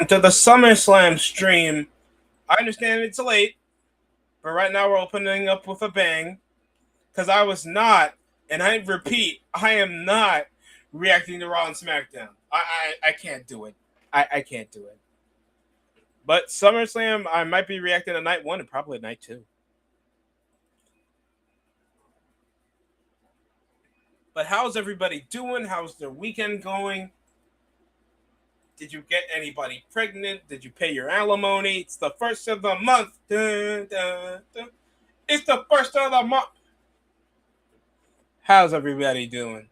to the SummerSlam stream. I understand it's late, but right now we're opening up with a bang because I was not, and I repeat, I am not reacting to Raw and SmackDown. I can't do it. I can't do it. But SummerSlam, I might be reacting to night one and probably night two. But how's everybody doing? How's their weekend going? Did you get anybody pregnant? Did you pay your alimony? It's the first of the month. Dun, dun, dun. It's the first of the month. How's everybody doing?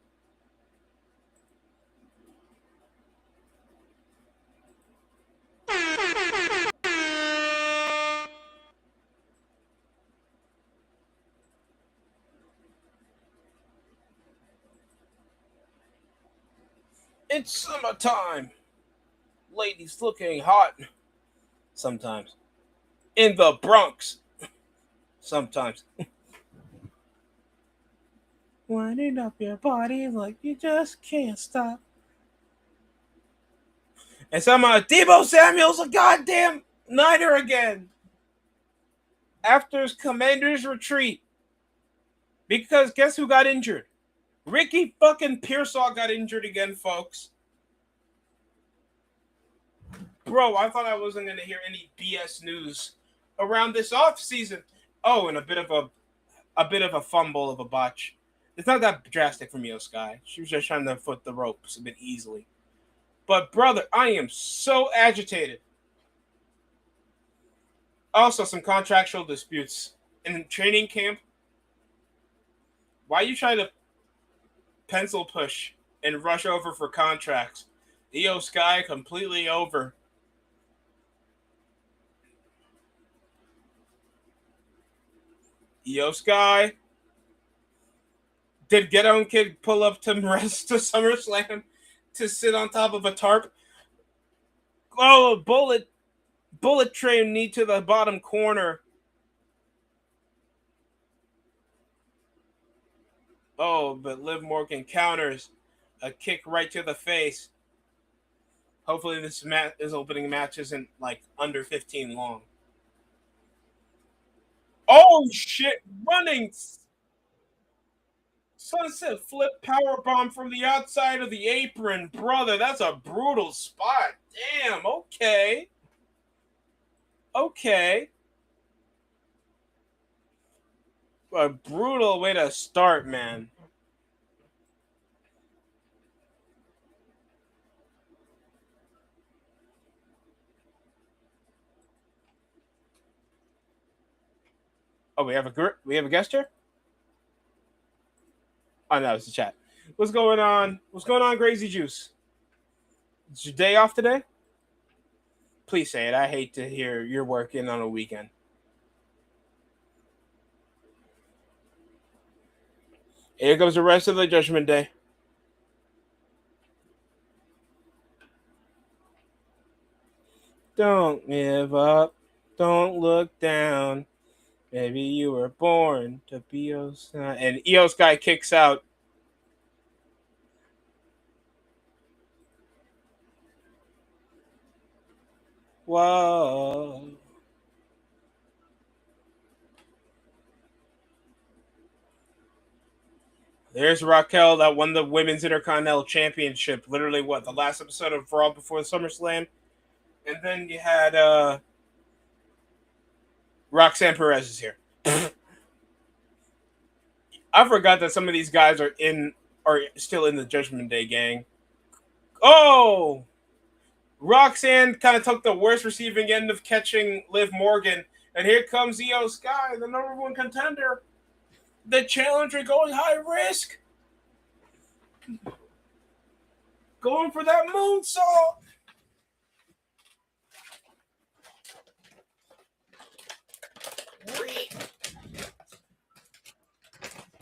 It's summertime. Ladies looking hot. Sometimes. In the Bronx. Sometimes. Winding up your body like you just can't stop. And somehow Debo Samuel's a goddamn Niner again. After his commander's retreat. Because guess who got injured? Ricky fucking Pearsall got injured again, folks. Bro, I thought I wasn't going to hear any BS news around this off season. Oh, and a bit of a fumble of a botch. It's not that drastic from Io Sky. She was just trying to foot the ropes a bit easily. But brother, I am so agitated. Also, some contractual disputes in training camp. Why you try to pencil push and rush over for contracts? Io Sky completely over. Io Sky. Did Get On Kid pull up to rest to SummerSlam to sit on top of a tarp? Oh, bullet train knee to the bottom corner. Oh, but Liv Morgan counters a kick right to the face. Hopefully this opening match isn't like under 15 long. Oh shit, running sunset flip powerbomb from the outside of the apron. Brother, that's a brutal spot. Damn, okay. Okay. A brutal way to start, man. Oh, we have a guest here? Oh no, it's the chat. What's going on? What's going on, Crazy Juice? It's your day off today? Please say it. I hate to hear you're working on a weekend. Here comes the rest of the Judgment Day. Don't give up. Don't look down. Maybe you were born to be Io Sky. And Io Sky kicks out. Whoa. There's Raquel that won the Women's Intercontinental Championship. Literally, what, the last episode of Raw before SummerSlam? And then you had Roxanne Perez is here. I forgot that some of these guys are still in the Judgment Day gang. Oh! Roxanne kind of took the worst receiving end of catching Liv Morgan. And here comes Io Sky, the number one contender. The challenger going high risk. Going for that moonsault.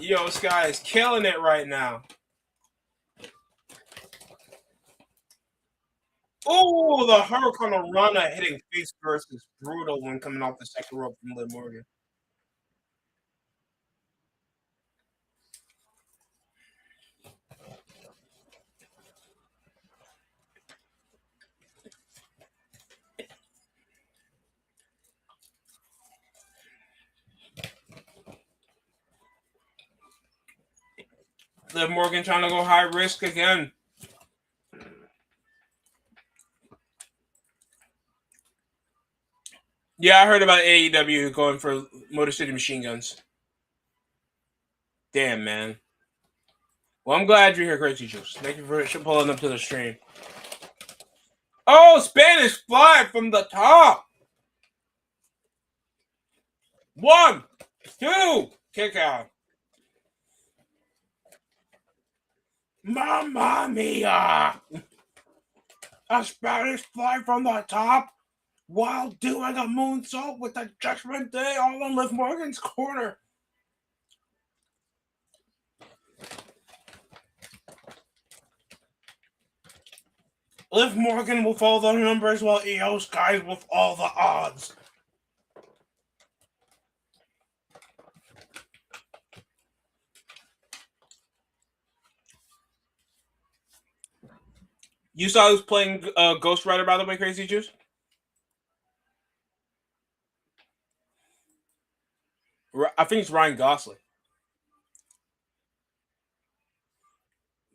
Io Sky is killing it right now. Oh, the Hurricane Rana hitting face first is brutal when coming off the second rope from Liv Morgan. Liv Morgan trying to go high risk again. Yeah, I heard about AEW going for Motor City Machine Guns. Damn, man. Well, I'm glad you're here, Crazy Juice. Thank you for pulling up to the stream. Oh, Spanish Fly from the top. 1, 2, kick out. Mamma mia! A Spanish Fly from the top while doing a moonsault with the Judgment Day all in Liv Morgan's corner. Liv Morgan with all the numbers while Io Sky with all the odds. You saw who's playing Ghost Rider, by the way, Crazy Juice? I think it's Ryan Gosling.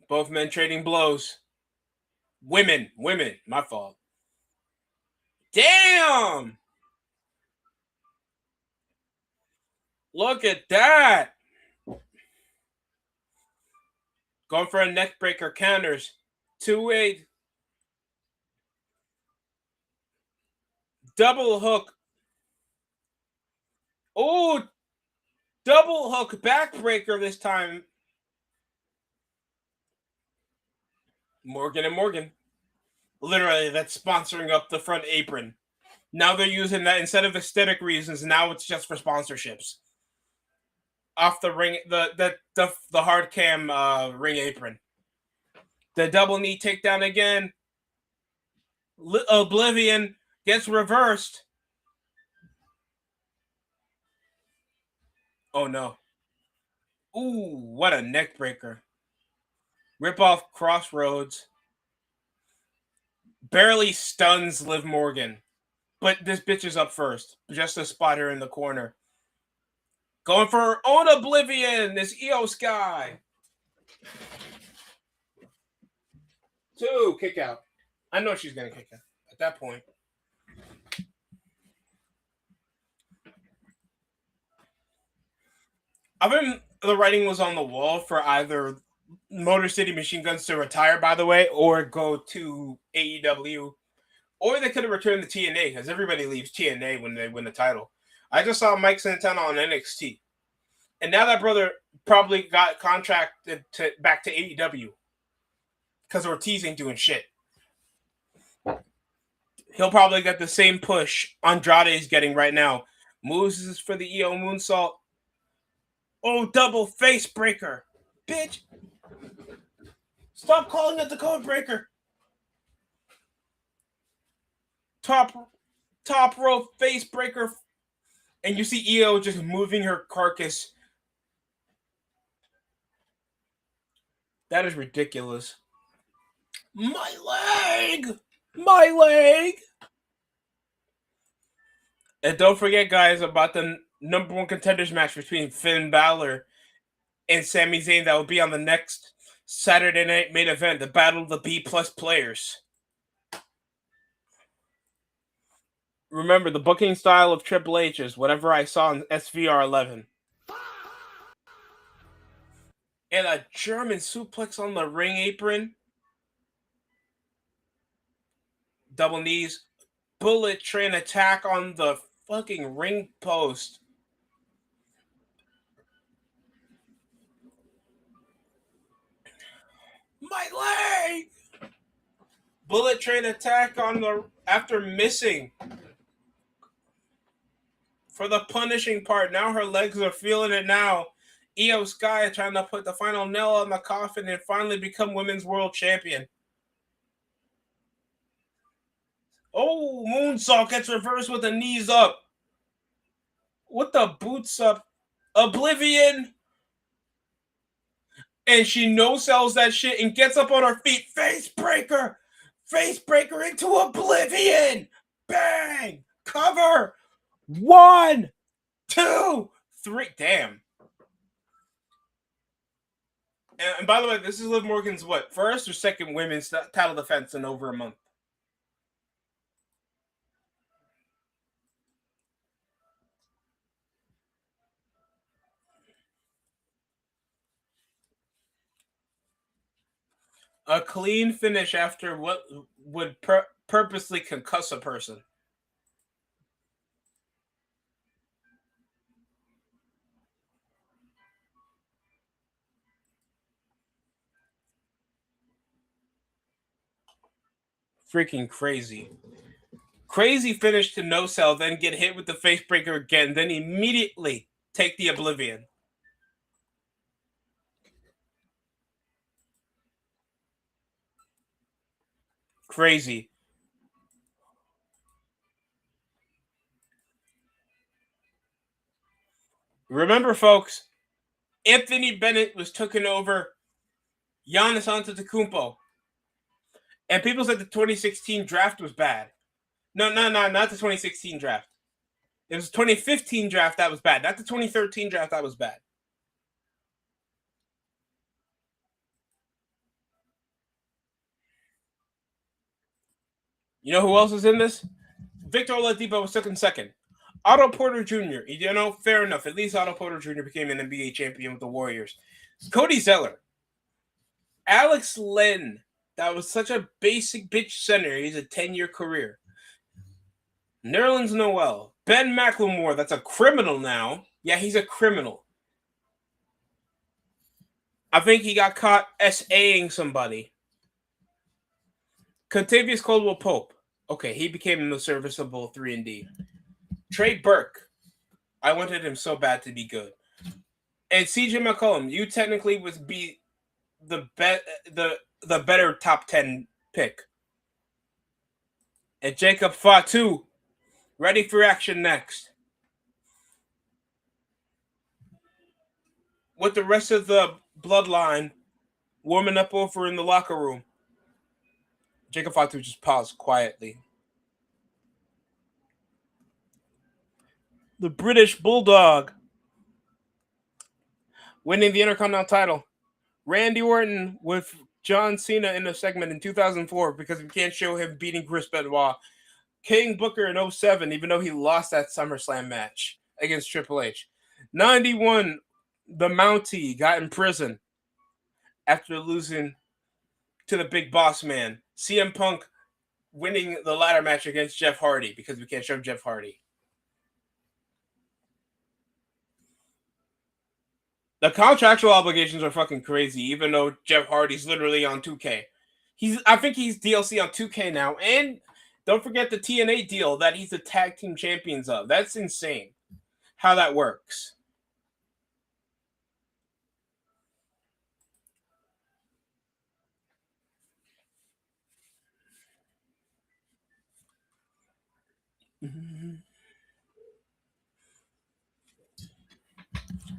Both men trading blows. Women, my fault. Damn! Look at that! Going for a neck breaker, counters. 2-8. Double hook. Oh, double hook backbreaker this time. Morgan and Morgan. Literally, that's sponsoring up the front apron. Now they're using that instead of aesthetic reasons. Now it's just for sponsorships. Off the ring, the hard cam ring apron. The double knee takedown again. Oblivion gets reversed. Oh no. Ooh, what a neck breaker. Rip off Crossroads. Barely stuns Liv Morgan. But this bitch is up first. Just to spot her in the corner. Going for her own Oblivion. This Io Sky. 2, kick out. I know she's going to kick out at that point. I think the writing was on the wall for either Motor City Machine Guns to retire, by the way, or go to AEW. Or they could have returned to TNA, because everybody leaves TNA when they win the title. I just saw Mike Santana on NXT. And now that brother probably got contracted back to AEW. Because Ortiz ain't doing shit. He'll probably get the same push Andrade is getting right now. Moves for the Io moonsault. Oh, double face breaker. Bitch. Stop calling it the code breaker. Top rope face breaker. And you see Io just moving her carcass. That is ridiculous. My leg. And don't forget, guys, about the number 1 contenders match between Finn Balor and Sami Zayn that will be on the next Saturday night main event, the Battle of the B-plus players. Remember, the booking style of Triple H is whatever I saw in SVR 11. And a German suplex on the ring apron. Double knees. Bullet train attack on the fucking ring post. My leg! Bullet train attack on the after missing for the punishing part. Now her legs are feeling it now. Io Sky trying to put the final nail on the coffin and finally become women's world champion. Oh, moonsault gets reversed with the knees up. With the boots up. Oblivion. And she no-sells that shit and gets up on her feet. Face breaker. Face breaker into Oblivion. Bang. Cover. 1, 2, 3. Damn. And by the way, this is Liv Morgan's what, first or second women's title defense in over a month? A clean finish after what would purposely concuss a person. Freaking crazy. Crazy finish to no sell, then get hit with the face breaker again, then immediately take the oblivion. Crazy. Remember, folks, Anthony Bennett was taking over Giannis Antetokounmpo. And people said the 2016 draft was bad. No, not the 2016 draft. It was the 2015 draft that was bad, not the 2013 draft that was bad. You know who else was in this? Victor Oladipo was taken second. Otto Porter Jr., you know, fair enough. At least Otto Porter Jr. became an NBA champion with the Warriors. Cody Zeller. Alex Len. That was such a basic bitch center. He's a 10-year career. Nerlens Noel. Ben McLemore. That's a criminal now. Yeah, he's a criminal. I think he got caught SAing somebody. Contavious Caldwell Pope. Okay, he became the serviceable 3-and-D. Trey Burke. I wanted him so bad to be good. And CJ McCollum, you technically would be the better top 10 pick. And Jacob Fatu, ready for action next. With the rest of the bloodline warming up over in the locker room, Jacob Fatu just paused quietly. The British Bulldog winning the Intercontinental title. Randy Orton with John Cena in a segment in 2004 because we can't show him beating Chris Benoit. King Booker in 07, even though he lost that SummerSlam match against Triple H. 91, the Mountie got in prison after losing to the Big Boss Man. CM Punk winning the ladder match against Jeff Hardy because we can't show Jeff Hardy. The contractual obligations are fucking crazy, even though Jeff Hardy's literally on 2K. I think he's DLC on 2K now, and don't forget the TNA deal that he's the tag team champions of. That's insane how that works.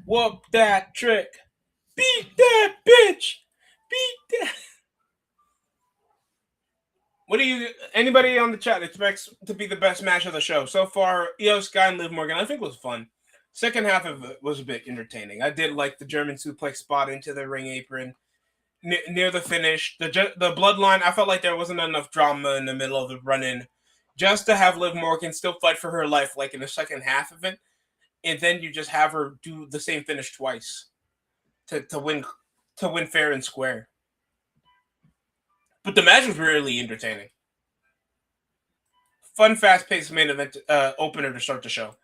Whoop that trick. Beat that bitch. Beat that. What do you? Anybody on the chat expects to be the best match of the show so far? Io Sky and Liv Morgan, I think was fun. Second half of it was a bit entertaining. I did like the German suplex spot into the ring apron near the finish. The bloodline, I felt like there wasn't enough drama in the middle of the run-in, just to have Liv Morgan still fight for her life, like in the second half of it, and then you just have her do the same finish twice to win fair and square. But the match was really entertaining. Fun, fast-paced main event opener to start the show.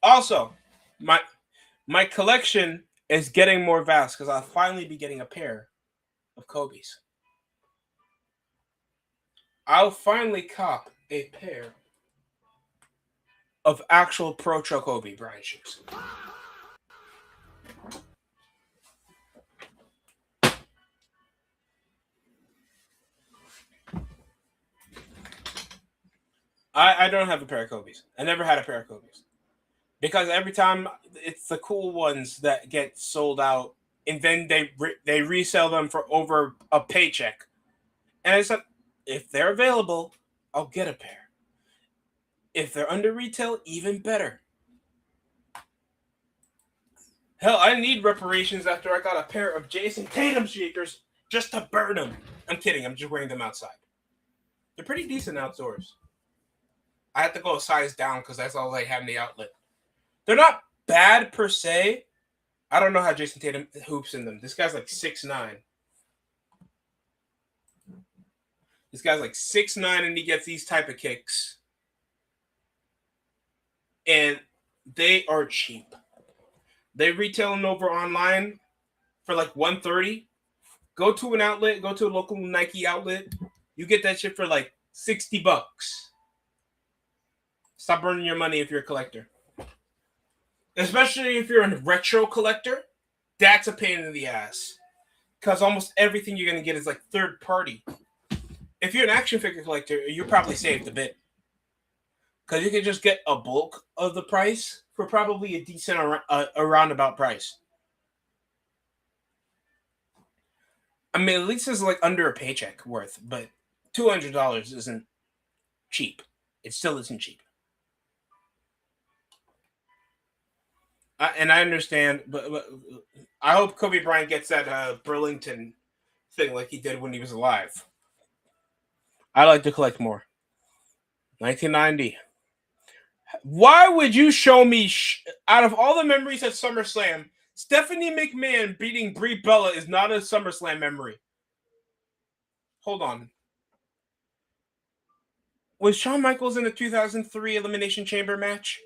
Also, my collection is getting more vast because I'll finally be getting a pair of Kobe's. I'll finally cop a pair of actual Pro Kobe Bryant shoes. I don't have a pair of Kobe's. I never had a pair of Kobe's. Because every time it's the cool ones that get sold out, and then they resell them for over a paycheck. And I said, if they're available, I'll get a pair. If they're under retail, even better. Hell, I need reparations after I got a pair of Jason Tatum sneakers just to burn them. I'm kidding. I'm just wearing them outside. They're pretty decent outdoors. I had to go a size down because that's all they have in the outlet. They're not bad per se. I don't know how Jason Tatum hoops in them. This guy's like 6'9". This guy's like 6'9", and he gets these type of kicks. And they are cheap. They retail them over online for like $130. Go to an outlet, go to a local Nike outlet. You get that shit for like $60. Stop burning your money if you're a collector. Especially if you're a retro collector, that's a pain in the ass. Because almost everything you're going to get is like third party. If you're an action figure collector, you probably saved a bit. Because you can just get a bulk of the price for probably a decent roundabout price. I mean, at least it's like under a paycheck worth, but $200 isn't cheap. It still isn't cheap. And I understand, but I hope Kobe Bryant gets that Burlington thing like he did when he was alive. I like to collect more. 1990. Why would you show me, out of all the memories at SummerSlam, Stephanie McMahon beating Brie Bella is not a SummerSlam memory? Hold on. Was Shawn Michaels in the 2003 Elimination Chamber match?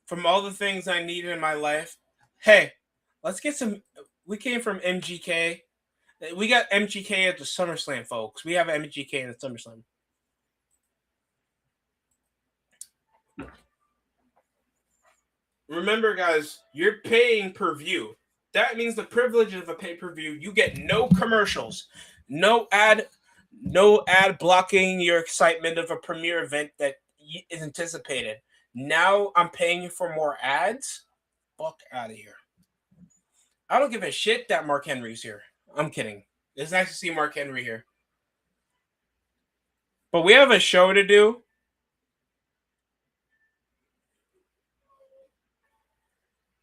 From all the things I needed in my life, hey, let's get some. We came from MGK. We got MGK at the SummerSlam, folks. We have MGK in the SummerSlam. Remember, guys, you're paying per view. That means the privilege of a pay-per-view. You get no commercials, no ad blocking your excitement of a premiere event that is anticipated. Now I'm paying you for more ads? Fuck out of here. I don't give a shit that Mark Henry's here. I'm kidding. It's nice to see Mark Henry here. But we have a show to do.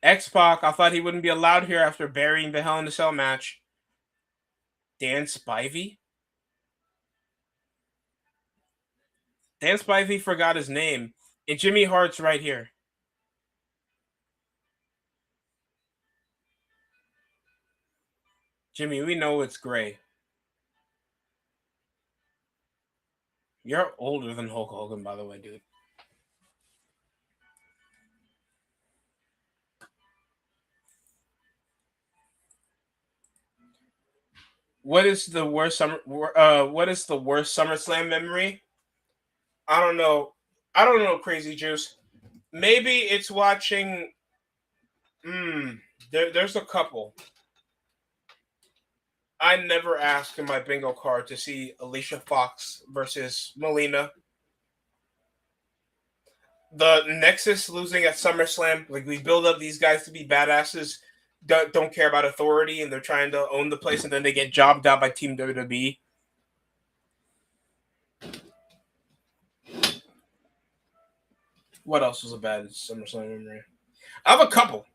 X-Pac, I thought he wouldn't be allowed here after burying the Hell in a Cell match. Dan Spivey? Dan Spivey forgot his name. And Jimmy Hart's right here. Jimmy, we know it's gray. You're older than Hulk Hogan, by the way, dude. What is the worst SummerSlam memory? I don't know. Crazy Juice. Maybe it's watching. There's a couple. I never asked in my bingo card to see Alicia Fox versus Melina. The Nexus losing at SummerSlam. Like, we build up these guys to be badasses, don't care about authority, and they're trying to own the place, and then they get jobbed out by Team WWE. What else was a bad SummerSlam memory? I have a couple.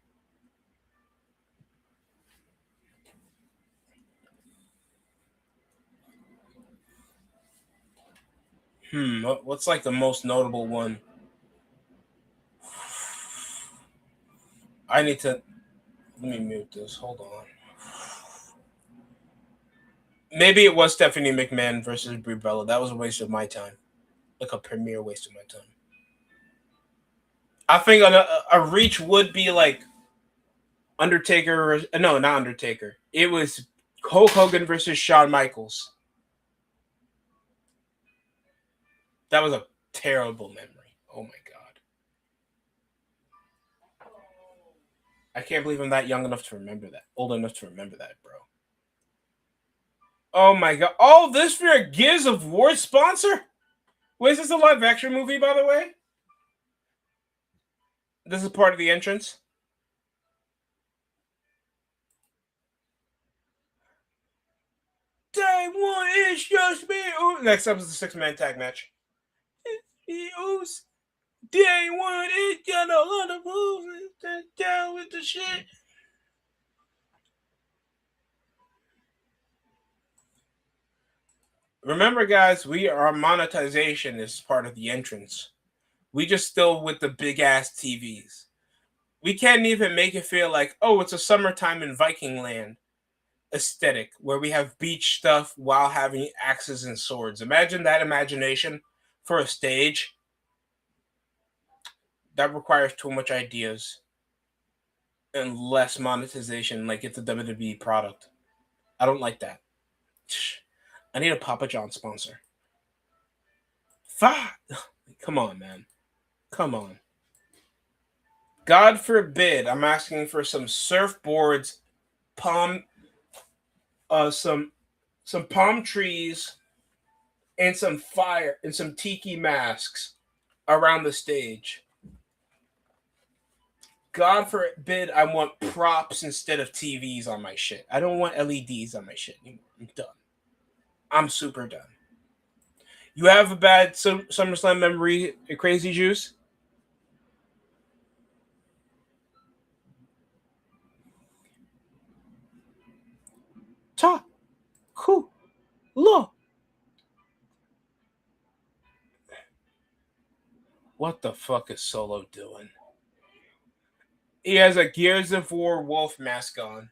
What's like the most notable one? I need to. Let me mute this. Hold on. Maybe it was Stephanie McMahon versus Brie Bella. That was a waste of my time. Like a premier waste of my time. I think a reach would be like Undertaker. No, not Undertaker. It was Hulk Hogan versus Shawn Michaels. That was a terrible memory. Oh my god. I can't believe I'm that young enough to remember that. Old enough to remember that, bro. Oh my god. Oh, this for a Gears of War sponsor? Wait, is this a live action movie, by the way? This is part of the entrance? Day one, it's just me. Ooh. Next up is the 6-man tag match. Day one, it's got a lot of moves. Down with the shit. Remember, guys, our monetization is part of the entrance. We just still with the big ass TVs. We can't even make it feel like, oh, it's a summertime in Viking land aesthetic where we have beach stuff while having axes and swords. Imagine that imagination for a stage. That requires too much ideas and less monetization like it's a WWE product. I don't like that. I need a Papa John sponsor. Fuck. Come on, man. Come on. God forbid I'm asking for some surfboards, some palm trees, and some fire and some tiki masks around the stage. God forbid I want props instead of TVs on my shit. I don't want LEDs on my shit anymore. I'm done. I'm super done. You have a bad SummerSlam memory, Crazy Juice? Ta, ku, lo. What the fuck is Solo doing? He has a Gears of War wolf mask on.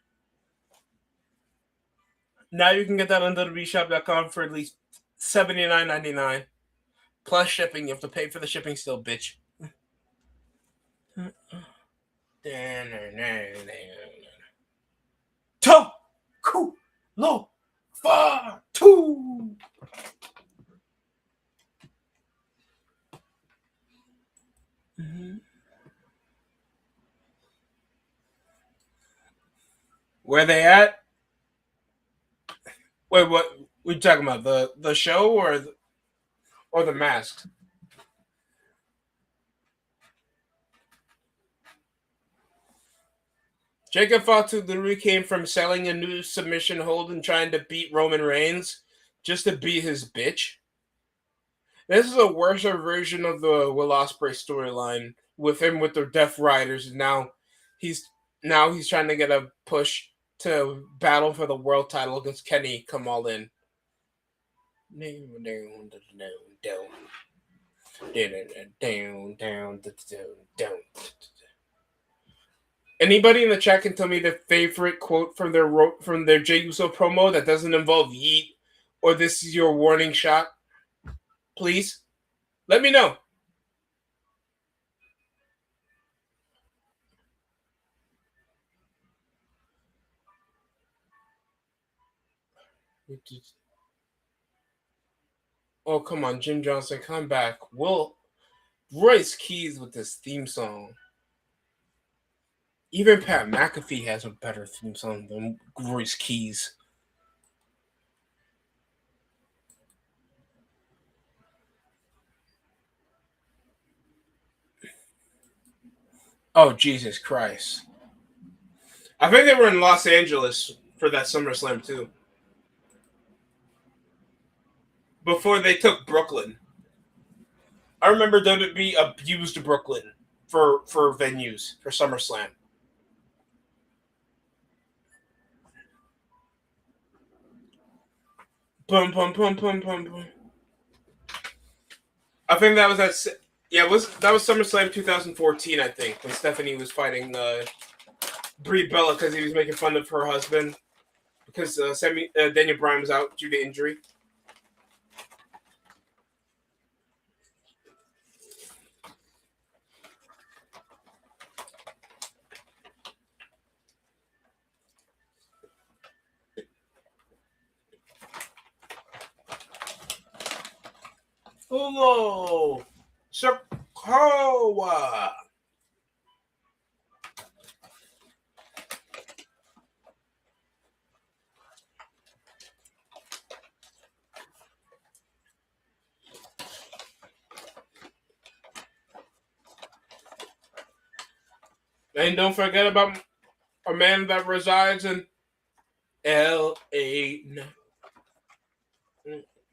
Now you can get that on WWEshop.com for at least $79.99. Plus shipping. You have to pay for the shipping still, bitch. To, ku, lo, fa, tu. Where they at? Wait, what? We talking about the show or the masks? Jacob Fatu literally came from selling a new submission hold and trying to beat Roman Reigns just to beat his bitch. This is a worse version of the Will Ospreay storyline with him with the Death Riders. He's he's trying to get a push to battle for the world title against Kenny. Come all in. Anybody in the chat can tell me their favorite quote from their Jey Uso promo that doesn't involve yeet or this is your warning shot? Please let me know. Oh, come on, Jim Johnson, come back. Royce Keys with this theme song. Even Pat McAfee has a better theme song than Royce Keys. Oh, Jesus Christ. I think they were in Los Angeles for that SummerSlam, too. Before they took Brooklyn. I remember WWE abused Brooklyn for venues for SummerSlam. Boom, boom, boom, boom, boom, boom. I think that was that was SummerSlam 2014. I think when Stephanie was fighting Brie Bella because he was making fun of her husband because Daniel Bryan was out due to injury. Hello, Sokoa. And don't forget about a man that resides in L.A.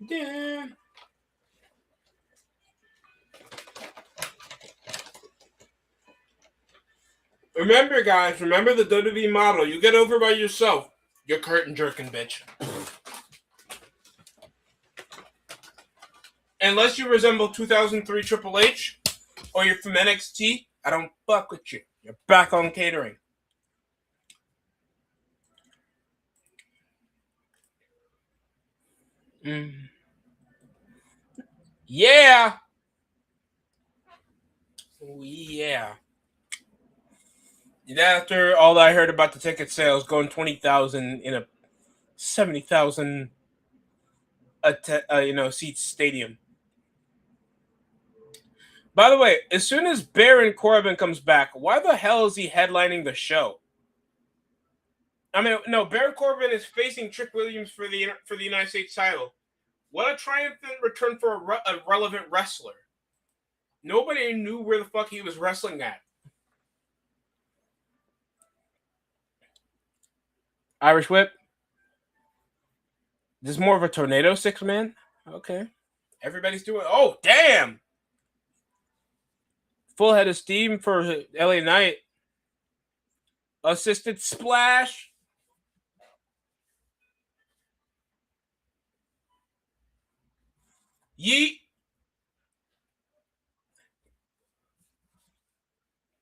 Yeah. Remember, guys, remember the WWE model. You get over by yourself. You're curtain jerking, bitch. Unless you resemble 2003 Triple H or you're from NXT, I don't fuck with you. You're back on catering. Mm. Yeah. Oh, yeah. After all I heard about the ticket sales going 20,000 in a 70,000 seat stadium. By the way, as soon as Baron Corbin comes back, why the hell is he headlining the show? I mean, no, Baron Corbin is facing Trick Williams for the United States title. What a triumphant return for a relevant wrestler. Nobody knew where the fuck he was wrestling at. Irish Whip. This is more of a tornado 6-man. Okay, everybody's doing. Oh damn! Full head of steam for LA Knight. Assisted splash. Yeet.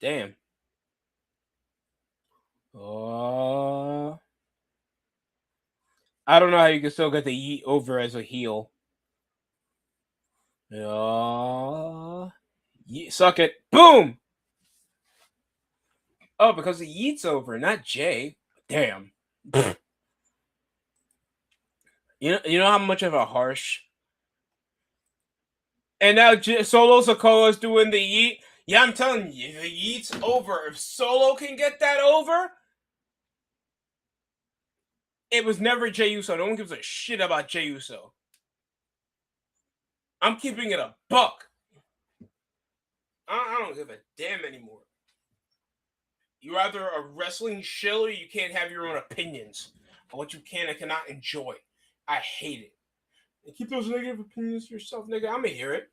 Damn. Oh. I don't know how you can still get the yeet over as a heel. Oh. Yeet. Suck it. Boom. Oh, because the yeet's over, not Jay. Damn. You know how much of a harsh. And now Solo Sikoa's doing the yeet. Yeah, I'm telling you, the yeet's over. If Solo can get that over, it was never Jey Uso. No one gives a shit about Jey Uso. I'm keeping it a buck. I don't give a damn anymore. You're either a wrestling shill or you can't have your own opinions on what you can and cannot enjoy. I hate it. And keep those negative opinions to yourself, nigga. I'm gonna hear it.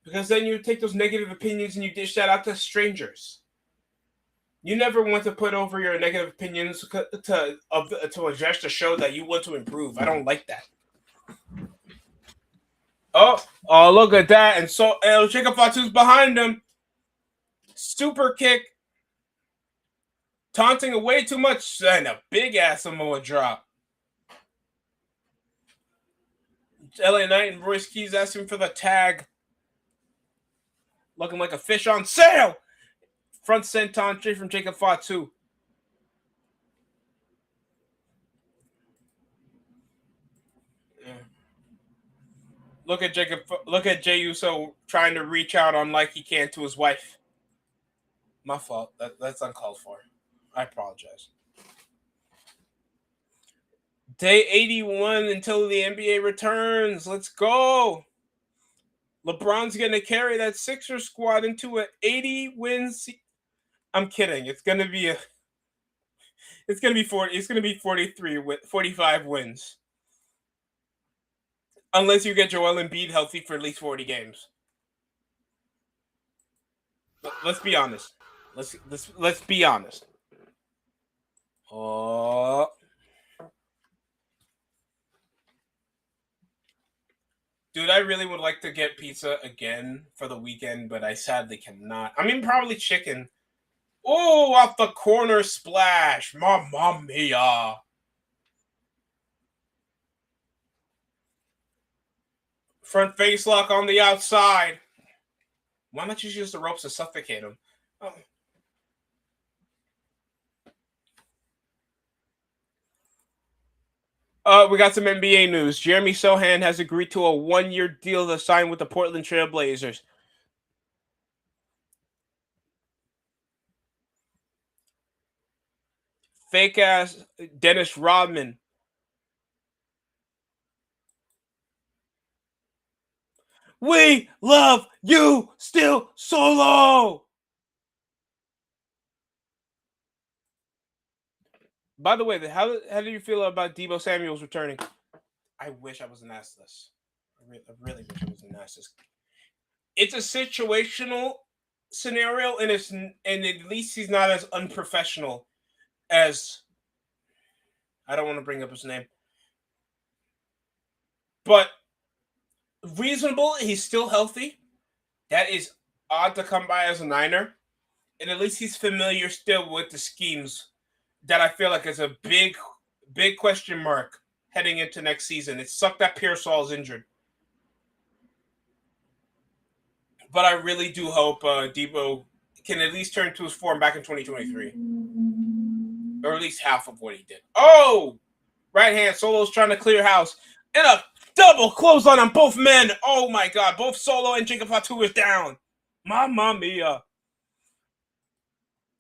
Because then you take those negative opinions and you dish that out to strangers. You never want to put over your negative opinions to address the show that you want to improve. I don't like that. Oh, look at that. And so Jacob Fatu's behind him. Super kick. Taunting away too much. And a big ass Samoa drop. LA Knight and Royce Keys asking for the tag. Looking like a fish on sale. Front senton straight from Jacob Fatu. Yeah. Look at Jey Uso trying to reach out on like he can to his wife. My fault. That's uncalled for. I apologize. Day 81 until the NBA returns. Let's go. LeBron's going to carry that Sixers squad into an 80-win I'm kidding. It's going to be 40. It's going to be 45 wins. Unless you get Joel Embiid healthy for at least 40 games. Let's be honest. Let's be honest. Oh. Dude, I really would like to get pizza again for the weekend, but I sadly cannot. I mean, probably chicken. Oh, off the corner splash. Mamma mia. Front face lock on the outside. Why not just use the ropes to suffocate him? Oh. We got some NBA news. Jeremy Sohan has agreed to a 1-year deal to sign with the Portland Trail Blazers. Fake ass Dennis Rodman. We love you still, Solo. By the way, how do you feel about Deebo Samuel's returning? I wish I wasn't asked this. I really wish I wasn't asked this. It's a situational scenario, and at least he's not as unprofessional as, I don't want to bring up his name, but reasonable. He's still healthy. That is odd to come by as a Niner, and at least he's familiar still with the schemes. That I feel like is a big question mark heading into next season. It sucked that Pearsall is injured, but I really do hope Debo can at least turn to his form back in 2023, or at least half of what he did. Oh, right hand Solo's trying to clear house, and a double clothesline on both men. Oh my God, both Solo and Jacob Fatu is down. Mamma mia.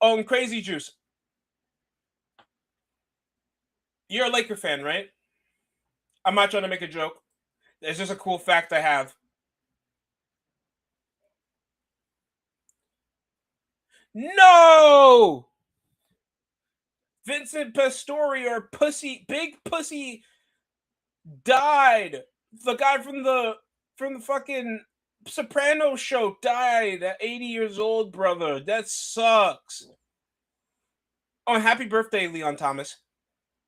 Oh, and Crazy Juice, you're a Laker fan, right? I'm not trying to make a joke. It's just a cool fact I have. No! Vincent Pastore, or Big Pussy, died. The guy from the fucking Soprano show died at 80 years old, brother. That sucks. Oh, happy birthday, Leon Thomas.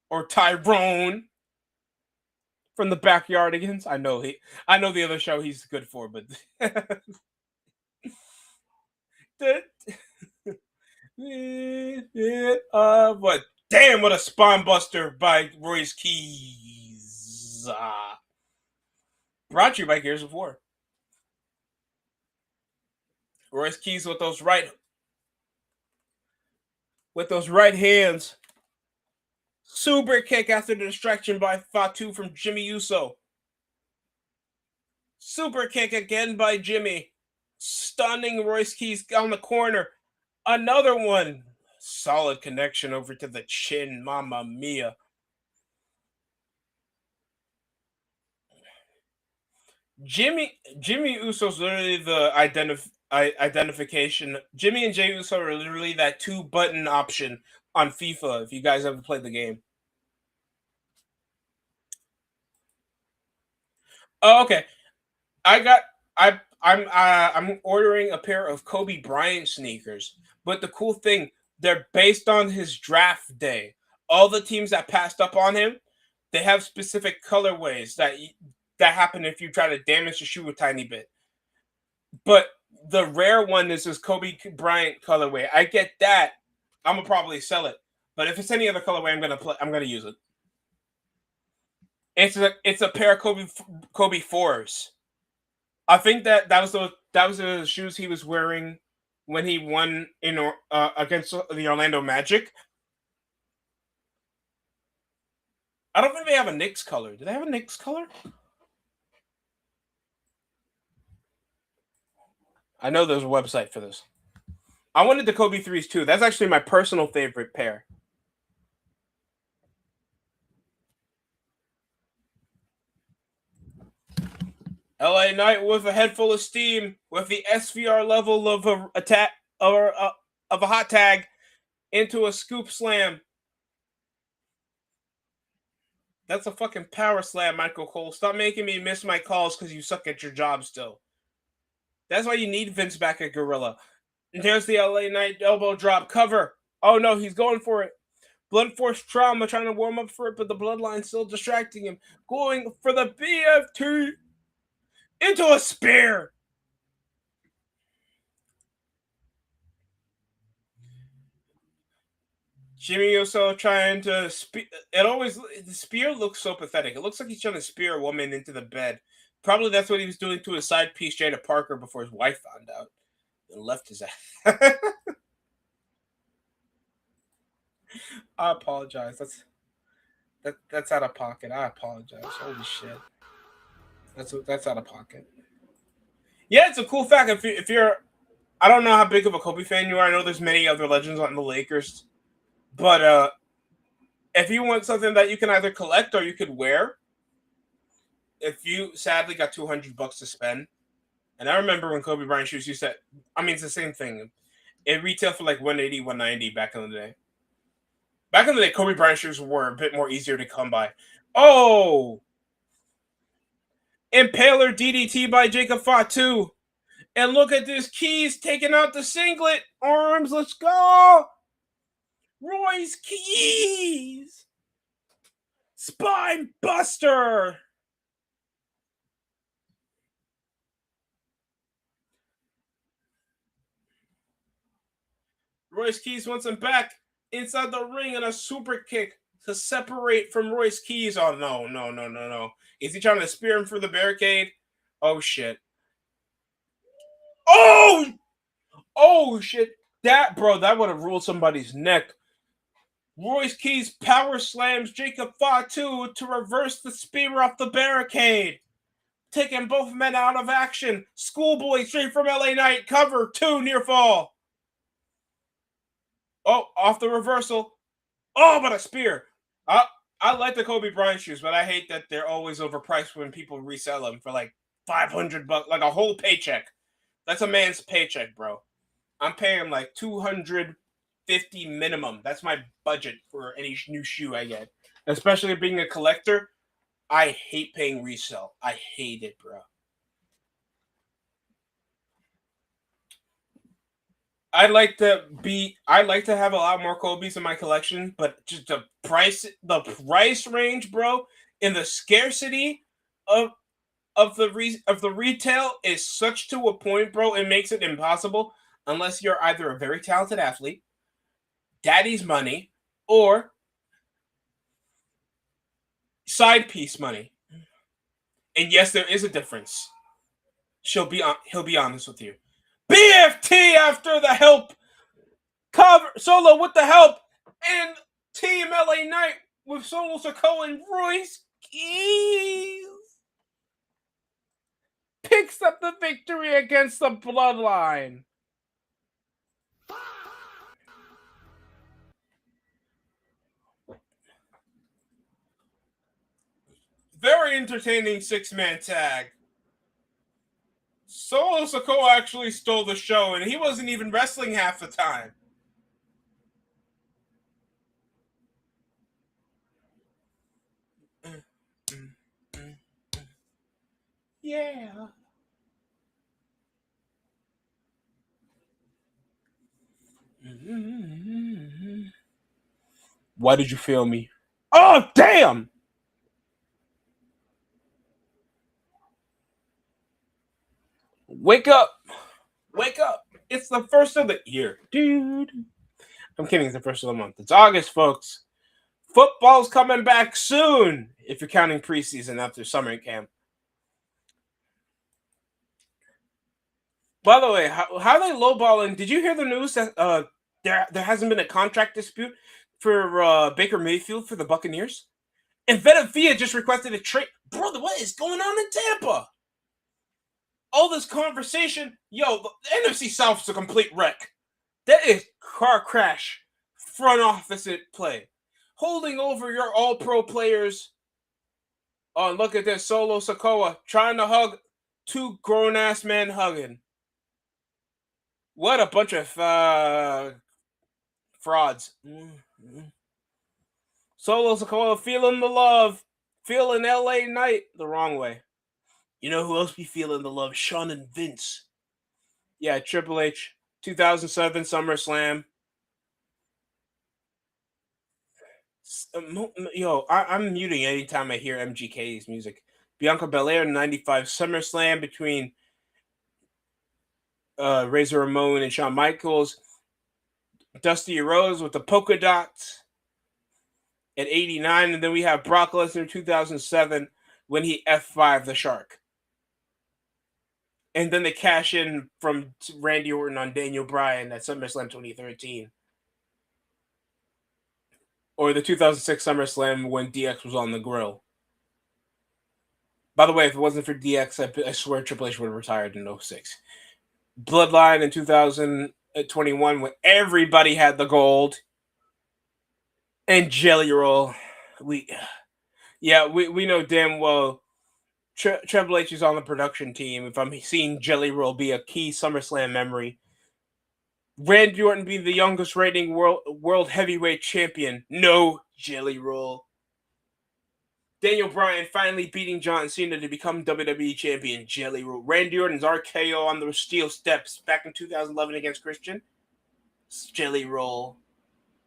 Or Tyrone from the Backyardigans. I know the other show he's good for, but what? Damn, what a spine buster by Royce Keys. Brought to you by Gears of War. Royce Keys with those right hands. Super kick after the distraction by Fatu from Jimmy Uso. Super kick again by Jimmy. Stunning Royce Keys on the corner. Another one. Solid connection over to the chin. Mamma mia. Jimmy Uso's literally the identification. Jimmy and Jey Uso are literally that 2-button option on FIFA. If you guys ever played the game. Oh, okay. I'm ordering a pair of Kobe Bryant sneakers. But the cool thing, they're based on his draft day. All the teams that passed up on him, they have specific colorways that happen if you try to damage the shoe a tiny bit. But the rare one is this Kobe Bryant colorway. I get that. I'm gonna probably sell it. But if it's any other colorway, I'm gonna use it. It's a pair of Kobe 4s. I think that was the shoes he was wearing when he won against the Orlando Magic. I don't think they have a Knicks color. Do they have a Knicks color? I know there's a website for this. I wanted the Kobe 3s too. That's actually my personal favorite pair. LA Knight with a head full of steam, with the SVR level of a attack or of a hot tag into a scoop slam. That's a fucking power slam, Michael Cole. Stop making me miss my calls because you suck at your job still. That's why you need Vince back at Gorilla. And there's the LA Knight elbow drop cover. Oh no, he's going for it. Blood Force Trauma trying to warm up for it, but the Bloodline's still distracting him. Going for the BFT into a spear. Jimmy Uso trying to spear. The spear looks so pathetic. It looks like he's trying to spear a woman into the bed. Probably that's what he was doing to his side piece, Jada Parker, before his wife found out and left his ass. I apologize. That's out of pocket. I apologize. Holy shit. That's out of pocket. Yeah, it's a cool fact. If you're, I don't know how big of a Kobe fan you are. I know there's many other legends on the Lakers, but if you want something that you can either collect or you could wear, if you sadly got $200 to spend, and I remember when Kobe Bryant shoes used to, I mean, it's the same thing. It retailed for like 180, 190 back in the day. Back in the day, Kobe Bryant shoes were a bit more easier to come by. Oh, Impaler DDT by Jacob Fatu. And look at this, Keys taking out the singlet. Arms, let's go. Royce Keys. Spine buster. Royce Keys wants him back inside the ring and a super kick to separate from Royce Keys. Oh, no. Is he trying to spear him for the barricade? Oh, shit. Oh, shit. That would have ruled somebody's neck. Royce Keys power slams Jacob Fatu to reverse the spear off the barricade, taking both men out of action. Schoolboy straight from LA Knight, cover 2 near fall. Oh, off the reversal. Oh, but a spear. I like the Kobe Bryant shoes, but I hate that they're always overpriced when people resell them for like $500, like a whole paycheck. That's a man's paycheck, bro. I'm paying like $250 minimum. That's my budget for any new shoe I get. Especially being a collector, I hate paying resale. I hate it, bro. I'd like to have a lot more Kobe's in my collection, but just the price range, bro, and the scarcity of the retail is such to a point, bro. It makes it impossible unless you're either a very talented athlete, daddy's money, or side piece money. And yes, there is a difference. He'll be honest with you. BFT after the help cover Solo with the help, and Team LA Knight with Solo Sikoa and Royce Keys picks up the victory against the Bloodline. Very entertaining 6-man tag. Solo Sikoa actually stole the show, and he wasn't even wrestling half the time. Yeah. Why did you fail me? Oh, damn! Wake up! Wake up! It's the first of the year, dude. I'm kidding, it's the first of the month. It's August, folks. Football's coming back soon, if you're counting preseason after summer camp. By the way, how are they lowballing? Did you hear the news that there hasn't been a contract dispute for Baker Mayfield for the Buccaneers? And Vita just requested a trade. Brother, what is going on in Tampa? All this conversation, yo, the NFC South is a complete wreck. That is car crash, front office at play. Holding over your all-pro players. Oh, look at this, Solo Sikoa trying to hug 2 grown-ass men hugging. What a bunch of frauds. Solo Sikoa feeling the love. Feeling LA Knight the wrong way. You know who else be feeling the love? Shawn and Vince. Yeah, Triple H. 2007 SummerSlam. Yo, I'm muting anytime I hear MGK's music. Bianca Belair 95 SummerSlam between Razor Ramon and Shawn Michaels. Dusty Rhodes with the polka dots at 89. And then we have Brock Lesnar 2007 when he F5 the Shark. And then they cash in from Randy Orton on Daniel Bryan at SummerSlam 2013. Or the 2006 SummerSlam when DX was on the grill. By the way, if it wasn't for DX, I swear Triple H would have retired in 06. Bloodline in 2021 when everybody had the gold. And Jelly Roll. We know damn well Triple H is on the production team. If I'm seeing Jelly Roll be a key SummerSlam memory. Randy Orton being the youngest reigning world heavyweight champion. No Jelly Roll. Daniel Bryan finally beating John Cena to become WWE Champion. Jelly Roll. Randy Orton's RKO on the steel steps back in 2011 against Christian. Jelly Roll.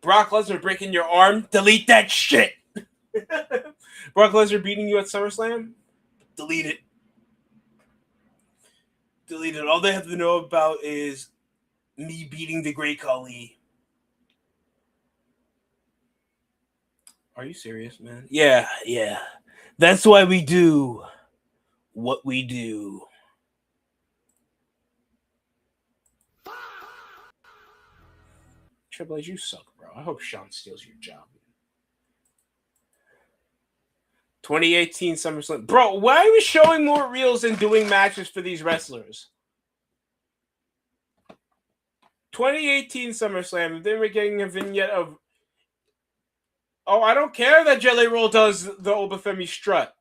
Brock Lesnar breaking your arm. Delete that shit. Brock Lesnar beating you at SummerSlam. Delete it. Delete it. All they have to know about is me beating the Great Khali. Are you serious, man? Yeah. That's why we do what we do. Triple H, you suck, bro. I hope Shawn steals your job. 2018 SummerSlam. Bro, why are we showing more reels and doing matches for these wrestlers? 2018 SummerSlam. Then we're getting a vignette of... Oh, I don't care that Jelly Roll does the Obafemi strut.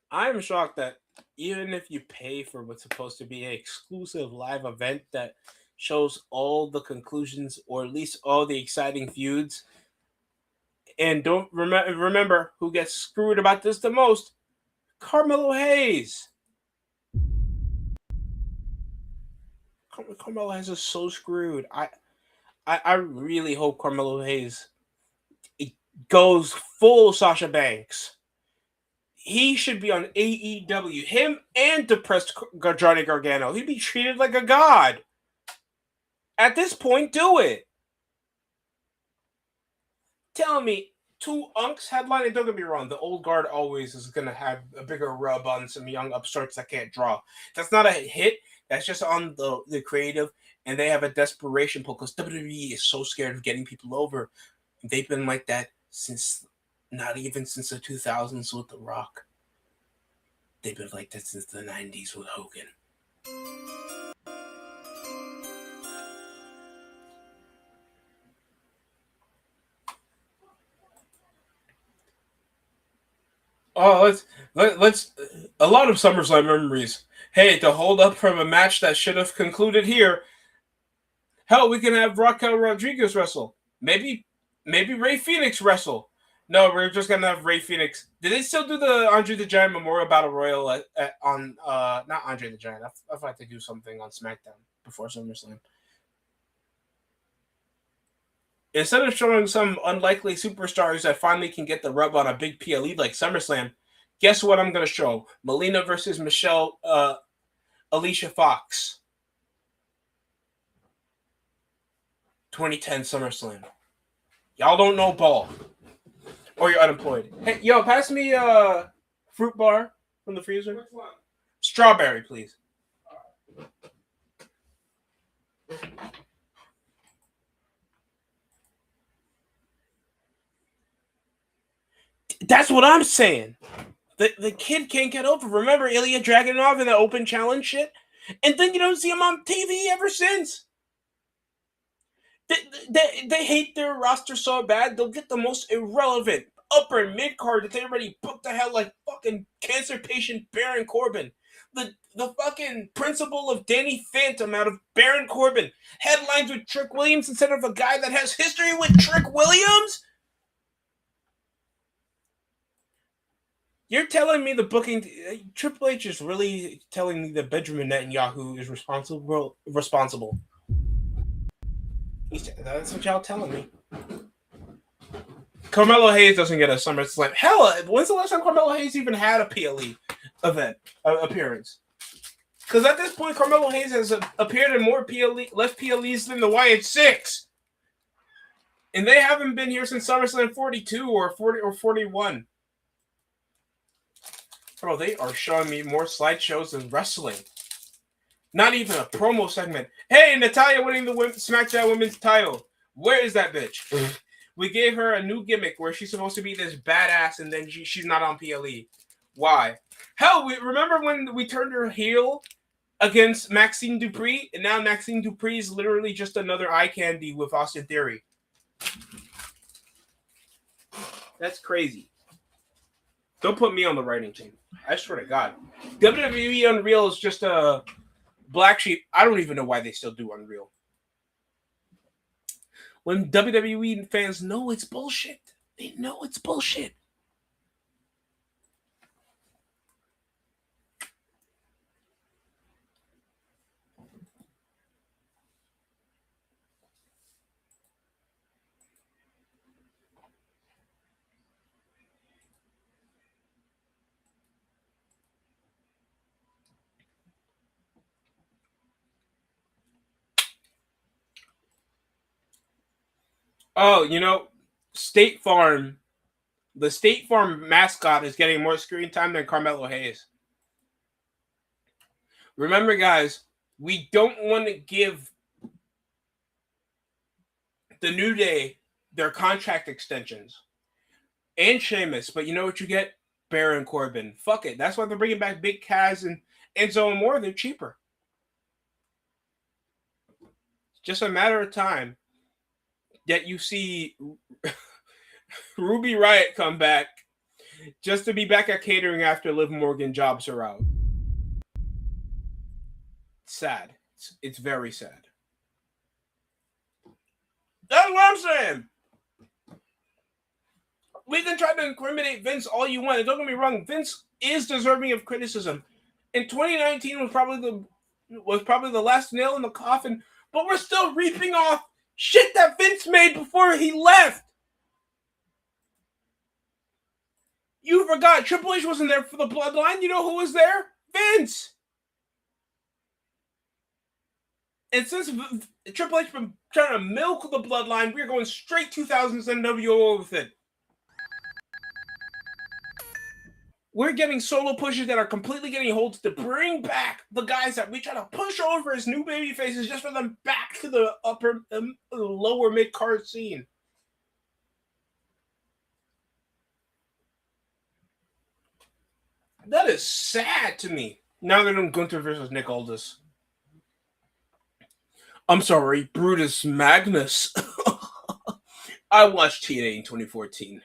I'm shocked that even if you pay for what's supposed to be an exclusive live event that shows all the conclusions or at least all the exciting feuds, and don't remember who gets screwed about this the most? Carmelo Hayes. Carmelo Hayes is so screwed. I really hope Carmelo Hayes goes full Sasha Banks. He should be on AEW. Him and depressed Johnny Gargano. He'd be treated like a god. At this point, do it. Tell me, two unks headline, and don't get me wrong, the old guard always is going to have a bigger rub on some young upstarts that can't draw. That's not a hit. That's just on the creative, and they have a desperation pull because WWE is so scared of getting people over. They've been like that since, not even since the 2000s with The Rock. They've been like that since the 90s with Hogan. Oh, let's a lot of SummerSlam memories. Hey, to hold up from a match that should have concluded here. Hell, we can have Raquel Rodriguez wrestle. Maybe Ray Phoenix wrestle. No, we're just gonna have Ray Phoenix. Did they still do the Andre the Giant Memorial Battle Royal on not Andre the Giant? I thought they do something on SmackDown before SummerSlam. Instead of showing some unlikely superstars that finally can get the rub on a big PLE like SummerSlam, guess what I'm going to show? Melina versus Michelle Alicia Fox. 2010 SummerSlam. Y'all don't know ball. Or you're unemployed. Hey, yo, pass me a fruit bar from the freezer. Which one? Strawberry, please. That's what I'm saying. The kid can't get over. Remember Ilya Dragunov in the open challenge shit? And then you don't see him on TV ever since. They hate their roster so bad, they'll get the most irrelevant upper and mid card that they already booked the hell like fucking cancer patient Baron Corbin. The fucking principal of Danny Phantom out of Baron Corbin headlines with Trick Williams instead of a guy that has history with Trick Williams? You're telling me the booking Triple H is really telling me that Benjamin Netanyahu is responsible? That's what y'all telling me. Carmelo Hayes doesn't get a SummerSlam. Hell, when's the last time Carmelo Hayes even had a PLE event appearance? Because at this point, Carmelo Hayes has appeared in more less PLEs than the Wyatt Six, and they haven't been here since SummerSlam 42 or 40 or 41. Bro, they are showing me more slideshows than wrestling. Not even a promo segment. Hey, Natalya winning the SmackDown Women's title. Where is that bitch? We gave her a new gimmick where she's supposed to be this badass and then she's not on PLE. Why? Hell, remember when we turned her heel against Maxine Dupree? And now Maxine Dupree is literally just another eye candy with Austin Theory. That's crazy. Don't put me on the writing team. I swear to God. WWE Unreal is just a Black Sheep, I don't even know why they still do Unreal. When WWE fans know it's bullshit. They know it's bullshit. Oh, you know, State Farm, the State Farm mascot is getting more screen time than Carmelo Hayes. Remember, guys, we don't want to give the New Day their contract extensions and Sheamus, but you know what you get? Baron Corbin. Fuck it. That's why they're bringing back Big Cass and Enzo and more. They're cheaper. It's just a matter of time that you see Ruby Riott come back just to be back at catering after Liv Morgan jobs her out. Sad. It's very sad. That's what I'm saying. We can try to incriminate Vince all you want. And don't get me wrong, Vince is deserving of criticism. And 2019 was probably the last nail in the coffin, but we're still reaping off shit that Vince made before he left. You forgot Triple H wasn't there for the bloodline. You know who was there? Vince. And since Triple H been trying to milk the bloodline, we're going straight 2000s NWO with it. We're getting solo pushes that are completely getting holds to bring back the guys that we try to push over as new baby faces just for them back to the lower mid card scene. That is sad to me. Now they're doing Gunther versus Nick Aldis. I'm sorry, Brutus Magnus. I watched TNA in 2014.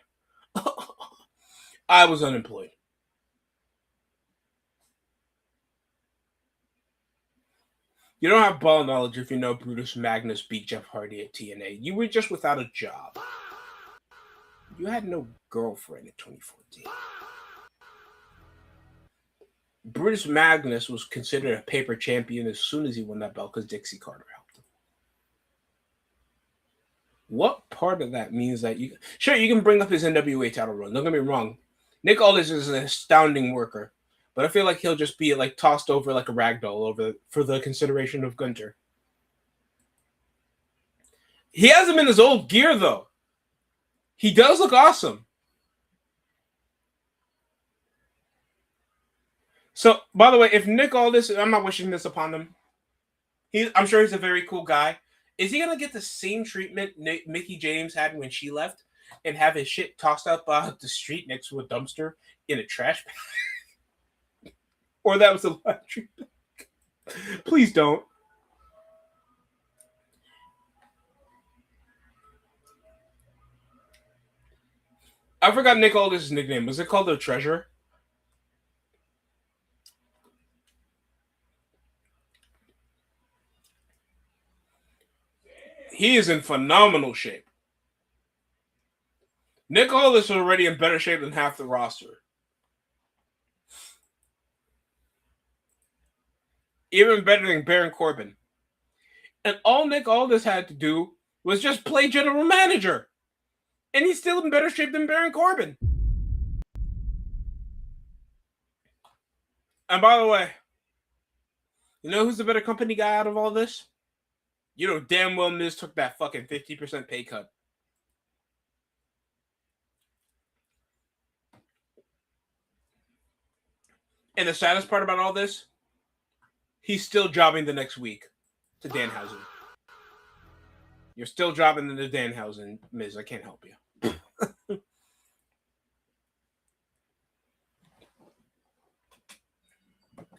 I was unemployed. You don't have ball knowledge if you know Brutus Magnus beat Jeff Hardy at TNA. You were just without a job. You had no girlfriend in 2014. Brutus Magnus was considered a paper champion as soon as he won that belt because Dixie Carter helped him. What part of that means that you... Sure, you can bring up his NWA title run. Don't get me wrong. Nick Aldis is an astounding worker. But I feel like he'll just be like tossed over like a ragdoll for the consideration of Gunther. He has him in his old gear, though. He does look awesome. So, by the way, if Nick Aldis, I'm not wishing this upon him. I'm sure he's a very cool guy. Is he going to get the same treatment Mickie James had when she left and have his shit tossed up the street next to a dumpster in a trash bag? Or that was the last treatment? Please don't. I forgot Nick Aldis' nickname. Was it called the Treasure? He is in phenomenal shape. Nick Aldis is already in better shape than half the roster. Even better than Baron Corbin. And all Nick Aldis had to do was just play general manager. And he's still in better shape than Baron Corbin. And by the way, you know who's the better company guy out of all this? You know damn well Miz took that fucking 50% pay cut. And the saddest part about all this, he's still jobbing the next week to Danhausen. You're still jobbing the Danhausen, Miz. I can't help you.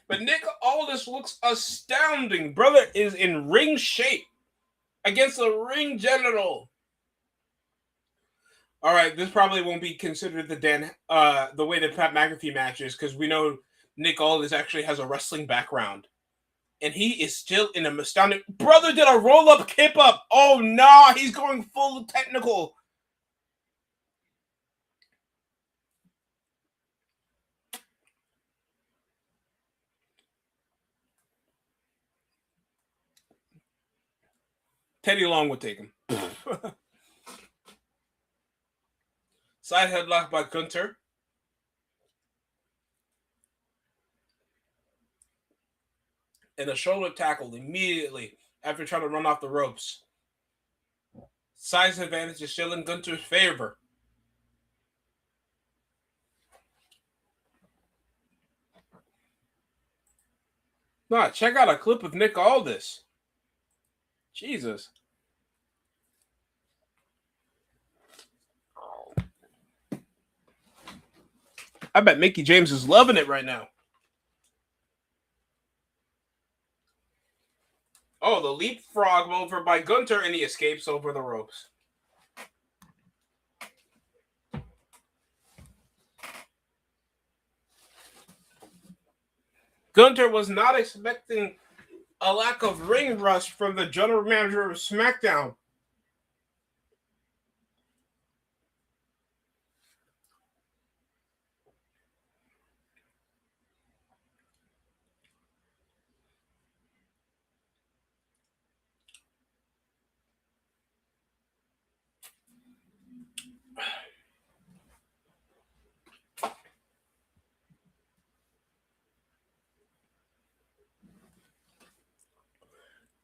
But Nick Aldis looks astounding. Brother is in ring shape against a ring general. All right, this probably won't be considered the way the Pat McAfee match is because we know Nick Aldis actually has a wrestling background. And he is still in a astounding. Brother did a roll-up kip-up. Oh, no. He's going full technical. Teddy Long would take him. Side headlock by Gunther. And a shoulder tackle immediately after trying to run off the ropes. Size advantage is still in Gunther's favor. Nah, check out a clip of Nick Aldis. Jesus. I bet Mickie James is loving it right now. Oh, the leapfrog over by Gunther, and he escapes over the ropes. Gunther was not expecting a lack of ring rust from the general manager of SmackDown.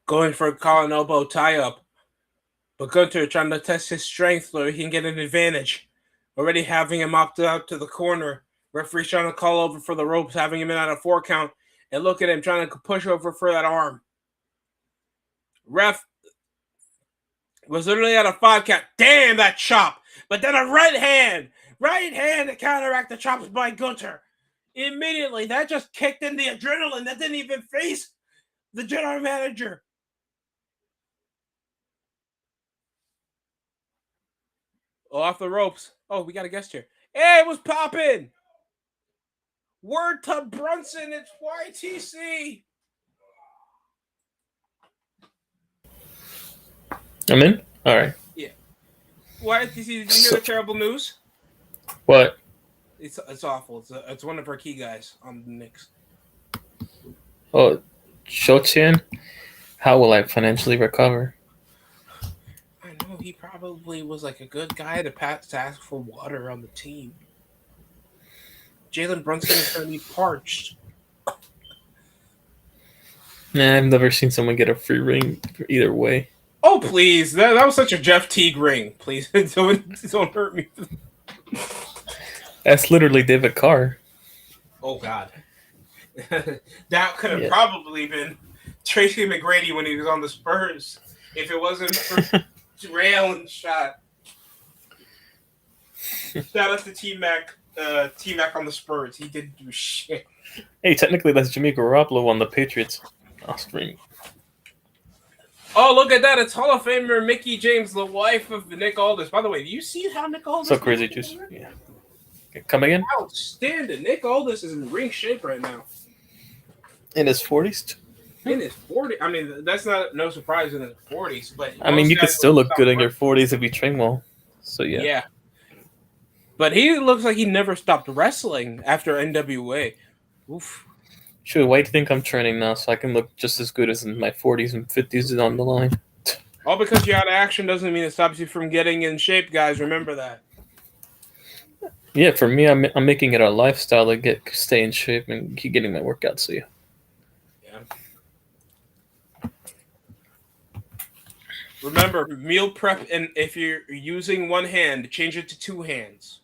Going for a collar elbow tie-up. But Gunther trying to test his strength so he can get an advantage. Already having him opted out to the corner. Referee's trying to call over for the ropes, having him in at a 4 count. And look at him trying to push over for that arm. Ref was literally at a 5 count. Damn, that chop. But then a right hand to counteract the chops by Gunther. Immediately, that just kicked in the adrenaline. That didn't even face the general manager. Oh, off the ropes. Oh, we got a guest here. Hey, it was popping. Word to Brunson, it's YTC. I'm in? All right. Yeah. YTC, did you hear the terrible news? What? It's awful. It's one of our key guys on the Knicks. Oh, Shochan? How will I financially recover? I know, he probably was like a good guy to ask for water on the team. Jalen Brunson is going to be parched. Nah, I've never seen someone get a free ring either way. Oh, please. That was such a Jeff Teague ring. Please, don't hurt me. That's literally David Carr. Oh, God. That could have probably been Tracy McGrady when he was on the Spurs. If it wasn't for Rail and Shot. Shout out to T-Mac on the Spurs. He didn't do shit. Hey, technically that's Jimmy Garoppolo on the Patriots. Stream. Oh, look at that. It's Hall of Famer Mickie James, the wife of Nick Aldis. By the way, do you see how Nick Aldis so crazy, just yeah. Come again? Outstanding. Nick Aldis is in ring shape right now. In his 40s? In his 40s. I mean, that's no surprise in his 40s. But I mean, you could still look good in your 40s if you train well. So, yeah. Yeah. But he looks like he never stopped wrestling after NWA. Oof. Sure, why do you think I'm training now so I can look just as good as in my 40s and 50s on the line? All because you're out of action doesn't mean it stops you from getting in shape, guys. Remember that. Yeah, for me, I'm making it a lifestyle to stay in shape and keep getting my workouts. So, yeah. Remember, meal prep, and if you're using one hand, change it to 2 hands.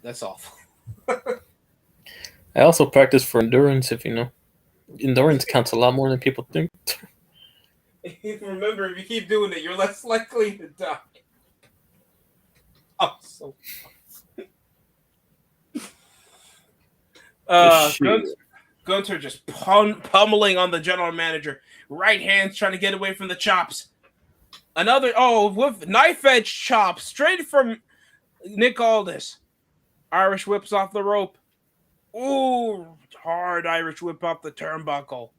That's awful. I also practice for endurance, if you know. Endurance counts a lot more than people think. Remember, if you keep doing it, you're less likely to die. Oh, so Gunther just pummeling on the general manager. Right hands trying to get away from the chops. With knife edge chop straight from Nick Aldis. Irish whips off the rope. Ooh, hard Irish whip off the turnbuckle.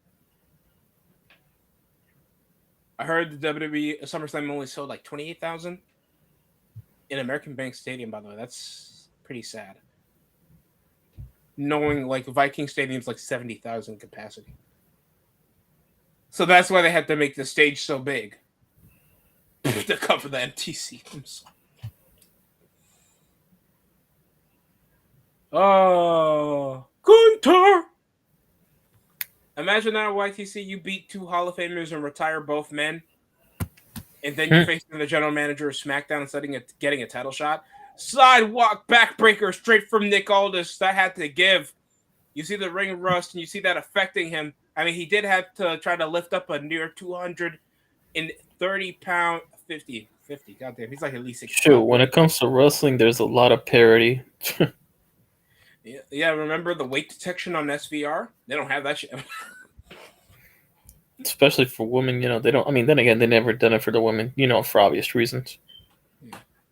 I heard the WWE SummerSlam only sold like 28,000 in American Bank Stadium. By the way, that's pretty sad. Knowing like Viking Stadium's like 70,000 capacity, so that's why they had to make the stage so big to cover the empty seats. Oh, Gunter! Imagine that at YTC, you beat two Hall of Famers and retire both men, and then you're facing the general manager of SmackDown and getting a title shot. Sidewalk backbreaker straight from Nick Aldis. That had to give. You see the ring rust, and you see that affecting him. I mean, he did have to try to lift up a near 230-pound, 50. Goddamn, he's like at least 6 Shoot, when it comes to wrestling, there's a lot of parity. Yeah, remember the weight detection on SVR? They don't have that shit. Especially for women, they don't. I mean, then again, they never done it for the women, for obvious reasons.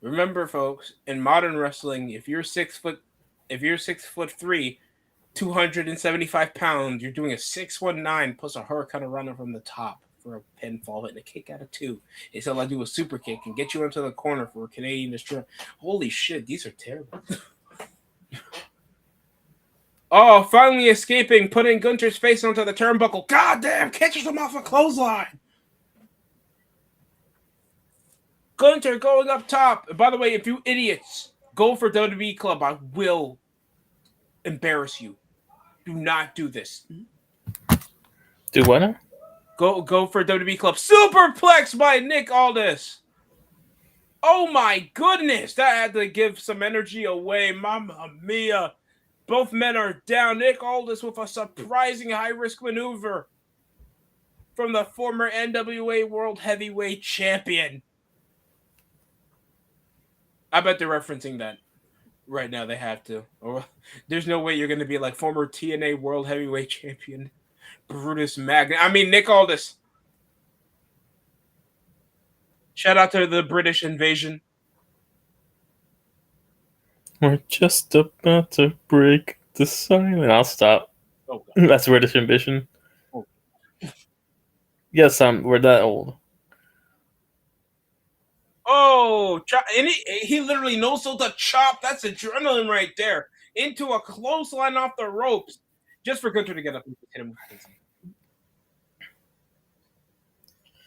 Remember, folks, in modern wrestling, if you're 6'3", 275 pounds, you're doing a 619 plus a hurricane runner from the top for a pinfall and a kick out of 2. It's all I do a super kick and get you into the corner for a Canadian destroyer. Holy shit, these are terrible. Oh, finally escaping, putting Gunter's face onto the turnbuckle. Goddamn, catches him off a clothesline. Gunter going up top. And by the way, if you idiots go for WWE Club, I will embarrass you. Do not do this. Do what now? Go for WWE Club. Superplex by Nick Aldis. Oh my goodness. That had to give some energy away. Mamma mia. Both men are down. Nick Aldis with a surprising high-risk maneuver from the former NWA World Heavyweight Champion. I bet they're referencing that right now. They have to. Or there's no way you're going to be like former TNA World Heavyweight Champion Brutus Magnet. I mean, Nick Aldis. Shout out to the British invasion. We're just about to break the silence. I'll stop. Oh, God. That's British ambition. Oh. Yes, we're that old. Oh, and he literally knows how to chop. That's adrenaline right there. Into a clothesline off the ropes. Just for Gunter to get up and hit him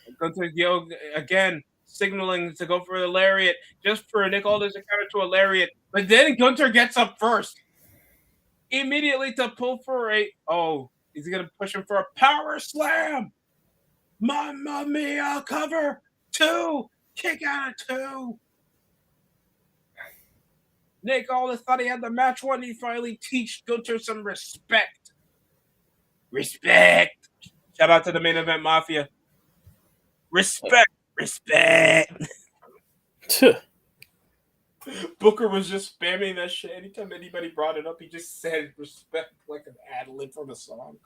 with Gunter again signaling to go for the lariat, just for Nick Aldis to counter to a lariat. But then Gunter gets up first. Immediately to pull for he's going to push him for a power slam. Mamma mia, cover 2. Kick out of 2. Nick Aldis thought he had the match won. He finally teach Gunter some respect. Respect. Shout out to the main event mafia. Respect. Booker was just spamming that shit. Anytime anybody brought it up, he just said respect like an ad-lib from a song.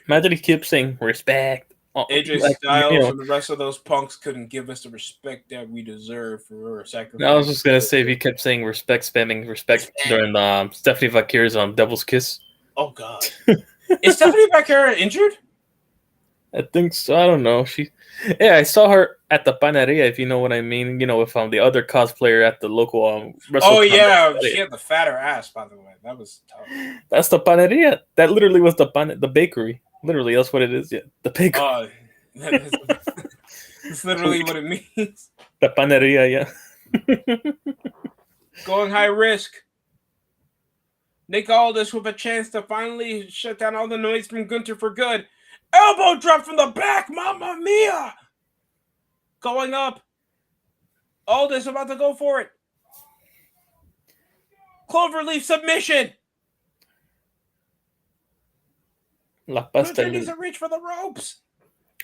Imagine he keeps saying respect. AJ Styles and the rest of those punks couldn't give us the respect that we deserve for our sacrifice. I was just gonna say, if he kept saying respect, spamming respect during Stephanie Vaquer's Devil's Kiss. Oh God, is Stephanie Vaquer injured? I think so. I don't know. I saw her at the Panaderia, if you know what I mean. With the other cosplayer at the local Oh yeah, she had the fatter ass. By the way, that was tough. That's the Panaderia. That literally was the bakery. Literally, that's what it is. Yeah, the bakery. That's literally what it means. The Panaderia, yeah. Going high risk. Nick Aldis with a chance to finally shut down all the noise from Gunter for good. Elbow drop from the back, mamma mia! Going up. Aldis about to go for it. Cloverleaf submission. Gunter needs to reach for the ropes.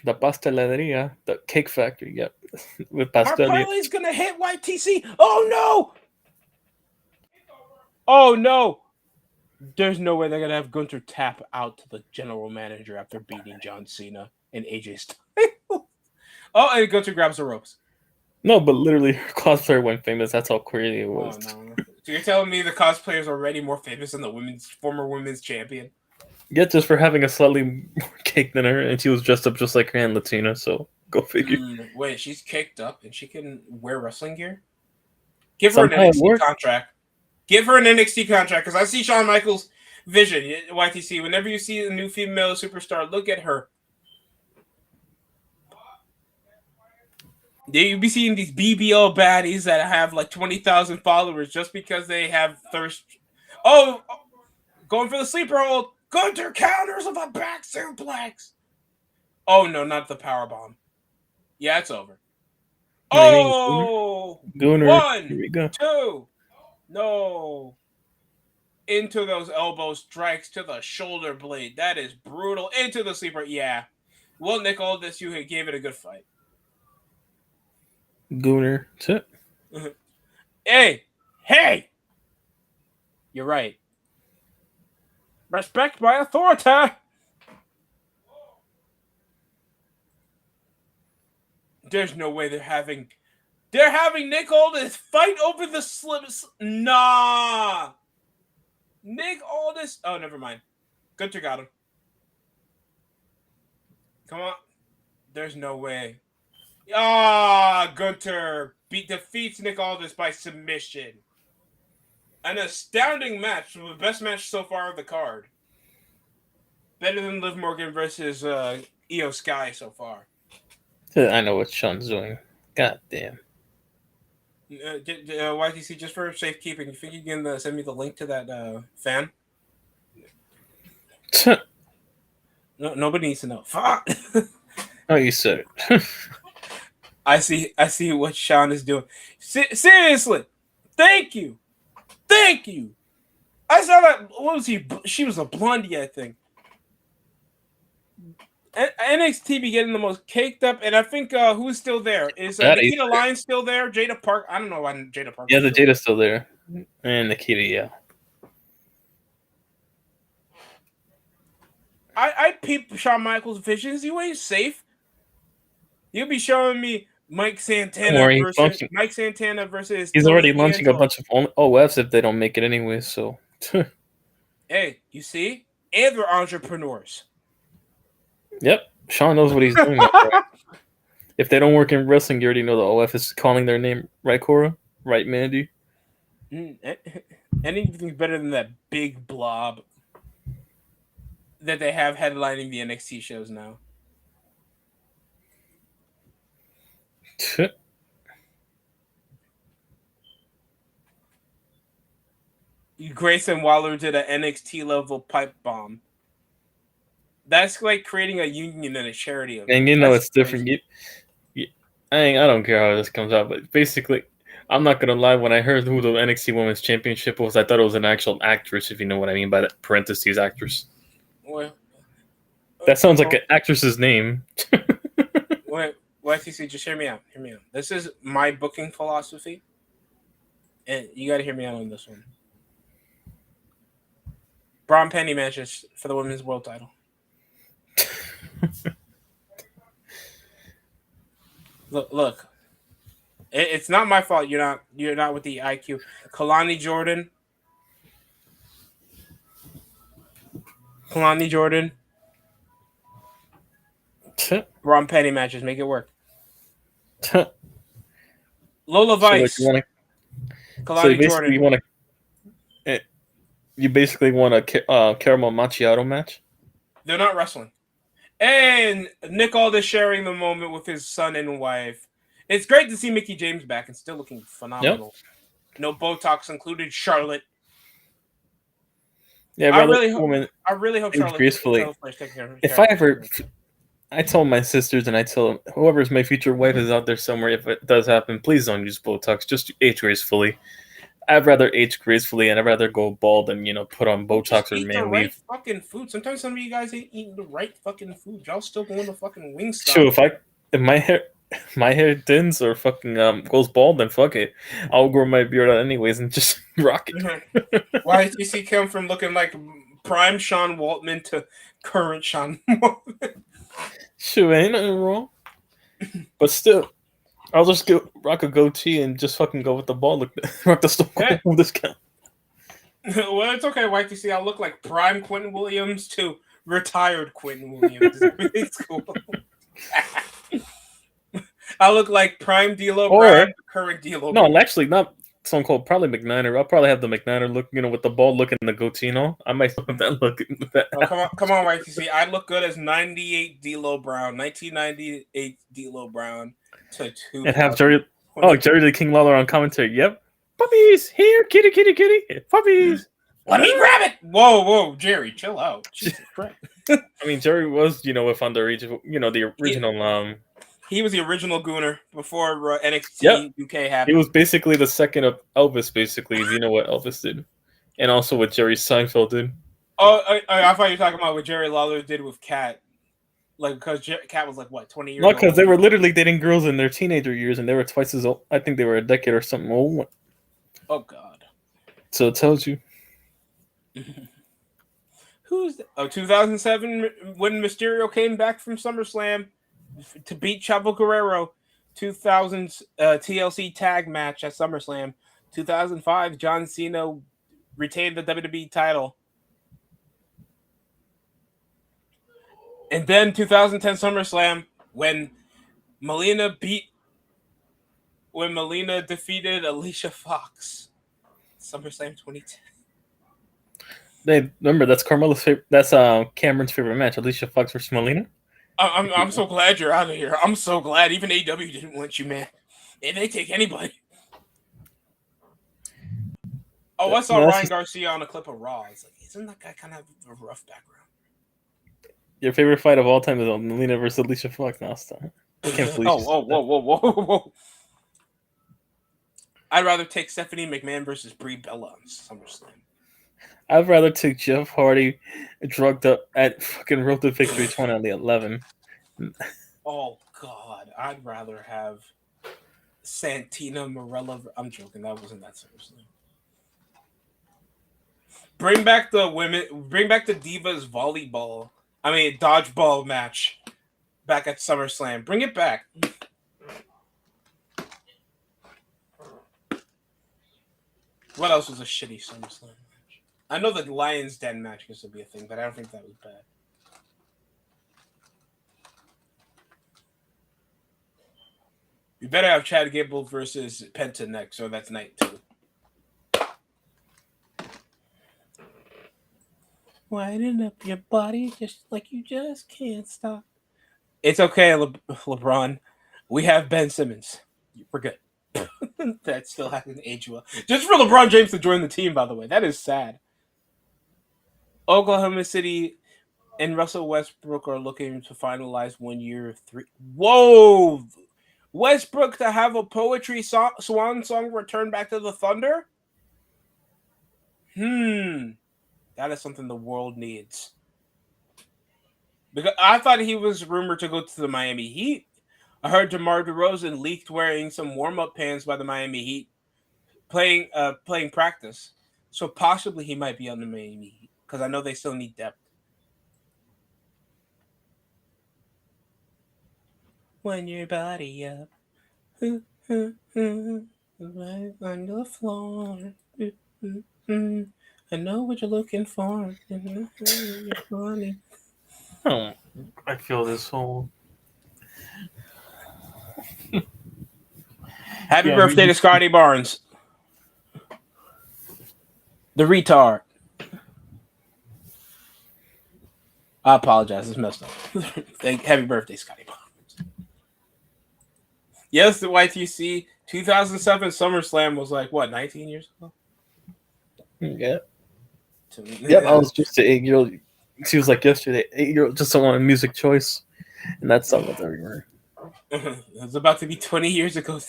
The pasteleria, the cake factory, yep. With pastel. Harley's gonna hit YTC. Oh no! Oh no! There's no way they're going to have Gunter tap out to the general manager after beating John Cena and AJ Styles. And Gunter grabs the ropes. No, but literally her cosplayer went famous. That's how crazy it was. Oh, no. So you're telling me the cosplayer is already more famous than the former women's champion? Yeah, just for having a slightly more cake than her, and she was dressed up just like her and Latina, so Go figure. Wait, she's kicked up and she can wear wrestling gear? Give her an Somehow it NXT worked. contract. Give her an NXT contract because I see Shawn Michaels' vision. YTC, whenever you see a new female superstar, look at her. You be seeing these BBL baddies that have like 20,000 followers just because they have thirst. Oh, going for the sleeper hold. Gunter counters of a back suplex. Oh no, not the power bomb. Yeah, it's over. I mean, Oh, Gooner. Here 1, we go. 2. No. Into those elbow strikes to the shoulder blade. That is brutal. Into the sleeper. Yeah. Well, Nick Aldis, you gave it a good fight. Gooner. Hey. You're right. Respect my authority. There's no way they're having Nick Aldis fight over the slims. Nah. Nick Aldis. Oh, never mind. Gunter got him. Come on. There's no way. Gunter defeats Nick Aldis by submission. An astounding match. The best match so far of the card. Better than Liv Morgan versus Io Sky so far. I know what Sean's doing. God damn. YTC, just for safekeeping, you think you can send me the link to that fan? No, nobody needs to know. Fuck. Oh, you said it. I see what Sean is doing. Seriously, thank you. I saw that. What was he? She was a blondie, I think. NXT be getting the most caked up, and I think who's still there? Is Nikita Lyons still there? Jada Park? I don't know why Jada Park. Yeah, the Jada's still there, and Nikita, yeah. I peep Shawn Michaels' visions. You ain't safe. You'll be showing me Mike Santana versus. He's already launching a bunch of OFs if they don't make it anyway. So. Hey, you see, and they're entrepreneurs. Yep, Sean knows what he's doing. Right? If they don't work in wrestling, you already know the OF is calling their name, right, Cora? Right, Mandy? Anything's better than that big blob that they have headlining the NXT shows now. Grayson Waller did an NXT level pipe bomb. That's like creating a union and a charity. And you know it's different. I don't care how this comes out, but basically, I'm not gonna lie. When I heard who the NXT Women's Championship was, I thought it was an actual actress. If you know what I mean by that, parentheses actress. Well, that sounds like an actress's name. Wait, YTC, just hear me out. This is my booking philosophy, and you got to hear me out on this one. Braun Penny matches for the women's world title. Look. It's not my fault. You're not with the IQ. Kalani Jordan. Braun Penny matches. Make it work. Lola Vice. Kalani Jordan. You basically want a Caramel Macchiato match? They're not wrestling. And Nick Aldis sharing the moment with his son and wife. It's great to see Mickie James back and still looking phenomenal. Yep. No Botox included. Charlotte. Yeah, I really hope Charlotte gracefully. If I told my sisters and I tell whoever's my future wife is out there somewhere, if it does happen, please don't use Botox. Just age gracefully. I'd rather age gracefully, and I'd rather go bald than put on Botox or man the weave. Right fucking food. Sometimes some of you guys ain't eating the right fucking food. Y'all still going to fucking Wingstop. Sure, if my hair thins or fucking goes bald, then fuck it. I'll grow my beard out anyways and just rock it. Why did you see come from looking like prime Sean Waltman to current Sean Waltman? Sure, ain't nothing wrong. But still. I'll just rock a goatee and just fucking go with the ball. Rock the Stone Cold discount. Well, it's okay, YTC. I'll look like prime Quentin Williams to retired Quentin Williams. It's cool. I look like prime D'Lo Or Brown, current D'Lo no, Brown. actually not Stone Cold. Probably McNiner. I'll probably have the McNiner look, with the bald look and the goatee. I might have that look. Oh, come on, YTC. I look good as 98 D'Lo Brown, 1998 D'Lo Brown to And have 2000. Jerry. Oh, Jerry the King Lawler on commentary. Yep. Puppies here, kitty, kitty, kitty. Puppies. Let me grab it. Whoa, Jerry, chill out. Jesus Christ. I mean, Jerry was, with underage, the original. He was the original Gooner before NXT Yep. UK happened. He was basically the second of Elvis, basically, if you know what Elvis did. And also what Jerry Seinfeld did. Oh, I thought you were talking about what Jerry Lawler did with Kat. Like, because Kat was like, what, 20 years old? No, because they were literally dating girls in their teenager years, and they were twice as old. I think they were a decade or something old. Oh, God. So it tells you. Who's... 2007, when Mysterio came back from SummerSlam to beat Chavo Guerrero. 2000 TLC tag match at SummerSlam. 2005, John Cena retained the WWE title. And then 2010 SummerSlam, when Melina defeated Alicia Fox. SummerSlam 2010. Hey, remember that's Carmella's favorite. That's Cameron's favorite match. Alicia Fox versus Melina. I'm so glad you're out of here. I'm so glad even AEW didn't want you, man. And they take anybody. Oh, I saw Ryan Garcia on a clip of Raw. It's like, isn't that guy kind of a rough background? Your favorite fight of all time is Melina versus Alicia Fox. Now stop. I can't believe. Whoa. I'd rather take Stephanie McMahon versus Brie Bella on SummerSlam. I'd rather take Jeff Hardy drugged up at fucking Road to Victory 2011. Oh, God. I'd rather have Santina Morella. I'm joking. That wasn't that SummerSlam. Bring back the Divas volleyball. Dodgeball match back at SummerSlam. Bring it back. What else was a shitty SummerSlam match? I know the Lions Den match used to be a thing, but I don't think that was bad. You better have Chad Gable versus Penta next, so that's night 2. Winding up your body just like you just can't stop. It's okay, LeBron. We have Ben Simmons. We're good. That still hasn't aged well. Just for LeBron James to join the team, by the way. That is sad. Oklahoma City and Russell Westbrook are looking to finalize 1 year 3. Whoa! Westbrook to have a poetry swan song return back to the Thunder? That is something the world needs. Because I thought he was rumored to go to the Miami Heat. I heard DeMar DeRozan leaked wearing some warm-up pants by the Miami Heat, playing practice. So possibly he might be on the Miami Heat, because I know they still need depth. When your body up, right on the floor. I know what you're looking for. You're funny. Oh, I feel this whole. Happy birthday to Scotty Barnes. The retard. I apologize. It's messed up. Happy birthday, Scotty Barnes. Yes, the YTC 2007 SummerSlam was like, what, 19 years ago? Yeah. Yep, I was just an 8-year-old. She was like yesterday, 8-year-old, just on a music choice. And that song was everywhere. It was about to be 20 years ago.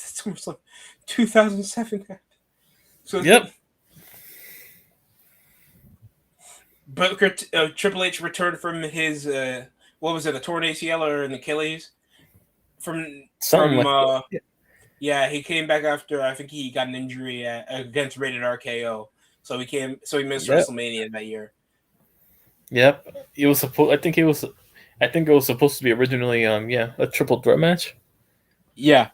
2007. So yep. But Triple H returned from his what was it, a torn ACL or an Achilles? Yeah, he came back after I think he got an injury against Rated RKO. So he missed WrestleMania that year. Yep, it was supposed. I think it was supposed to be originally a triple threat match. Yeah,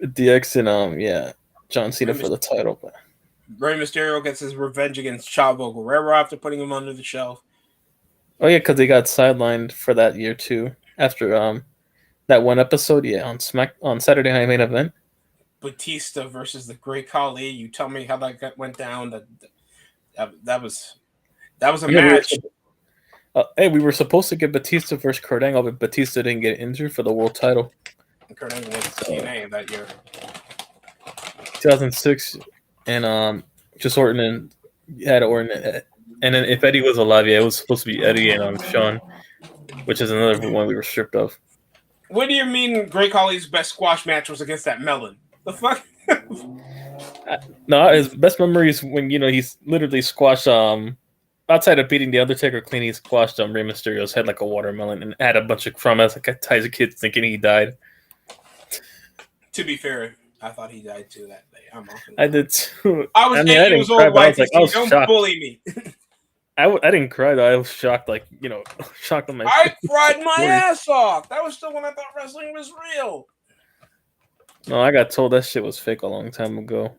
DX and John Cena for the title. Rey Mysterio gets his revenge against Chavo Guerrero after putting him under the shelf. Oh yeah, because they got sidelined for that year too. After That one episode, yeah, on Saturday Night Main Event. Batista versus the Great Khali. You tell me how that went down. That was a match. We were supposed to get Batista versus Kurt Angle, but Batista didn't get injured for the world title. Kurt Angle was TNA that year. 2006, and just Orton had Orton, and then if Eddie was alive, yeah, it was supposed to be Eddie and Sean, which is another one we were stripped of. What do you mean Great Khali's best squash match was against that melon? The fuck? No, his best memory is when he's literally squashed outside of beating the Undertaker clean, he squashed Rey Mysterio's head like a watermelon and had a bunch of traumatized kids thinking he died. To be fair, I thought he died too that day. I did too. I was 8 years old. Don't bully me. I didn't cry though. I was shocked, shocked on my. I cried my ass off. That was still when I thought wrestling was real. No, I got told that shit was fake a long time ago.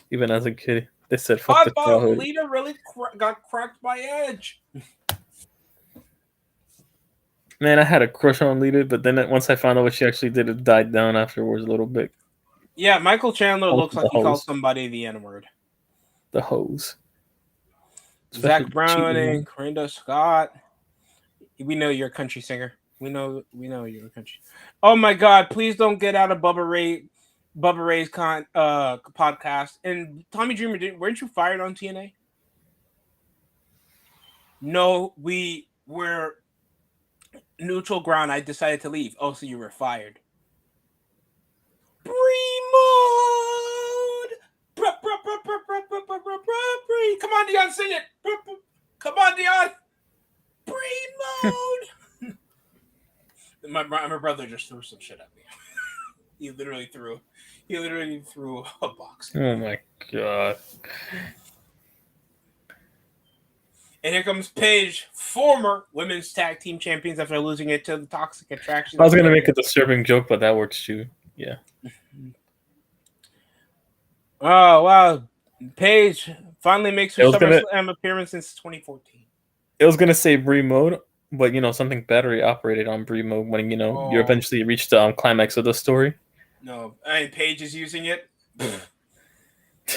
Even as a kid, they said fuck I the thought childhood. Lita really got cracked by Edge. Man, I had a crush on Lita, but then once I found out what she actually did, it died down afterwards a little bit. Yeah, Michael Chandler looks like he called somebody the N-word. The hose. Zach Browning, Corinda Scott. We know you're a country singer. We know you're a country. Oh my God! Please don't get out of Bubba Ray's podcast. And Tommy Dreamer, weren't you fired on TNA? No, we were neutral ground. I decided to leave. Oh, so you were fired. Come on, Dion, sing it. Come on, Dion. Mode. My brother just threw some shit at me. He literally threw a box. Oh my God. And here comes Paige, former women's tag team champions, after losing it to the Toxic Attraction. I was gonna make a disturbing joke, but that works too. Yeah. Oh wow, Paige finally makes her SummerSlam appearance since 2014. It was gonna say Brie mode, but something battery operated on Brie mode when you eventually reach the climax of the story. No, and Paige is using it.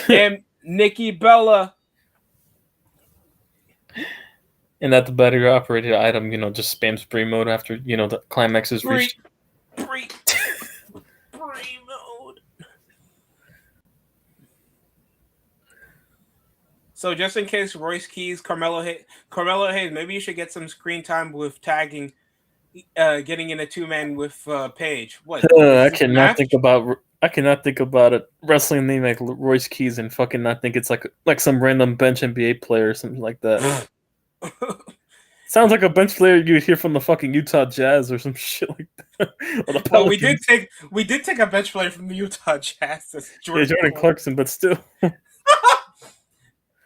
And Nikki Bella. And that the battery operated item, just spams Brie mode after the climax is reached. Brie mode. So just in case Royce Keys, Carmelo Hayes, maybe you should get some screen time with tagging, getting in a 2-man with Paige. What? I cannot think about a wrestling name like Royce Keys and fucking not think it's like some random bench NBA player or something like that. Sounds like a bench player you'd hear from the fucking Utah Jazz or some shit like that. Well, we did take a bench player from the Utah Jazz. That's Jordan Clarkson, but still.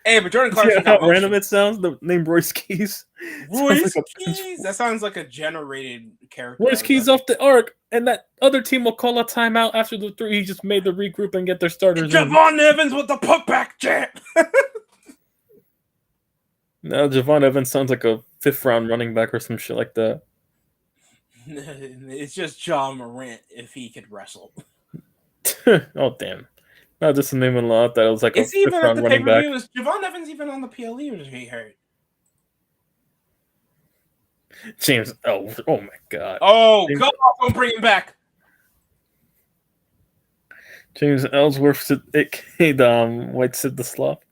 Hey, but Jordan Clarkson. How random it sounds. The name Royce Keys. Royce Keys. That sounds like a generated character. Royce Keys off the arc, and that other team will call a timeout after the 3. He just made the regroup and get their starters. Javon Evans with the putback jam. No, Javon Evans sounds like a 5th round running back or some shit like that. It's just John Morant if he could wrestle. Oh damn! No, just the name of law that was like a 5th round running back. Is Javon Evans even on the PLE or is he hurt? James, oh my God! Oh God! Don't bring him back. James Ellsworth, White Sid the Sloth.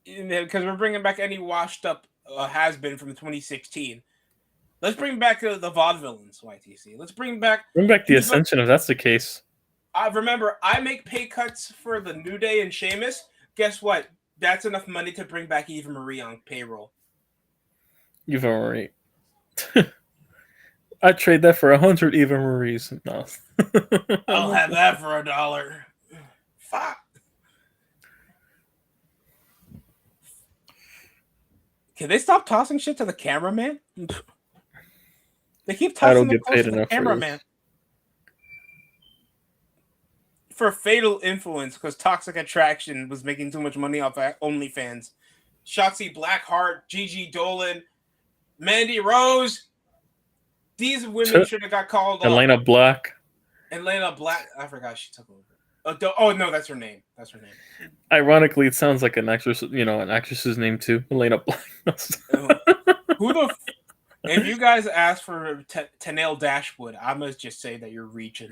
Because we're bringing back any washed up has-been from 2016. Let's bring back the vaudevillains, YTC. Let's bring back the Ascension if that's the case. Remember, I make pay cuts for the New Day and Sheamus. Guess what? That's enough money to bring back Eva Marie on payroll. Eva Marie. I'd trade that for 100 Eva Maries. No. I'll have that for $1. Fuck. Can they stop tossing shit to the cameraman? They keep tossing the to the cameraman. For Fatal Influence, because Toxic Attraction was making too much money off of OnlyFans. Shotzi Blackheart, Gigi Dolan, Mandy Rose, These women should have got called up. Elena Black. Elena Black. I forgot she took over. Oh no, that's her name. That's her name. Ironically, it sounds like an actress. An actress's name too. Elena Black. Who the? If you guys ask for Tennille Dashwood, I must just say that you're reaching.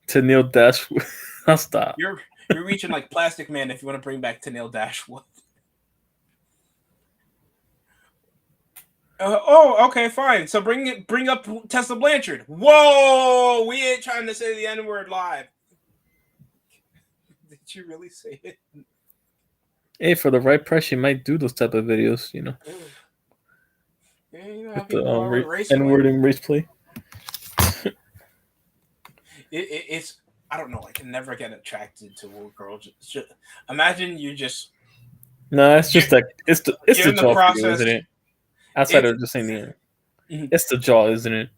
Tennille Dashwood. I'll stop. You're reaching like Plastic Man if you want to bring back Tennille Dashwood. Okay, fine. So bring up Tessa Blanchard. Whoa, we ain't trying to say the N-word live. Did you really say it? Hey, for the right price, you might do those type of videos, you know. Yeah, you know with the N-word and race play. It's I don't know. I can never get attracted to a girl. Just imagine you just. No, it's just like it's the jaw process, for you, isn't it? Outside of just saying the, it's the jaw, isn't it?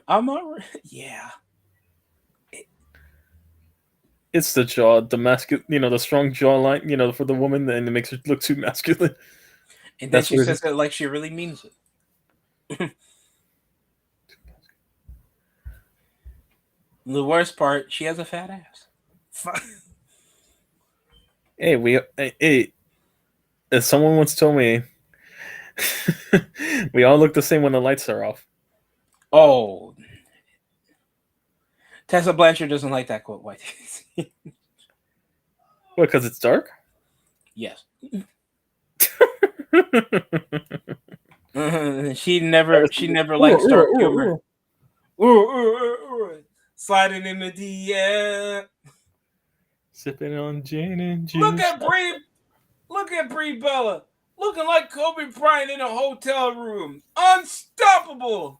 I'm already, yeah. It's the jaw, the masculine, the strong jawline, for the woman, and it makes her look too masculine. And then she says it like she really means it. The worst part, she has a fat ass. Hey, as someone once told me, we all look the same when the lights are off. Oh. Tessa Blanchard doesn't like that quote. Why? What, because it's dark? Yes. She never liked dark humor. Sliding in the DM. Sipping on gin and juice. Look at Brie Bella. Looking like Kobe Bryant in a hotel room. Unstoppable.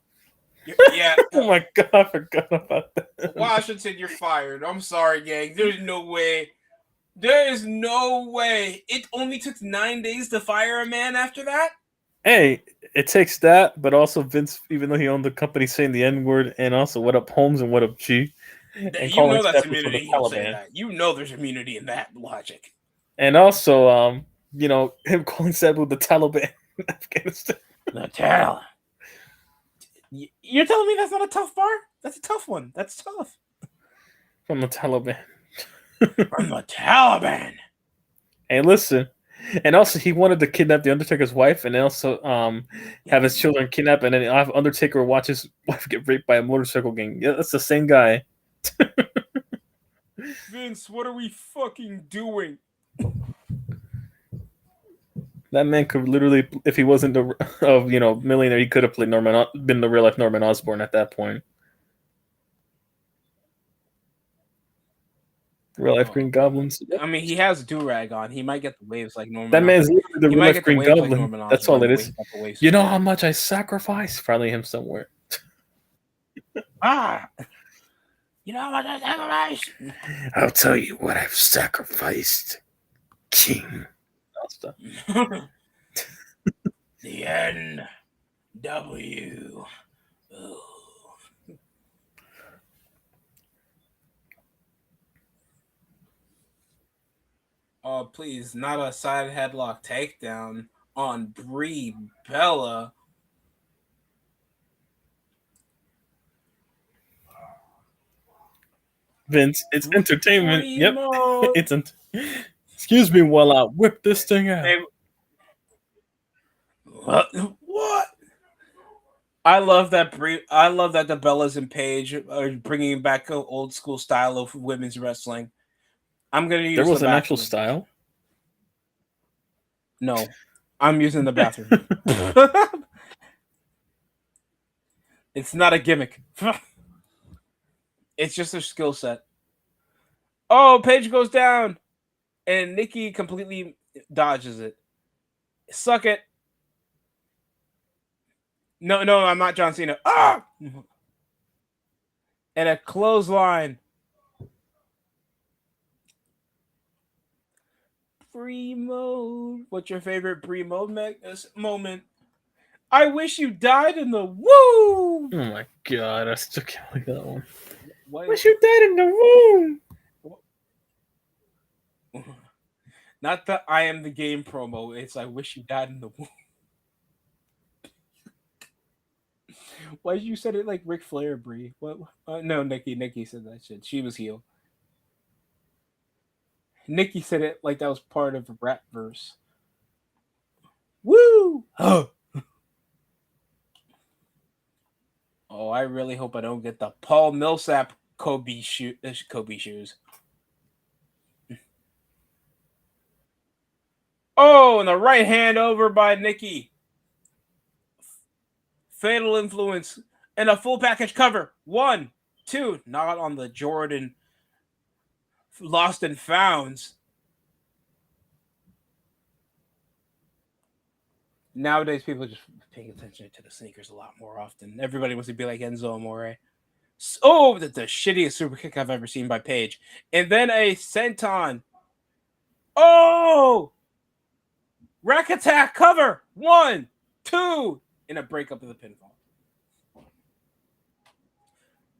Yeah. Oh my God, I forgot about that. Washington, you're fired. I'm sorry, gang. There's no way. There is no way. It only took 9 days to fire a man after that? Hey, it takes that, but also Vince, even though he owned the company, saying the N-word, and also what up Holmes and what up G. And you know that's immunity. He'll say that. You know there's immunity in that logic. And also, him calling Sabu the Taliban in Afghanistan. The Taliban. You're telling me that's not a tough bar? That's a tough one. That's tough. From the Taliban. From the Taliban. Hey, listen. And also, he wanted to kidnap the Undertaker's wife, and also have his children kidnapped, and then have Undertaker watch his wife get raped by a motorcycle gang. Yeah, that's the same guy. Vince, what are we fucking doing? That man could literally, if he wasn't millionaire, he could have played been the real life Norman Osborn at that point. Real life Green Goblins. I mean, he has a do-rag on. He might get the waves like Norman. That man's literally the real life Green Goblin. Like that's all it is. You know how much I sacrificed? Probably him somewhere. You know how much I sacrificed? I'll tell you what I've sacrificed, King. The N.W. Oh, please, not a side headlock takedown on Brie Bella. Vince, it's entertainment. Yep. Excuse me while I whip this thing out. Hey, what? I love that the Bellas and Paige are bringing back an old school style of women's wrestling. I'm gonna use. There was an actual style. No, I'm using the bathroom. It's not a gimmick. It's just a skill set. Oh, Paige goes down, and Nikki completely dodges it. Suck it. No, I'm not John Cena. Ah! And a clothesline. Brie mode. What's your favorite Brie mode moment? I wish you died in the womb. Oh my God, I still can't like that one. What? Wish you died in the womb. Not the I am the game promo. It's I wish you died in the womb. Why you said it like Ric Flair, Brie? What? No, Nikki. Nikki said that shit. She was heel. Nikki said it like that was part of a rap verse. Woo! Oh, I really hope I don't get the Paul Millsap Kobe shoes. Oh, and the right hand over by Nikki. Fatal influence and a full package cover. 1, 2. Not on the Jordan Lost and Founds. Nowadays, people are just paying attention to the sneakers a lot more often. Everybody wants to be like Enzo Amore. Oh, that's the shittiest super kick I've ever seen by Paige. And then a senton. Oh! Rack attack cover. 1, 2. And a breakup of the pinfall.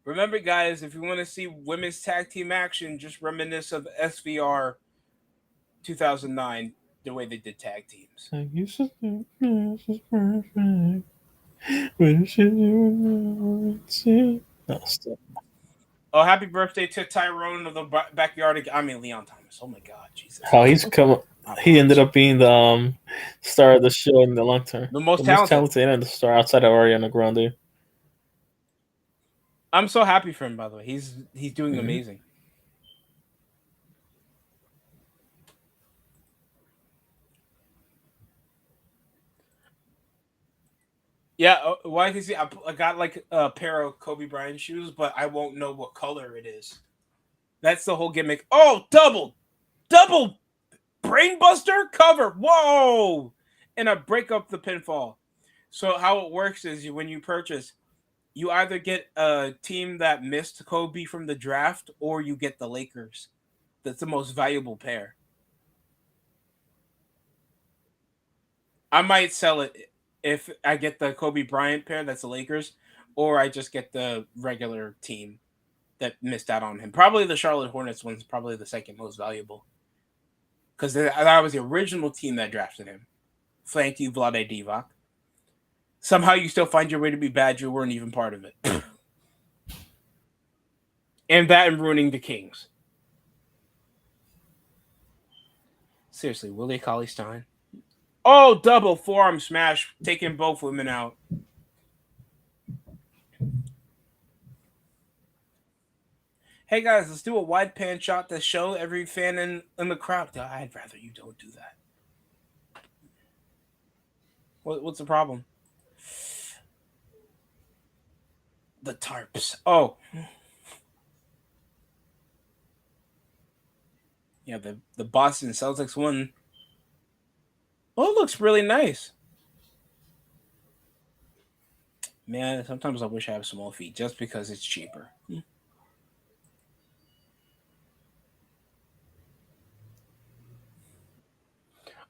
Remember, guys, if you want to see women's tag team action, just reminisce of SVR 2009, the way they did tag teams. Oh, happy birthday to Tyrone of the backyard. I mean, Leon Thomas. Oh my God, Jesus. How he's come. He ended up being the star of the show in the long term. The most talented and the star outside of Ariana Grande. I'm so happy for him, by the way. He's doing amazing. Yeah, why? Because I got like a pair of Kobe Bryant shoes, but I won't know what color it is. That's the whole gimmick. Oh, double brainbuster cover. Whoa! And I break up the pinfall. So how it works is when you purchase, you either get a team that missed Kobe from the draft, or you get the Lakers. That's the most valuable pair. I might sell it if I get the Kobe Bryant pair, that's the Lakers, or I just get the regular team that missed out on him. Probably the Charlotte Hornets one's probably the second most valuable. Because that was the original team that drafted him. Thank you, Vlade Divac. Somehow you still find your way to be bad. You weren't even part of it. And that and ruining the Kings. Seriously, Willie Cauley-Stein. Oh, double forearm smash, taking both women out. Hey guys, let's do a wide pan shot to show every fan in the crowd. I'd rather you don't do that. What's the problem? The tarps. Oh. Yeah, the Boston Celtics one. Oh, it looks really nice. Man, sometimes I wish I have small feet just because it's cheaper.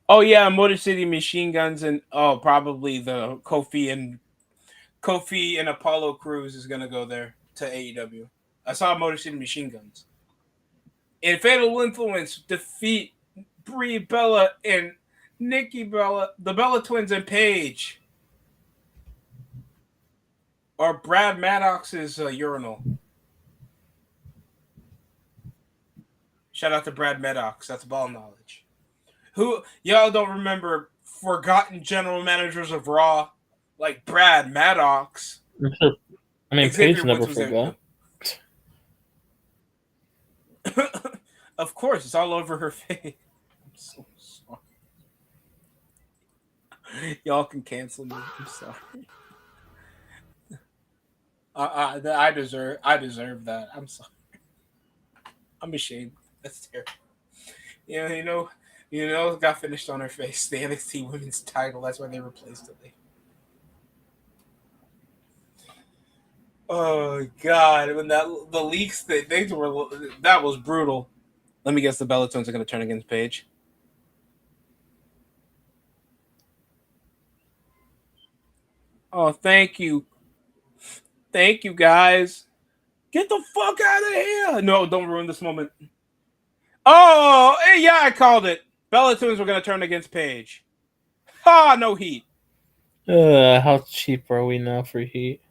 Oh yeah, Motor City Machine Guns and probably the Kofi and Apollo Crews is gonna go there to AEW. I saw Motor City Machine Guns. And Fatal Influence defeat Brie Bella and Nikki Bella, the Bella Twins and Paige. Or Brad Maddox's urinal. Shout out to Brad Maddox. That's ball knowledge. Who y'all don't remember forgotten general managers of Raw like Brad Maddox? I mean, Paige never forgot. Of course, it's all over her face. I'm so sorry. Y'all can cancel me. I'm sorry. I deserve that. I'm sorry. I'm ashamed. That's terrible. You know, it got finished on her face. The NXT Women's title. That's why they replaced it. Oh God! When the leaks things were that was brutal. Let me guess, the Bella Twins are going to turn against Paige. Oh, thank you, guys. Get the fuck out of here! No, don't ruin this moment. Oh, yeah, I called it. Bella Twins were going to turn against Paige. Ha! No heat. How cheap are we now for heat?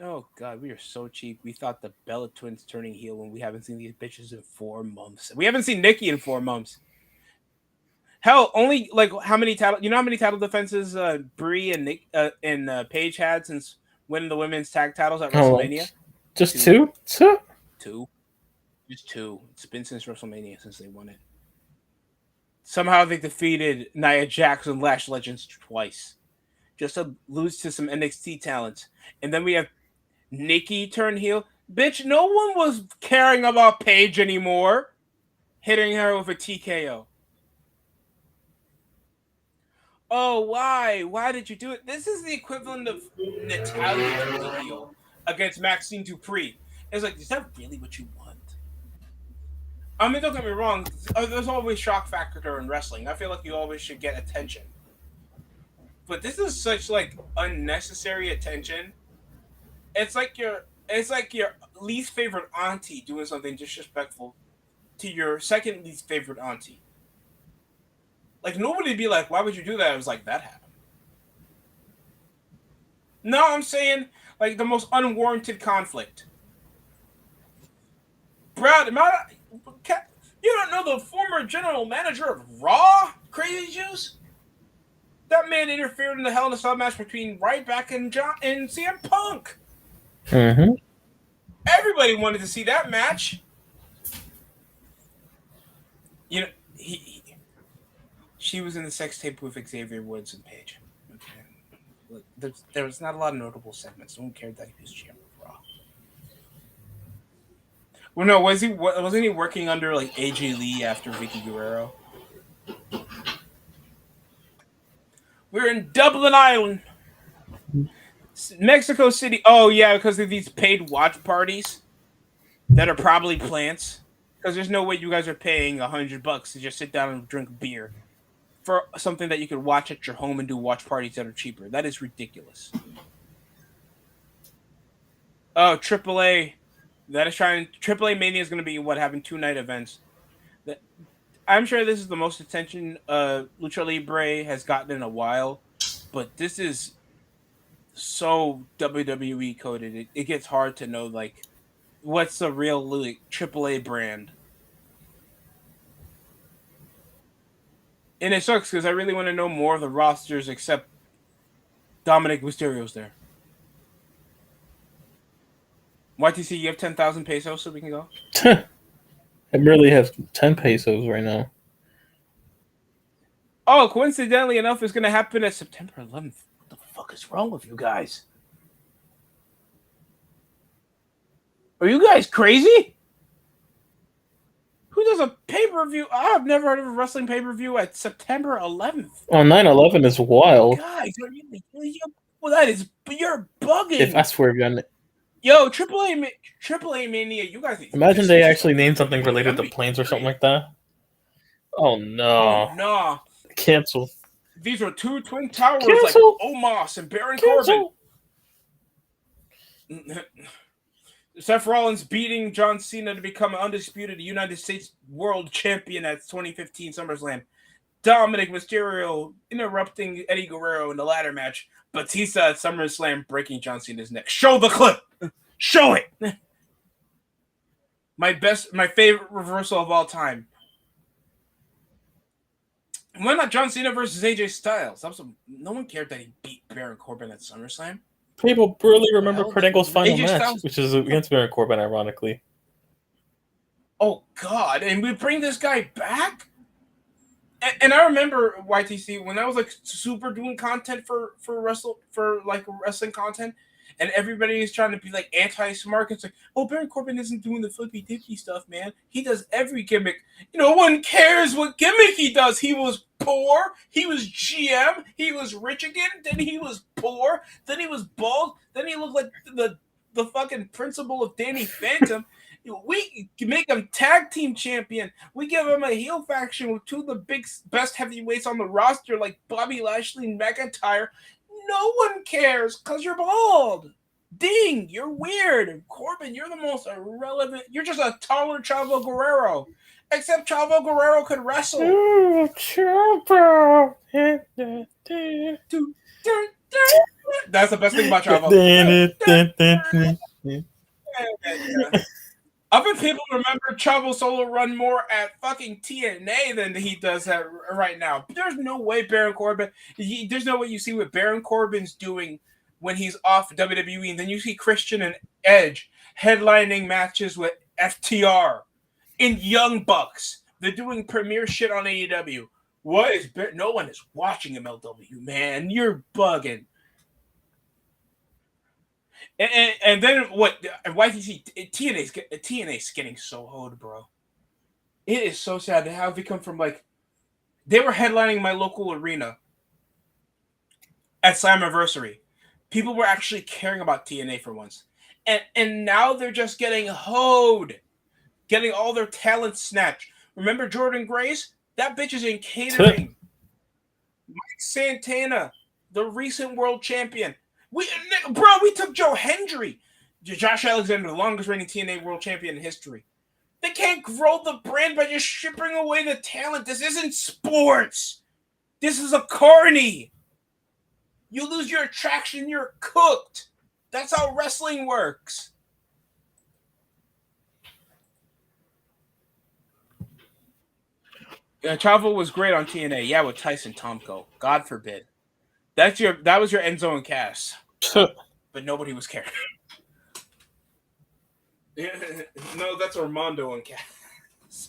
Oh god, we are so cheap. We thought the Bella Twins turning heel when we haven't seen these bitches in 4 months. We haven't seen Nikki in 4 months. Hell, only like how many title? You know how many title defenses Brie and Nick and Paige had since winning the women's tag titles at WrestleMania? Just Two. two? Two. Just two. It's been since WrestleMania since they won it. Somehow they defeated Nia Jax and Lash Legends twice, just to lose to some NXT talents. And then we have Nikki turn heel. Bitch, no one was caring about Paige anymore. Hitting her with a TKO. Oh, why? Why did you do it? This is the equivalent of Natalia turning heel against Maxine Dupree. It's like, is that really what you want? I mean, don't get me wrong. There's always shock factor in wrestling. I feel like you always should get attention. But this is such like unnecessary attention. It's like your least favorite auntie doing something disrespectful to your second least favorite auntie. Like nobody'd be like, "Why would you do that?" I was like, "That happened." No, I'm saying like the most unwarranted conflict. Brad, you don't know the former general manager of Raw, Crazy Juice? That man interfered in the Hell in a Cell match between Ryback and CM Punk. Mm-hmm. Everybody wanted to see that match. You know, she was in the sex tape with Xavier Woods and Paige. Okay. There was not a lot of notable segments. No one cared that he was GM of Raw. Well, no, wasn't he working under like AJ Lee after Vicky Guerrero? We're in Dublin, Ireland. Mexico City. Oh, yeah, because of these paid watch parties that are probably plants. Because there's no way you guys are paying $100 to just sit down and drink beer for something that you could watch at your home and do watch parties that are cheaper. That is ridiculous. Oh, AAA. AAA Mania is going to be having 2-night events. I'm sure this is the most attention Lucha Libre has gotten in a while, but this is so WWE coded. It gets hard to know like what's the real like, AAA brand. And it sucks because I really want to know more of the rosters except Dominic Mysterio's there. YTC, you have 10,000 pesos so we can go? I barely have 10 pesos right now. Oh, coincidentally enough, it's going to happen at September 11th. What the fuck is wrong with you guys? Are you guys crazy? Who does a pay-per-view? I've never heard of a wrestling pay-per-view at September 11th. Oh, 9/11 is wild. Guys, well, that is, you're bugging. If I swear, yo, AAA Mania, you guys. Imagine they actually named something related to planes or something like that. Oh no! Oh no! Cancel. These are two twin towers Cancel. like Omos and Baron Cancel. Corbin. Seth Rollins beating John Cena to become an undisputed United States World Champion at 2015 SummerSlam. Dominic Mysterio interrupting Eddie Guerrero in the ladder match. Batista at SummerSlam breaking John Cena's neck. Show the clip. Show it. My favorite reversal of all time. Why not John Cena versus AJ Styles? No one cared that he beat Baron Corbin at SummerSlam. People really remember Kurt Angle's final match, Styles, which is against Baron Corbin, ironically. Oh God! And we bring this guy back. And I remember YTC when I was like super doing content for wrestling content, and everybody is trying to be like anti-smart. It's like, oh, Baron Corbin isn't doing the flippy dippy stuff, man. He does every gimmick. No one cares what gimmick he does. He was poor. He was GM. He was rich again. Then he was poor. Then he was bald. Then he looked like the fucking principal of Danny Phantom. We make him tag team champion. We give him a heel faction with two of the best heavyweights on the roster, like Bobby Lashley and McIntyre. No one cares because you're bald. Ding, you're weird. Corbin, you're the most irrelevant. You're just a taller Chavo Guerrero. Except Chavo Guerrero could wrestle. Ooh, Chavo. That's the best thing about travel. I bet people remember Travel Solo run more at fucking TNA than he does at right now. There's no way Baron Corbin. There's no way you see what Baron Corbin's doing when he's off WWE, and then you see Christian and Edge headlining matches with FTR in Young Bucks. They're doing premiere shit on AEW. What is no one is watching MLW, man. You're bugging. And then what? YTC TNA's getting so old, bro. It is so sad how they come from like they were headlining my local arena at Slammiversary. People were actually caring about TNA for once, and now they're just getting hoed, getting all their talent snatched. Remember Jordan Grace? That bitch is in catering. Mike Santana, the recent world champion. We took Joe Hendry. Josh Alexander, the longest reigning TNA world champion in history. They can't grow the brand by just shipping away the talent. This isn't sports. This is a carny. You lose your attraction, you're cooked. That's how wrestling works. Yeah, Travel was great on TNA. Yeah, with Tyson Tomko. God forbid. That was your Enzo and Cass. But nobody was caring. No, that's Armando and Cass.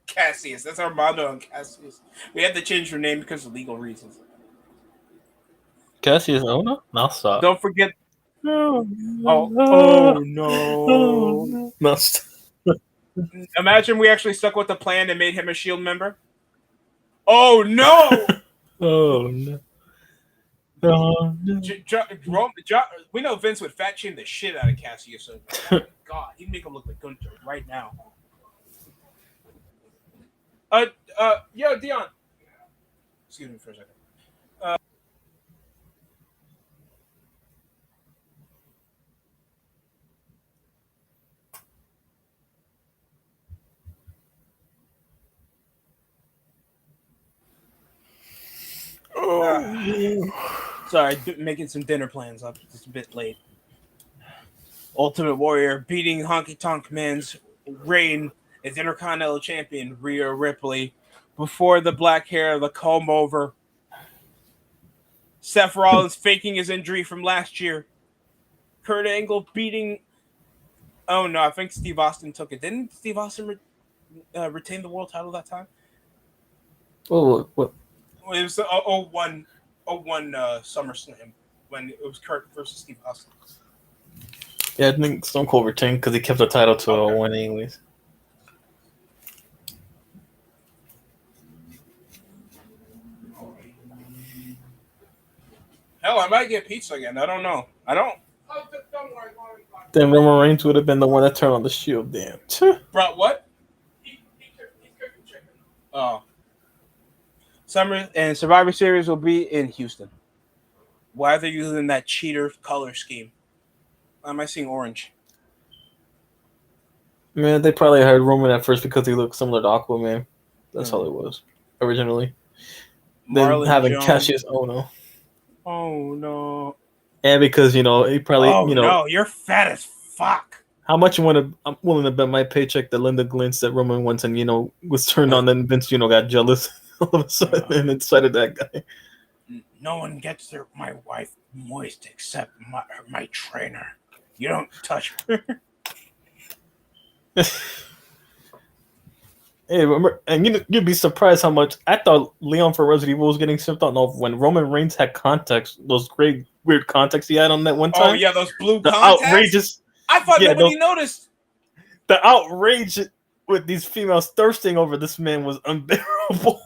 Cassius. That's Armando and Cassius. We had to change their name because of legal reasons. Cassius Ono? I'll stop. Don't forget. Oh no. No, stop. Imagine we actually stuck with the plan and made him a Shield member. Oh no! Oh no. We know Vince would fat shame the shit out of Cassius. So, God, he'd make him look like Gunther right now. Yo, Dion. Excuse me for a second. Sorry, making some dinner plans. I'm just a bit late. Ultimate Warrior beating Honky Tonk Man's reign as Intercontinental Champion Rhea Ripley before the black hair, the comb over. Seth Rollins faking his injury from last year. Kurt Angle beating. Oh no, I think Steve Austin took it. Didn't Steve Austin retain the world title that time? Oh, what? It was 01 SummerSlam when it was Kurt versus Steve Austin. Yeah, I think Stone Cold retained because he kept the title to 01 anyways. Hell, I might get pizza again. I don't know. I don't. Oh, don't worry. Then Roman Reigns would have been the one that turned on the Shield. Damn. Brought what? He cooking chicken. Oh. Summer and Survivor Series will be in Houston. Why are they using that cheater color scheme? Why am I seeing orange? Man, they probably hired Roman at first because he looked similar to Aquaman. That's all it was originally. Then having Cassius Ono. Oh no. And because he probably no, you're fat as fuck. How much I'm willing to bet my paycheck that Linda Glintz that Roman once and was turned on, then Vince got jealous all of a sudden and decided that guy. No one gets my wife moist except my trainer. You don't touch her. Hey, remember, and you'd be surprised how much I thought Leon for Resident Evil was getting shipped on off when Roman Reigns had contacts, those great weird contacts he had on that one time. Oh yeah, those blue the contacts. Outrageous. I thought nobody noticed. The outrage with these females thirsting over this man was unbearable.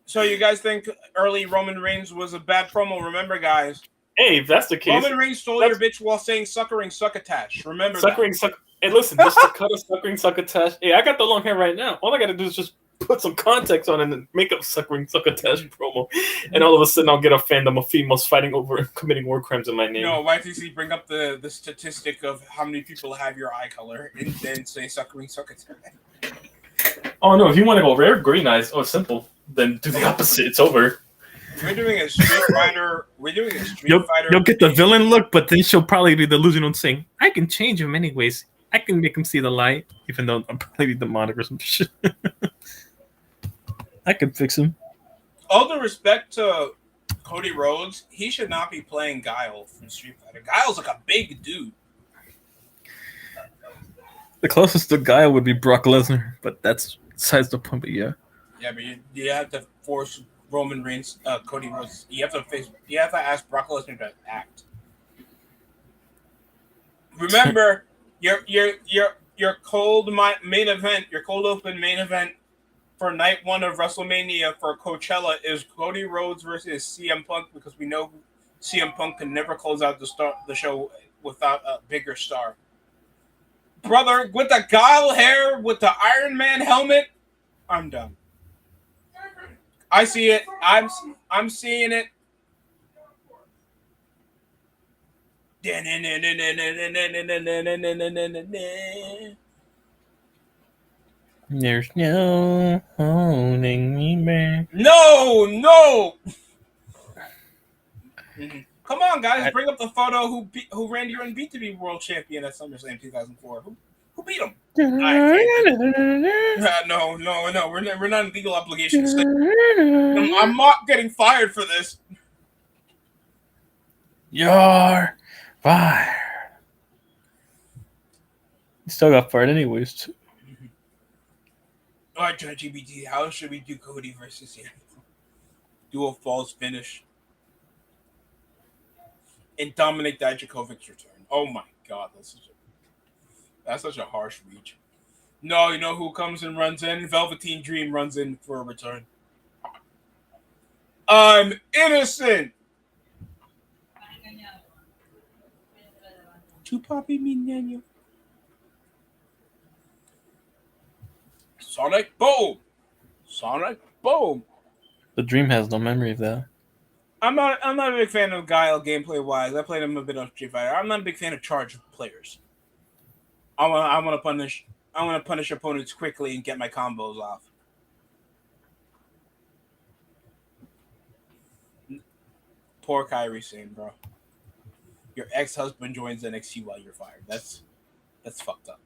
So you guys think early Roman Reigns was a bad promo? Remember, guys. Hey, if that's the case, Roman Reigns stole your bitch while saying "suckering succotash." Remember, suckering suck. Hey, listen, just to cut a suckering succotash. Hey, I got the long hair right now. All I got to do is just put some context on it and make up suckering succotash promo, and all of a sudden I'll get a fandom of females fighting over committing war crimes in my name. No, YTC, bring up the statistic of how many people have your eye color, and then say suckering succotash. Oh no, if you want to go rare green eyes, simple, then do the opposite. It's over. We're doing a Street Fighter. We're doing a Street Fighter. You'll get the villain look, but then she'll probably be delusional and saying, "I can change him anyways. I can make him see the light, even though I'm probably demonic or some shit. I can fix him." All due respect to Cody Rhodes, he should not be playing Guile from Street Fighter. Guile's like a big dude. The closest to Guile would be Brock Lesnar, but that's besides the point. But yeah. Yeah, but you have to force Roman Reigns, Cody Rhodes. You have to ask Brock Lesnar to act. Remember, your cold main event, your cold open main event for night 1 of WrestleMania for Coachella is Cody Rhodes versus CM Punk, because we know CM Punk can never close out the show without a bigger star. Brother, with the Guile hair, with the Iron Man helmet, I'm done. I see it. I'm seeing it. There's no holding me back. No. Come on, guys, bring up the photo who Randy Orton beat to be world champion at SummerSlam 2004. Who beat him? No. We're not in legal obligations. I'm not getting fired for this. You're fired. You still got fired anyways. All right, GBT, how should we do Cody versus him? Do a false finish and dominate Dijakovic's return. Oh my God, that's such a harsh reach. No, you know who comes and runs in? Velveteen Dream runs in for a return. I'm innocent. Tu papi mi niño. Sonic Boom. The Dream has no memory of that. I'm not a big fan of Guile gameplay wise. I played him a bit on Street Fighter. I'm not a big fan of charged players. I want to punish opponents quickly and get my combos off. Poor Kyrie Sane, bro. Your ex-husband joins NXT while you're fired. That's fucked up.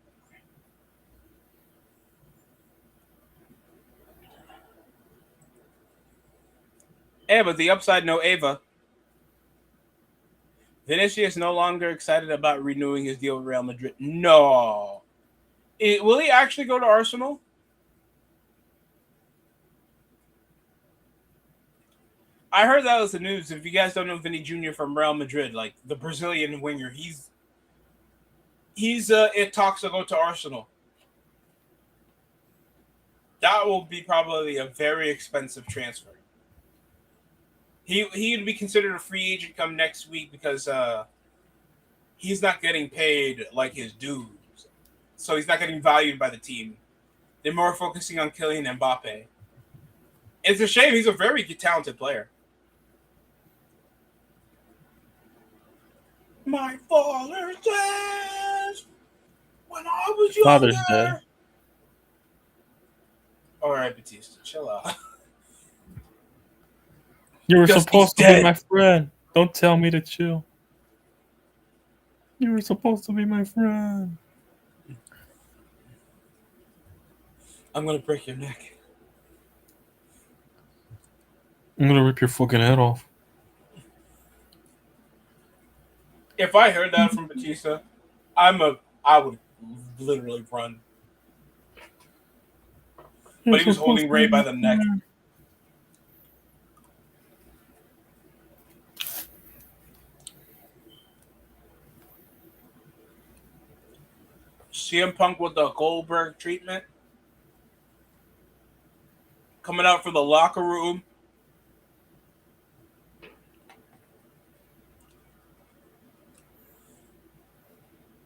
Yeah, but the upside, no Ava. Vinicius no longer excited about renewing his deal with Real Madrid. No. Will he actually go to Arsenal? I heard that was the news. If you guys don't know Vinny Jr. from Real Madrid, like the Brazilian winger, he's it talks to go to Arsenal. That will be probably a very expensive transfer. He'd be considered a free agent come next week because he's not getting paid like his dues. So he's not getting valued by the team. They're more focusing on Kylian Mbappe. It's a shame. He's a very talented player. My father says when I was younger. Father's dead. All right, Batista, chill out. You were supposed to be my friend. Don't tell me to chill. You were supposed to be my friend. I'm gonna break your neck. I'm gonna rip your fucking head off. If I heard that from Batista, I would literally run. But he was holding Ray by the neck. CM Punk with the Goldberg treatment. Coming out from the locker room.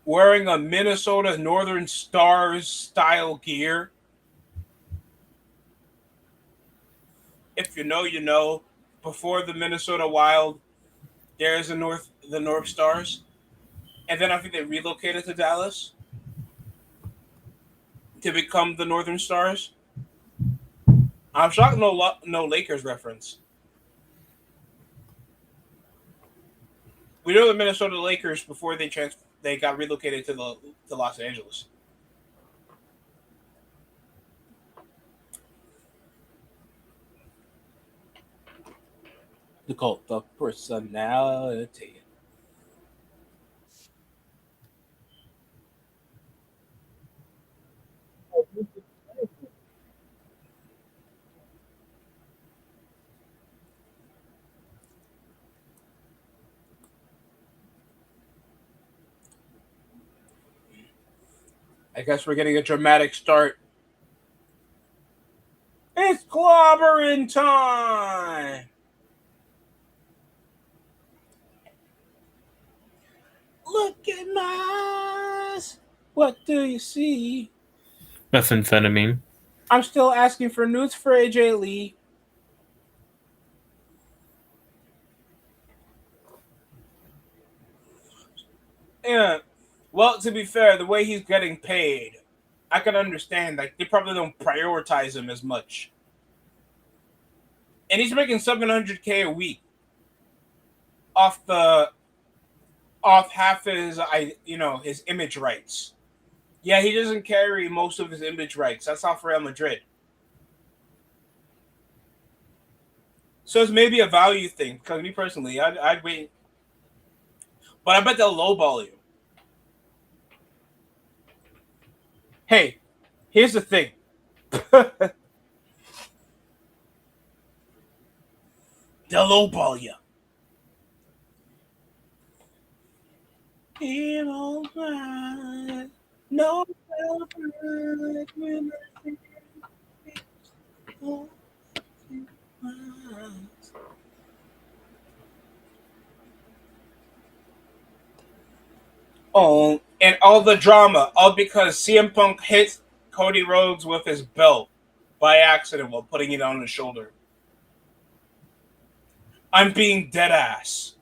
Wearing a Minnesota Northern Stars style gear. If you know, you know. Before the Minnesota Wild, there's the North Stars. And then I think they relocated to Dallas to become the Northern Stars. I'm shocked no Lakers reference. We know the Minnesota Lakers before they got relocated to Los Angeles. The cult of personality. I guess we're getting a dramatic start. It's clobbering time! Look at my eyes. What do you see? Methamphetamine. I'm still asking for nudes for AJ Lee. Yeah. Well, to be fair, the way he's getting paid, I can understand. Like, they probably don't prioritize him as much. And he's making $700K a week off half his image rights. Yeah, he doesn't carry most of his image rights. That's off Real Madrid. So it's maybe a value thing. Because me personally, I'd wait. But I bet they'll lowball you. Hey, here's the thing. They'll lowball you. No. Oh, and all the drama, all because CM Punk hit Cody Rhodes with his belt by accident while putting it on his shoulder. I'm being dead ass.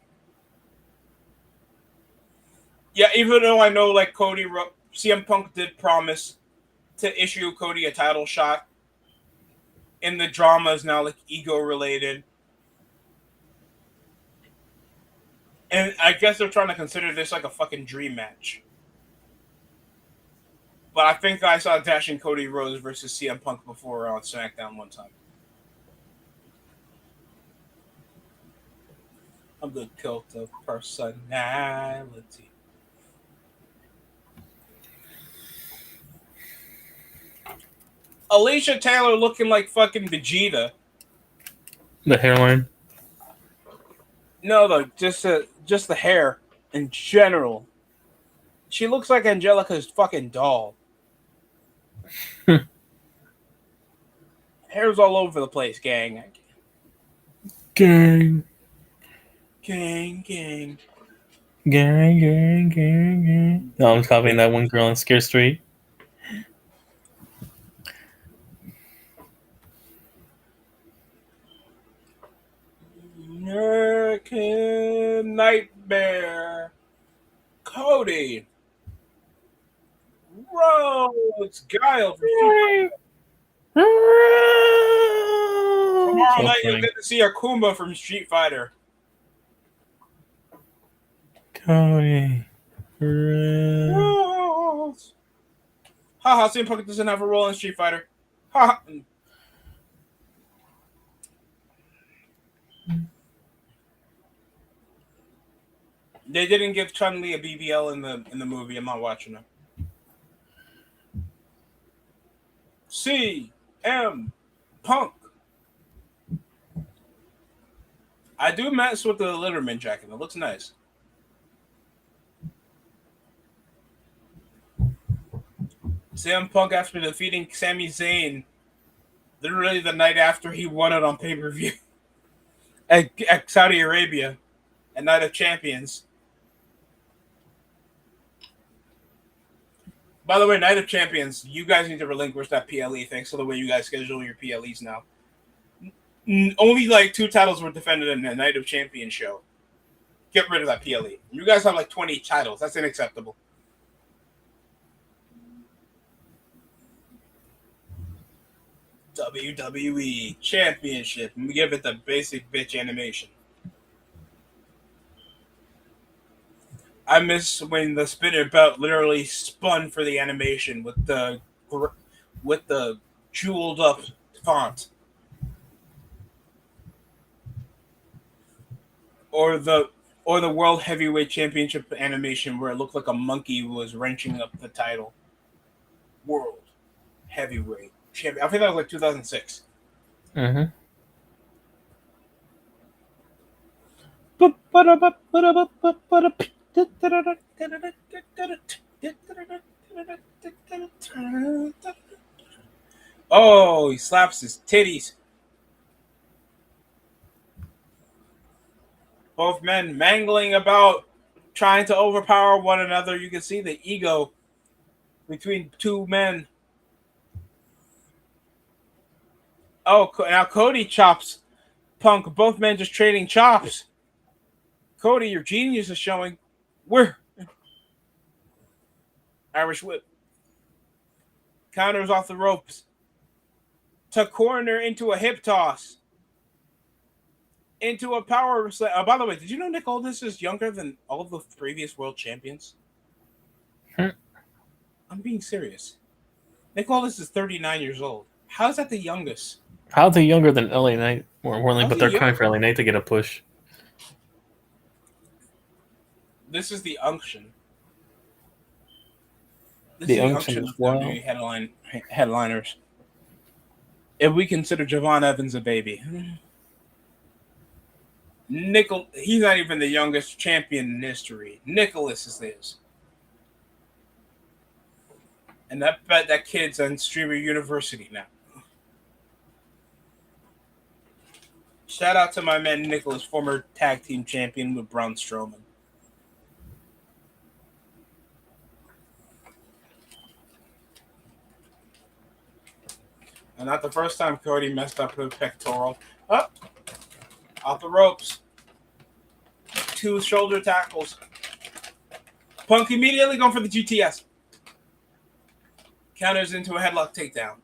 Yeah, even though I know like CM Punk did promise to issue Cody a title shot, and the drama is now like ego related. And I guess they're trying to consider this like a fucking dream match. But I think I saw Dashing Cody Rhodes versus CM Punk before on SmackDown one time. I'm the cult of personality. Alicia Taylor looking like fucking Vegeta. The hairline. No, just the hair in general. She looks like Angelica's fucking doll. Hair's all over the place, gang. Gang. Gang, gang. Gang, gang, gang, gang. No, I'm copying that one girl on Scare Street. American Nightmare. Cody. Rhodes. Guile. Tomorrow night you'll get to see Akuma from Street Fighter. Cody. Rhodes. Haha, CM Punk doesn't have a role in Street Fighter. Haha. They didn't give Chun-Li a BBL in the movie. I'm not watching it. CM Punk. I do mess with the Letterman jacket. It looks nice. CM Punk after defeating Sami Zayn literally the night after he won it on pay-per-view at Saudi Arabia at Night of Champions. By the way, Night of Champions, you guys need to relinquish that PLE thanks to the way you guys schedule your PLEs now. Only like 2 titles were defended in the Night of Champions show. Get rid of that PLE. You guys have like 20 titles. That's unacceptable. WWE Championship. We give it the basic bitch animation. I miss when the spinner belt literally spun for the animation with the jeweled up font, or the World Heavyweight Championship animation where it looked like a monkey was wrenching up the title. World Heavyweight Champion. I think that was like 2006. Mm-hmm. Oh, he slaps his titties. Both men mangling about, trying to overpower one another. You can see the ego between two men. Oh, now Cody chops Punk. Both men just trading chops. Cody, your genius is showing. We're Irish whip. Counters off the ropes. To corner into a hip toss. Into a power slam. By the way, did you know Nick Aldis is younger than all the previous world champions? I'm being serious. Nick Aldis is 39 years old. How is that the youngest? How are they younger than LA Knight? More importantly, How's but he they're young? trying for LA Knight to get a push. This is the unction. This The is the unction unction as of well. WWE headliners. If we consider Javon Evans a baby. He's not even the youngest champion in history. Nicholas is this. And I bet that kid's on Streamer University now. Shout out to my man Nicholas, former tag team champion with Braun Strowman. And not the first time Cody messed up with pectoral. Up, off the ropes. 2 shoulder tackles. Punk immediately going for the GTS. Counters into a headlock takedown.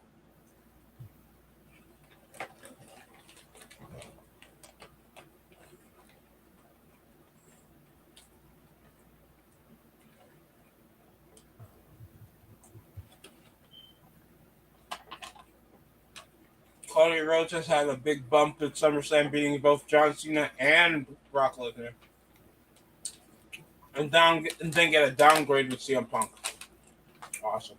Cody Rhodes has had a big bump at SummerSlam, beating both John Cena and Brock Lesnar. And then get a downgrade with CM Punk. Awesome.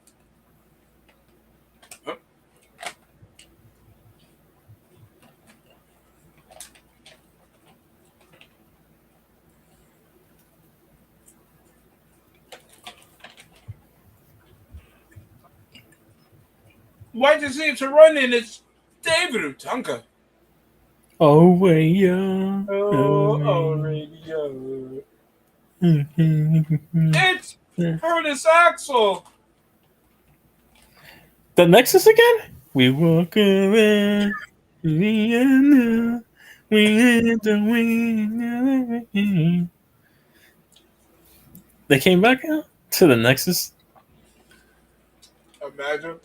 Why'd you see it's a run in? It's David Utunka. Oh, way, yeah. Radio. It's Curtis Axel. The Nexus again? We walk around. We are the. They came back out to the Nexus. Imagine.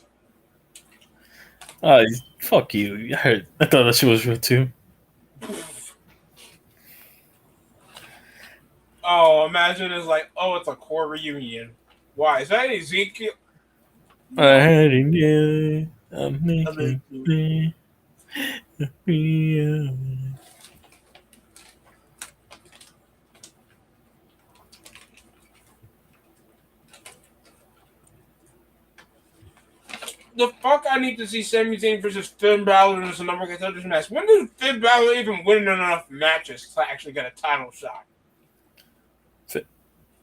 Fuck you. I thought that shit was real too. Oh, imagine it's like, it's a core reunion. Why? Is that Ezekiel? I had it, yeah. I'm making me. The fuck I need to see Sami Zayn versus Finn Balor as a number contenders match. When did Finn Balor even win enough matches to actually get a title shot?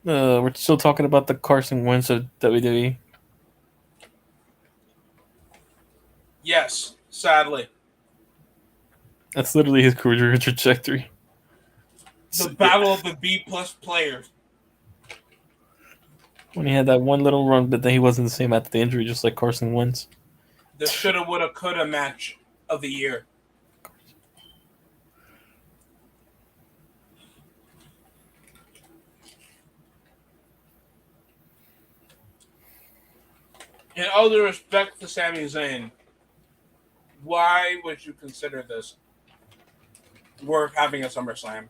We're still talking about the Carson Wentz of WWE. Yes, sadly. That's literally his career trajectory. The battle of the B+ players. When he had that one little run, but then he wasn't the same after the injury, just like Carson Wentz. The shoulda, woulda, coulda match of the year. In all due respect to Sami Zayn, why would you consider this worth having a SummerSlam?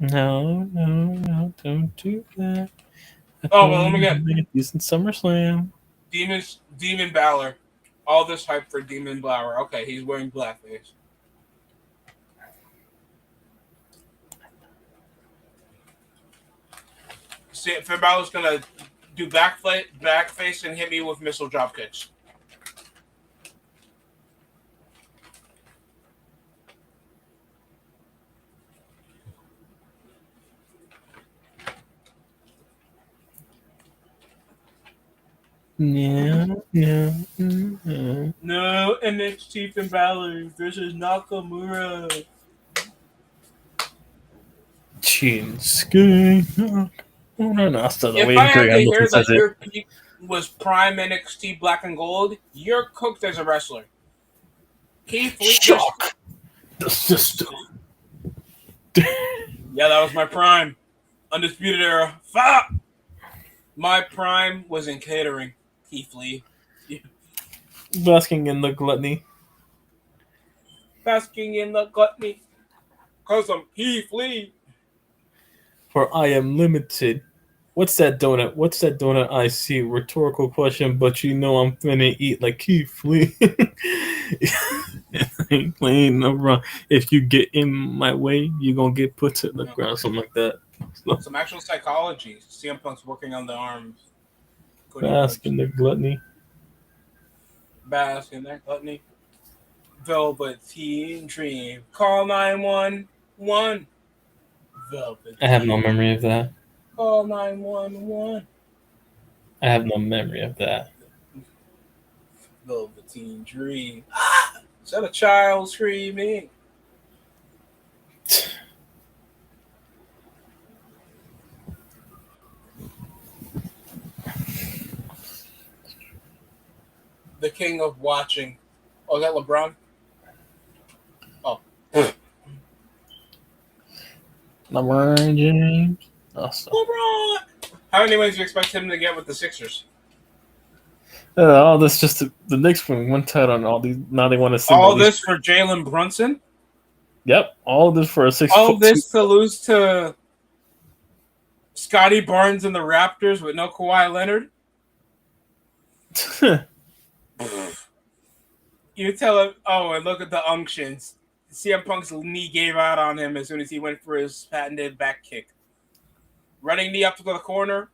No, don't do that. Oh, well, let me get He's in SummerSlam. Demon Balor. All this hype for Demon Balor. Okay, he's wearing blackface. See, Finn Balor's gonna do backface and hit me with missile drop kicks. No. No, NXT Finn Balor versus Nakamura. Shinsuke. If I had to hear that your peak was prime NXT Black and Gold, you're cooked as a wrestler. Keith Lee. Shock the system. Yeah, that was my prime. Undisputed Era. Fuck! My prime was in catering. Keith Lee. Basking in the gluttony. Basking in the gluttony. Cause I'm Keith Lee. For I am limited. What's that donut? What's that donut I see? Rhetorical question, but you know I'm finna eat like Keith Lee. Ain't playing no wrong. If you get in my way, you gonna get put to the ground, something like that. Some actual psychology. CM Punk's working on the arms. Bask in the gluttony. Bask in that gluttony. Velveteen Dream. Call 911. Velveteen. I have no memory of that. Call 911. I have no memory of that. Velveteen Dream. Is that a child screaming? The king of watching. Oh, is that LeBron? Oh. LeBron James. Awesome. LeBron! How many wins do you expect him to get with the Sixers? All this just the Knicks won title on all these. Now they want to see all this for Jalen Brunson. Yep, all this for a 6. All this to lose to Scotty Barnes and the Raptors with no Kawhi Leonard. You tell him. Oh, and look at the unctions. CM Punk's knee gave out on him as soon as he went for his patented back kick. Running knee up to the corner.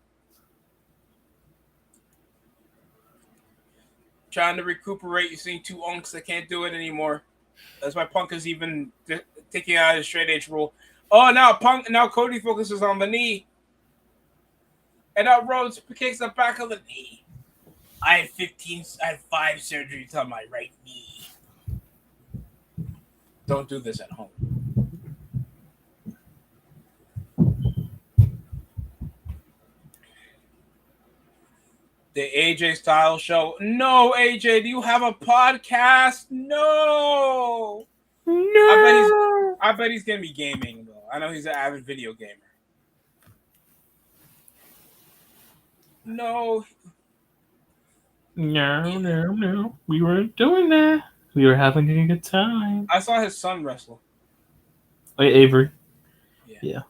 Trying to recuperate. You're seeing two unks that can't do it anymore. That's why Punk is even taking out his straight edge rule. Oh, now Cody focuses on the knee. And now Rhodes kicks the back of the knee. I had 5 surgeries on my right knee. Don't do this at home. The AJ Styles show. No, AJ, do you have a podcast? No. I bet he's gonna be gaming though. I know he's an avid video gamer. No. No. We weren't doing that. We were having a good time. I saw his son wrestle. Like Avery. Yeah.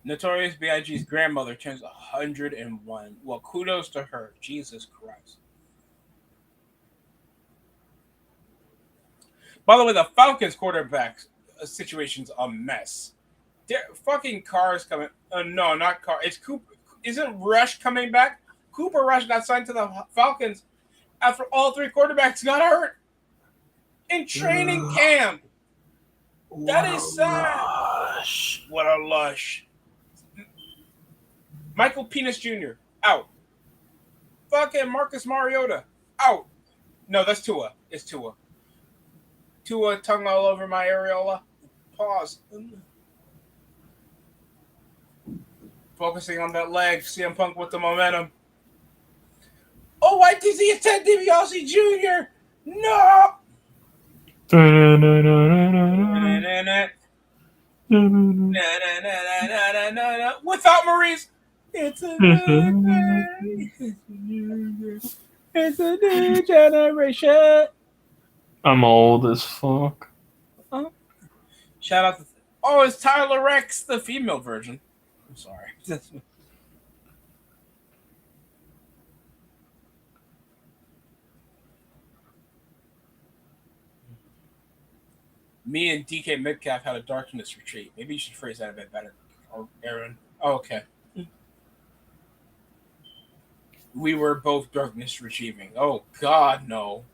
Notorious B.I.G.'s grandmother turns 101. Well, kudos to her. Jesus Christ. By the way, the Falcons quarterback situation's a mess. Their fucking Carr's coming. No, not Carr. It's Cooper. Isn't Rush coming back? Cooper Rush got signed to the Falcons after all 3 quarterbacks got hurt in training camp. That is sad. Lush. What a lush. Michael Penis Jr. out. Fucking Marcus Mariota out. No, that's Tua. It's Tua. Tua, tongue all over my areola. Pause. Focusing on that leg. CM Punk with the momentum. Oh, why does he attend DiBiase Jr.? No! Without Maurice. It's a new day. It's a new generation. I'm old as fuck. Shout out to Oh, it's Tyler Rex, the female version. I'm sorry. Me and DK Metcalf had a darkness retreat. Maybe you should phrase that a bit better. Or Aaron. Oh, okay. We were both darkness retrieving. Oh God, no.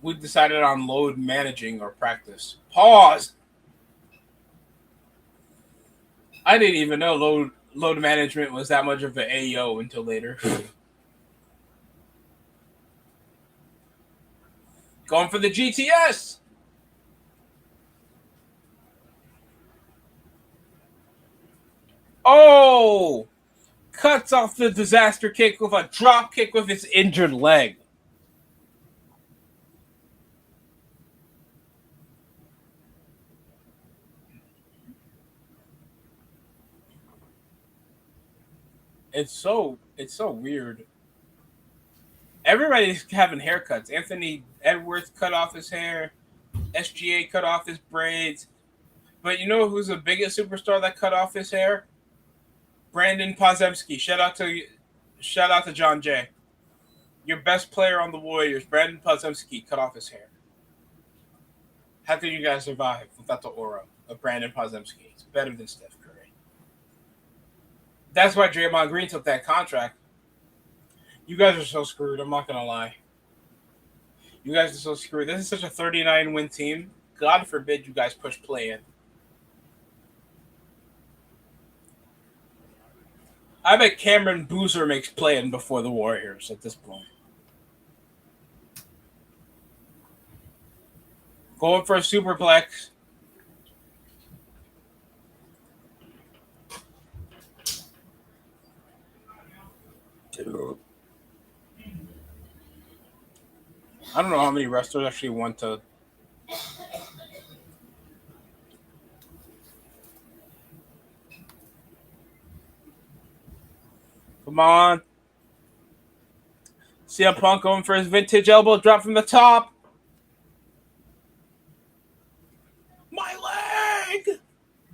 We decided on load managing or practice. Pause. I didn't even know load management was that much of an AO until later. Going for the GTS. Oh, cuts off the disaster kick with a drop kick with his injured leg. It's so weird. Everybody's having haircuts. Anthony Edwards cut off his hair. SGA cut off his braids. But you know who's the biggest superstar that cut off his hair? Brandon Pozemski. Shout out to John Jay. Your best player on the Warriors, Brandon Pozemski, cut off his hair. How can you guys survive without the aura of Brandon Pozemski? It's better than Steph Curry. That's why Draymond Green took that contract. You guys are so screwed. I'm not gonna lie. You guys are so screwed. This is such a 39-win team. God forbid you guys push play in. I bet Cameron Boozer makes play in before the Warriors at this point. Going for a superplex. I don't know how many wrestlers actually want to. Come on. CM Punk going for his vintage elbow drop from the top. My leg!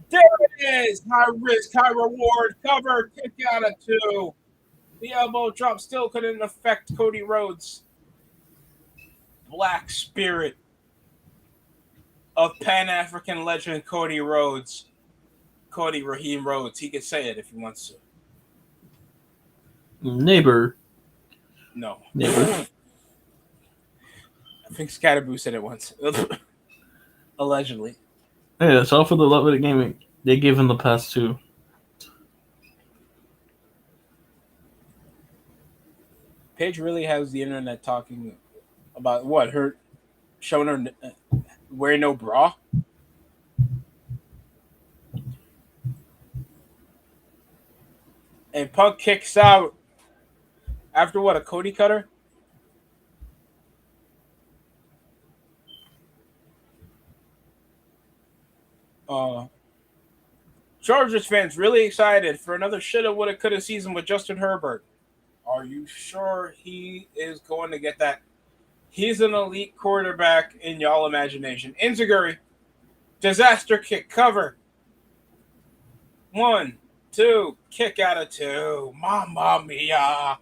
There it is! High risk, high reward, cover, kick out of two. The elbow drop still couldn't affect Cody Rhodes. Black spirit of Pan-African legend Cody Rhodes. Cody Raheem Rhodes. He could say it if he wants to. Neighbor. No. Neighbor. I think Scatterboo said it once. Allegedly. Hey, that's all for the love of the game. They gave him the pass too. Paige really has the internet talking about what? Her showing her wearing no bra? And Punk kicks out after what? A Cody cutter? Chargers fans really excited for another shoulda, woulda, coulda season with Justin Herbert. Are you sure he is going to get that? He's an elite quarterback in y'all imagination. Inzaguri, disaster kick cover. 1, 2, kick out of 2. Mamma mia.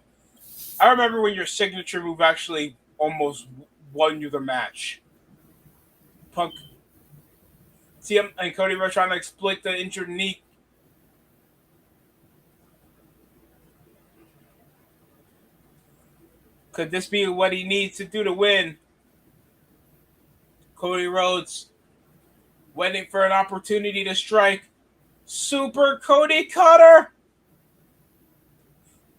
I remember when your signature move actually almost won you the match. Punk. See him and Cody were trying to exploit the injured knee. Could this be what he needs to do to win? Cody Rhodes waiting for an opportunity to strike. Super Cody Cutter.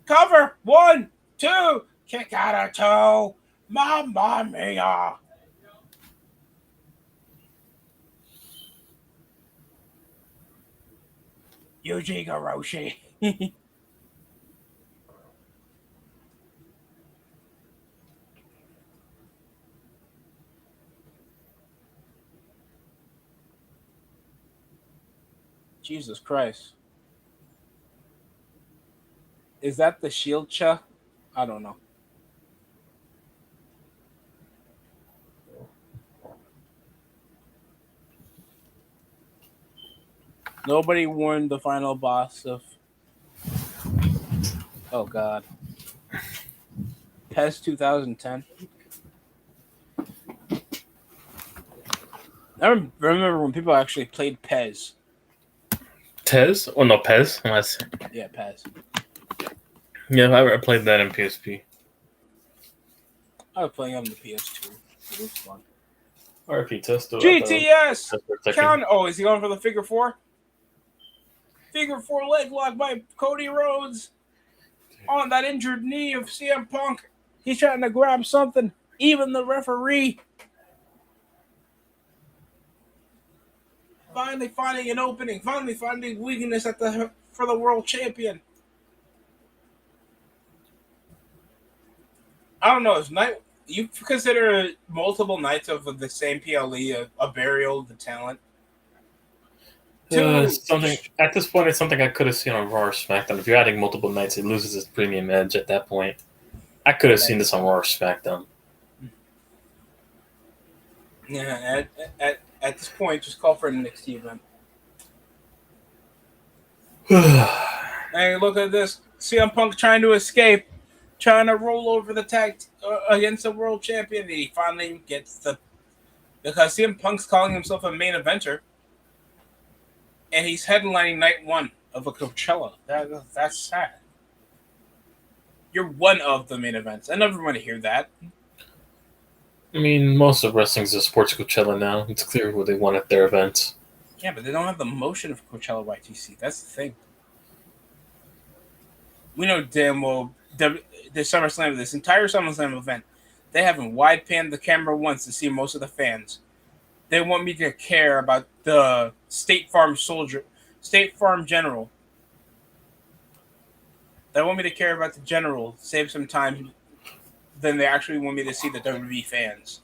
Cover. 1, 2. Kick out of 2. Mamma mia. Yuji Garoshi. Jesus Christ. Is that the shield cha? I don't know. Nobody warned the final boss of. Oh God. PES 2010. I remember when people actually played PES. Tez? Oh no, Pez. Yeah, PES. Yeah, I played that in PSP. I was playing on the PS2. It was fun. RP Testo. GTS! Count. Oh, is he going for the figure four? Figure four leg lock by Cody Rhodes on that injured knee of CM Punk. He's trying to grab something. Even the referee. Finally finding an opening. Finally finding weakness for the world champion. I don't know. You consider multiple nights of the same PLE a burial of the talent? Something at this point, it's something I could have seen on Raw or SmackDown. If you're adding multiple nights, it loses its premium edge at that point. I could have seen this on Raw or SmackDown. Yeah, at this point, just call for an NXT event. Hey, look at this. CM Punk trying to escape, trying to roll over the tag against the world champion. And he finally gets because CM Punk's calling himself a main eventer, and he's headlining night one of a Coachella. That's sad. You're one of the main events. I never want to hear that. I mean, most of wrestling's a sports Coachella now. It's clear who they want at their events. Yeah, but they don't have the motion of Coachella YTC. That's the thing. We know damn well the SummerSlam, this entire SummerSlam event, they haven't wide panned the camera once to see most of the fans. They want me to care about the State Farm General. They want me to care about the General, save some time, than they actually want me to see the WWE fans.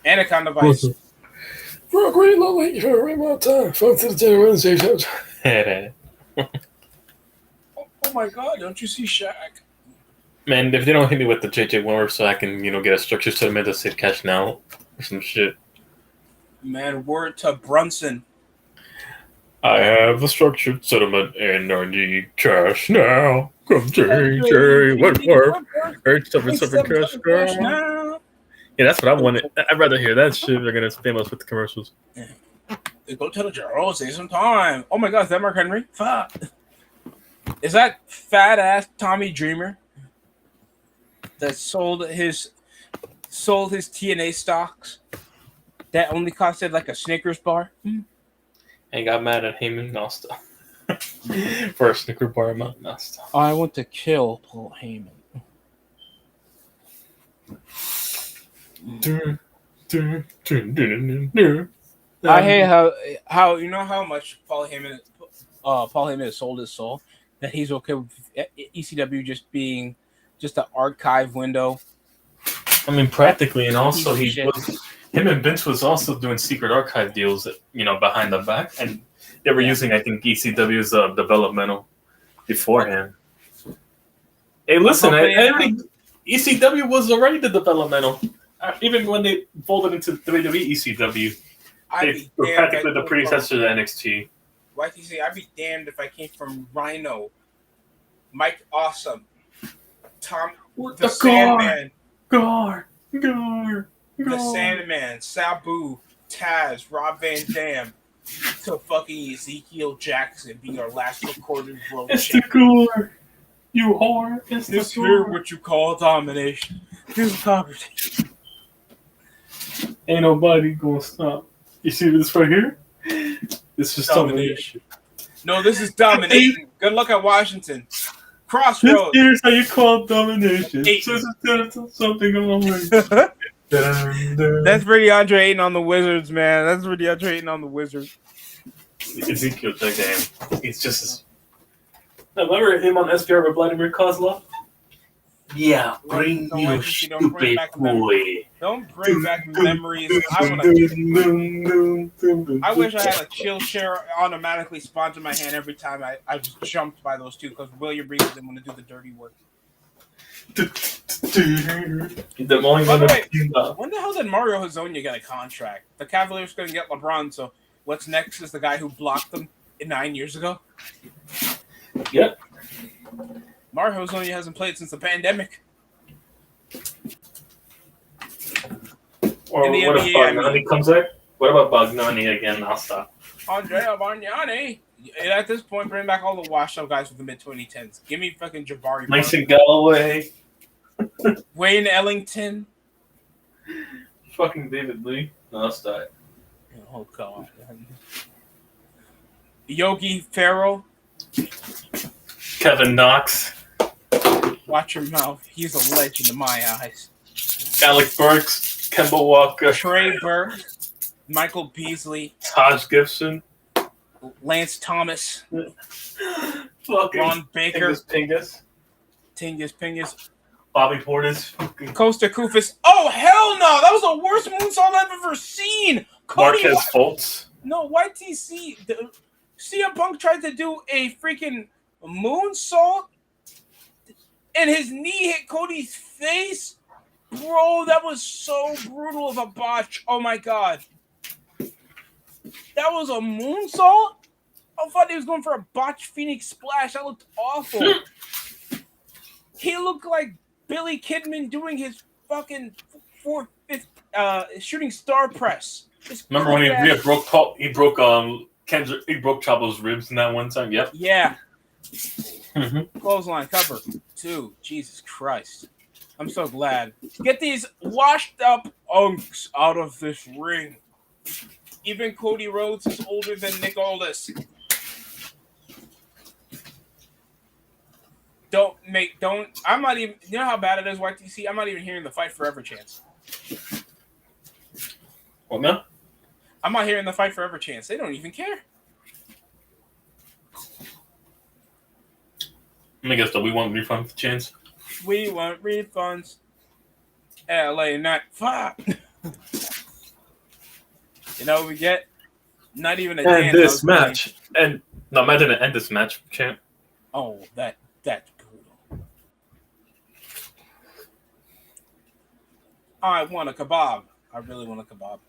Anaconda Vice. For a great long wait for a right amount of time. Fuck to the General and save time. Oh my God! Don't you see Shaq? Man, if they don't hit me with the JJ Warner so I can, get a structured settlement to save cash now or some shit. Man, word to Brunson. I have a structured settlement and I need cash now. Come JJ Wentworth. 877 cash now. Yeah, that's what I wanted. I'd rather hear that shit. They're gonna spam us with the commercials. Yeah. Go tell the General, save some time. Oh my God, is that Mark Henry? Fuck. Is that fat ass Tommy Dreamer that sold his TNA stocks that only costed like a Snickers bar? And got mad at Heyman Nosta for a Snicker bar amount Nosta. I want to kill Paul Heyman. I hate how you know how much Paul Heyman has sold his soul, that he's okay with ECW just being just an archive window. I mean, practically, and also him and Vince was also doing secret archive deals, behind the back, and they were using, I think, ECW's developmental beforehand. Hey, listen, ECW was already the developmental. Even when they folded into WWE ECW, they were practically the predecessor to NXT. YTC, I'd be damned if I came from Rhino, Mike Awesome, Tom, the Sandman, Gar, the Sandman, Sabu, Taz, Rob Van Dam, to fucking Ezekiel Jackson being our last recorded world champion. The cooler, you whore. This is what you call domination. This is conversation. Ain't nobody gonna stop. You see this right here? This is domination. No, this is domination. Good luck at Washington. Crossroads. Here's how you call it domination. Something on the way. That's Brady Andre hating on the Wizards, man. That's Brady Andre hating on the Wizards. Ezekiel Jackson. He's just as... Remember him on SPR with Vladimir Kozlov? Yeah, bring you stupid boy. Don't bring back memories. I wish I had a chill share automatically spawned in my hand every time I just jumped by those two, because William Regal didn't want to do the dirty work. By the way, when the hell did Mario Hezonja get a contract? The Cavaliers couldn't get LeBron, so what's next is the guy who blocked them 9 years ago. Yep. Mario only hasn't played since the pandemic. Or In the what NBA, if Bagnani comes back? What about Bagnani again? I'll stop. Andrea Bargnani. And at this point, bring back all the washed-up guys from the mid-2010s. Give me fucking Jabari Mason Parker. Galloway. Wayne Ellington. Fucking David Lee. No, I'll stop. Oh, God. Yogi Ferrell. Kevin Knox. Watch your mouth. He's a legend in my eyes. Alec Burks. Kemba Walker. Trey Burke. Michael Beasley. Taj Gibson. Lance Thomas. Fucking Ron Baker. Tingus. Tingus. Bobby Portis. Costa Kufis. Oh, hell no! That was the worst moonsault I've ever seen! Marquez Fultz. No, YTC. CM Punk tried to do a freaking moonsault, and his knee hit Cody's face. Bro, that was so brutal of a botch. Oh, my God. That was a moonsault? I thought he was going for a botched Phoenix Splash. That looked awful. He looked like Billy Kidman doing his fucking shooting star press. Remember when he broke Chavo's ribs in that one time? Yep. Yeah. Mm-hmm. Clothesline cover 2. Jesus Christ. I'm so glad. Get these washed up unks out of this ring. Even Cody Rhodes is older than Nick Aldis. I'm not even, you know how bad it is, YTC? I'm not even hearing the Fight Forever chants. What now? I'm not hearing the Fight Forever chants. They don't even care. Let me guess though, we want refund chance. We want refunds. LA not fuck. You know what we get? Not even a dance. End this match. And no, imagine an end this match chant. Oh, that's brutal. I want a kebab. I really want a kebab.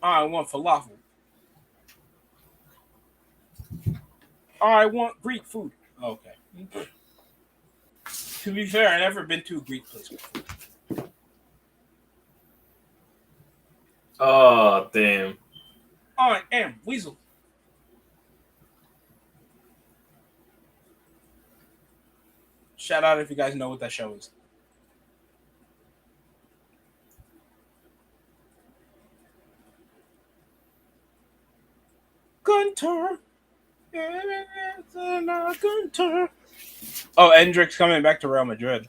I want falafel. I want Greek food. Okay. To be fair, I've never been to a Greek place before. Oh, damn. I am Weasel. Shout out if you guys know what that show is. Gunter. Gunter. Oh, Hendrick's coming back to Real Madrid.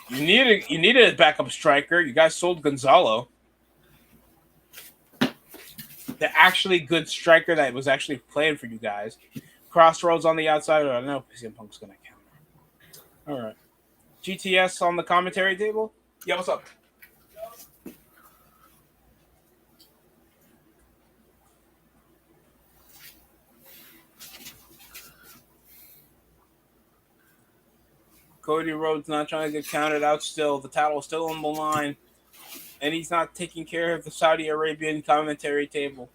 You needed a backup striker. You guys sold Gonzalo. The actually good striker that was actually playing for you guys. Crossroads on the outside. I don't know if CM Punk's going to counter. All right. GTS on the commentary table. Yeah, what's up? Cody Rhodes not trying to get counted out still. The title is still on the line. And he's not taking care of the Saudi Arabian commentary table.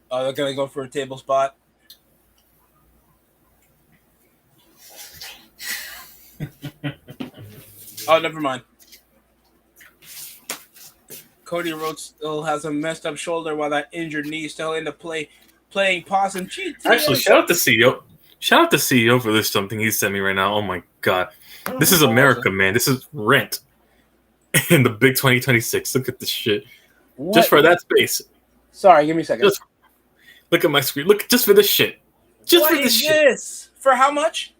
Oh, they're going to go for a table spot. Oh, never mind. Cody Rhodes still has a messed up shoulder while that injured knee is still in the playing possum. Actually, shout out to CEO. Shout out to CEO for this something he sent me right now. Oh my god. This is America, man. This is rent. In the big 2026. Look at this shit. What? Just for that space. Sorry, give me a second. Just look at my screen. Look just for this shit. Just what for this is shit. This? For how much?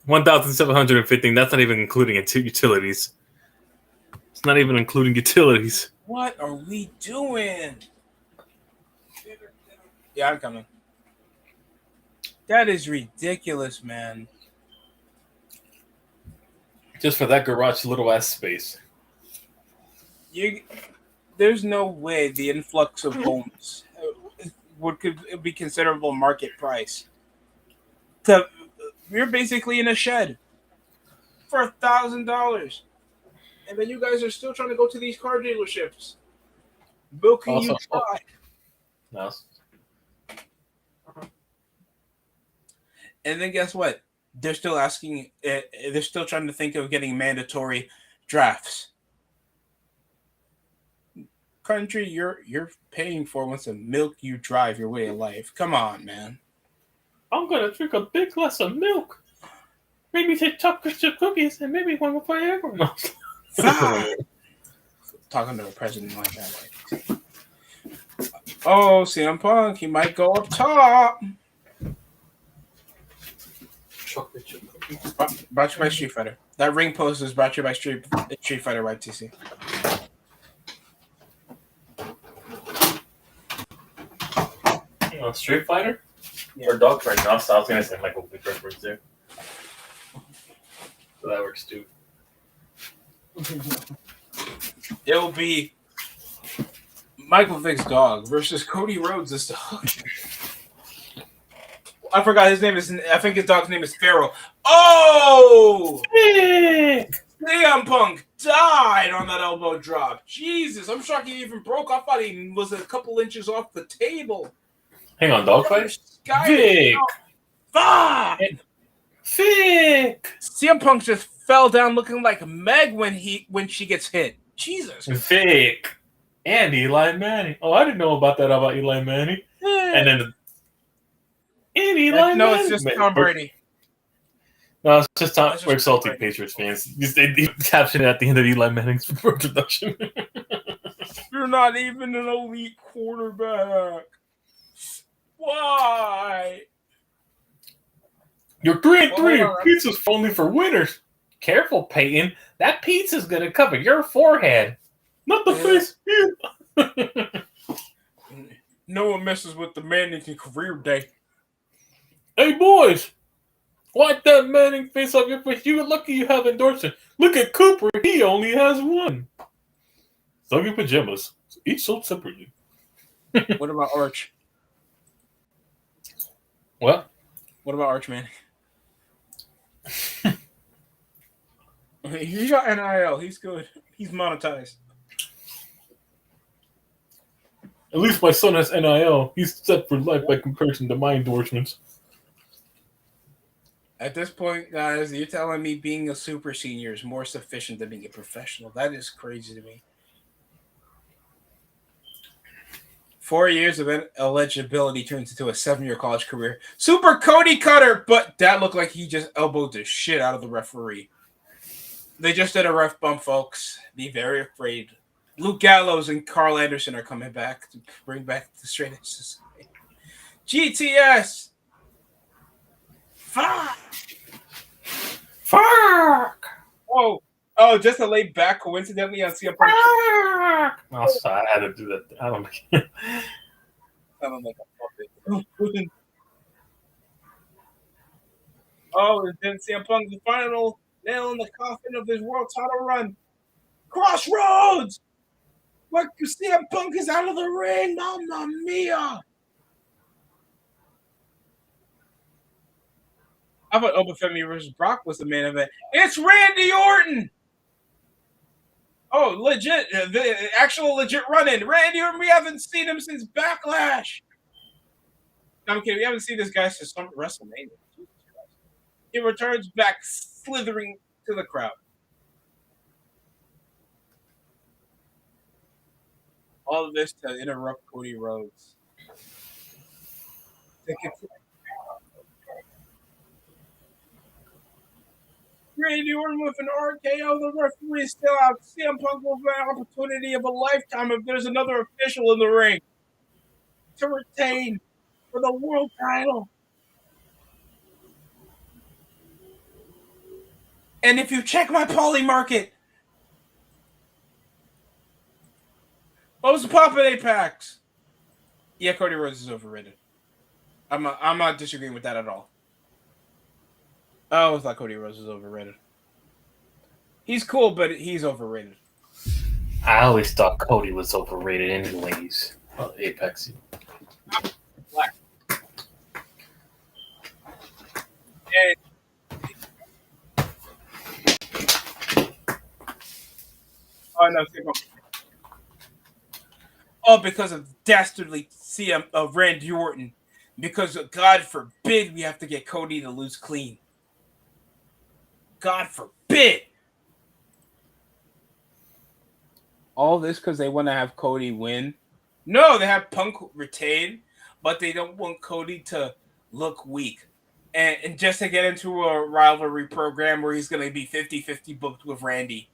1,715. That's not even including utilities. It's not even including utilities. What are we doing? Yeah, I'm coming. That is ridiculous, man. Just for that garage little ass space. There's no way the influx of homes could be considerable market price. You're basically in a shed for $1,000, and then you guys are still trying to go to these car dealerships, milking you dry. No. And then guess what? They're still asking. They're still trying to think of getting mandatory drafts. Country, you're paying for wants to milk you dry your way of life. Come on, man. I'm gonna drink a big glass of milk. Maybe take chocolate chip cookies and maybe one with Viagra. No. Talking to a president like that. Oh, CM Punk, he might go up top. Chocolate chip cookies. Brought to you by Street Fighter. That ring post is brought to you by Street Fighter YTC. Street Fighter? Yeah. Or Dogfight? No, I was gonna say Michael Vick reference there. So that works too. It'll be Michael Vick's dog versus Cody Rhodes' dog. I forgot his name is. I think his dog's name is Pharaoh. Oh! CM Punk died on that elbow drop. Jesus, I'm shocked he even broke. I thought he was a couple inches off the table. Hang on, Dogfight? Vick! Fuck! Vick! CM Punk just fell down looking like Meg when she gets hit. Jesus. Vick! And Eli Manning. Oh, I didn't know about Eli Manning. And then Eli Manning. No, it's just Tom Brady. No, it's just Tom. We're salty Patriots fans. They captioned it at the end of Eli Manning's introduction. You're not even an elite quarterback. Why? You're 3-3. Pizza's only for winners. Careful, Peyton. That pizza's gonna cover your forehead, not the face. No one messes with the Manning career day. Hey boys, wipe that Manning face off your face. You're lucky you have endorsement. Look at Cooper. He only has one. So your pajamas. Each sold separately. What about Arch? What? What about Arch Manning? He got NIL. He's good. He's monetized. At least my son has NIL. He's set for life by comparison to my endorsements. At this point, guys, you're telling me being a super senior is more sufficient than being a professional. That is crazy to me. 4 years of eligibility turns into a 7-year college career. Super Cody Cutter, but that looked like he just elbowed the shit out of the referee. They just did a ref bump, folks. Be very afraid. Luke Gallows and Carl Anderson are coming back to bring back the straight edge society. GTS. Fuck. Oh, just a laid back coincidentally on CM Punk. Oh, sorry, I had to do that. I don't know. Sounded like a puppet. Oh, and then CM Punk, the final nail in the coffin of his world title run. Crossroads! What? CM Punk is out of the ring. Mamma mia! I thought Oba Femi versus Brock was the main event. It's Randy Orton! Oh, legit. The actual legit run-in. Randy Orton, we haven't seen him since Backlash. No, I'm kidding. We haven't seen this guy since WrestleMania. He returns back slithering to the crowd. All of this to interrupt Cody Rhodes. Randy Orton with an RKO. The referee is still out. CM Punk will have an opportunity of a lifetime if there's another official in the ring to retain for the world title. And if you check my poly market, what was the pop at Apex? Yeah, Cody Rhodes is overrated. I'm not disagreeing with that at all. I always thought Cody Rhodes was overrated. He's cool, but he's overrated. I always thought Cody was overrated, anyways. Apex. Black. Oh no, all because of dastardly CM of Randy Orton. Because God forbid we have to get Cody to lose clean. God forbid. All this because they want to have Cody win. No, they have Punk retain, but they don't want Cody to look weak. And just to get into a rivalry program where he's going to be 50-50 booked with Randy.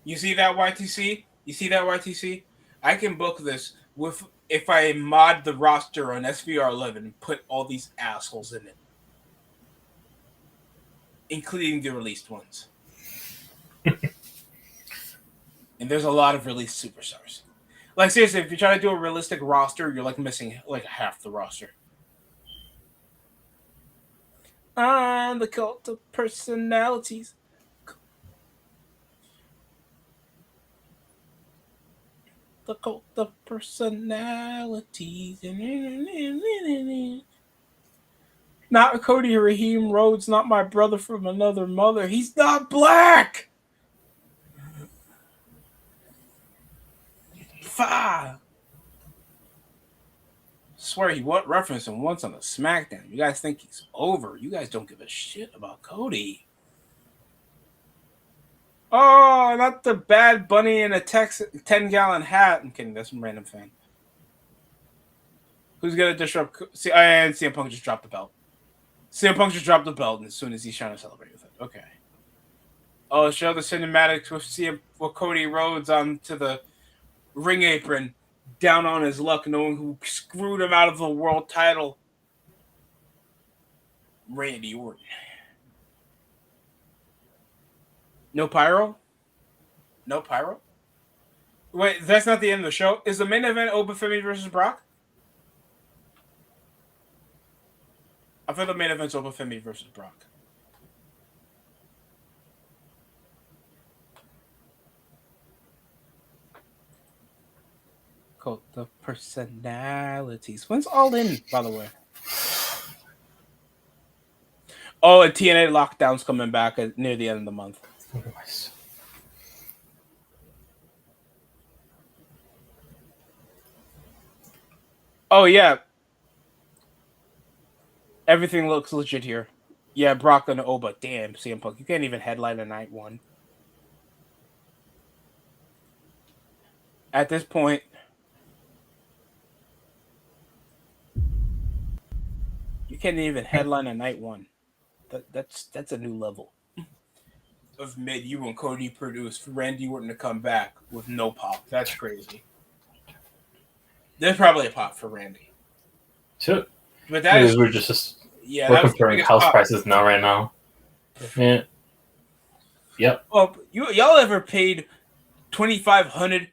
You see that, YTC? You see that, YTC? I can book this with if I mod the roster on SVR11 and put all these assholes in it, including the released ones. And there's a lot of released superstars. Like, seriously, if you try to do a realistic roster, you're like missing like half the roster. The cult of personalities. The cult of personalities. Not Cody Raheem Rhodes, not my brother from another mother. He's not black! Fa! Swear he referenced him once on a SmackDown. You guys think he's over. You guys don't give a shit about Cody. Oh, not the Bad Bunny in a 10-gallon hat. I'm kidding. That's some random fan. Who's going to disrupt? See, and CM Punk just dropped the belt. CM Punk just dropped the belt as soon as he's trying to celebrate with it. Okay. Oh, show the cinematics with Cody Rhodes onto the ring apron, down on his luck, knowing who screwed him out of the world title. Randy Orton. No pyro? No pyro? Wait, that's not the end of the show. Is the main event Oba Femi versus Brock? I thought the main event's Oba Femi versus Brock. Cult of personalities. When's All In, by the way? Oh, and TNA Lockdown's coming back near the end of the month. Nice. Oh, yeah. Everything looks legit here. Yeah, Brock and Oba. Damn, CM Punk. You can't even headline a night one. At this point, you can't even headline a night one. That's a new level of mid. You and Cody produced for Randy Orton to come back with no pop. That's crazy. There's probably a pop for Randy. Sure. But that is we're just yeah. We're That was comparing house prices now, right now. Yeah. Yep. Well, y'all ever paid $2,500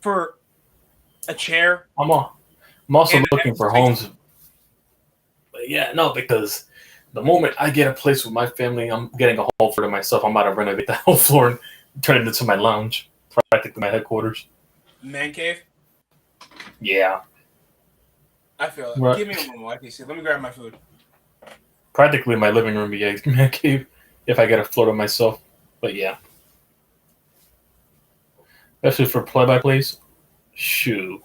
for a chair? I'm also looking for homes. But yeah, no, because the moment I get a place with my family, I'm getting a whole floor to myself. I'm about to renovate the whole floor and turn it into my lounge, practically my headquarters. Man cave? Yeah. I feel it. Right. Give me a moment, IPC. Let me grab my food. Practically my living room, yeah, man cave, if I get a floor to myself. But yeah. Especially for play-by-plays. Shoo.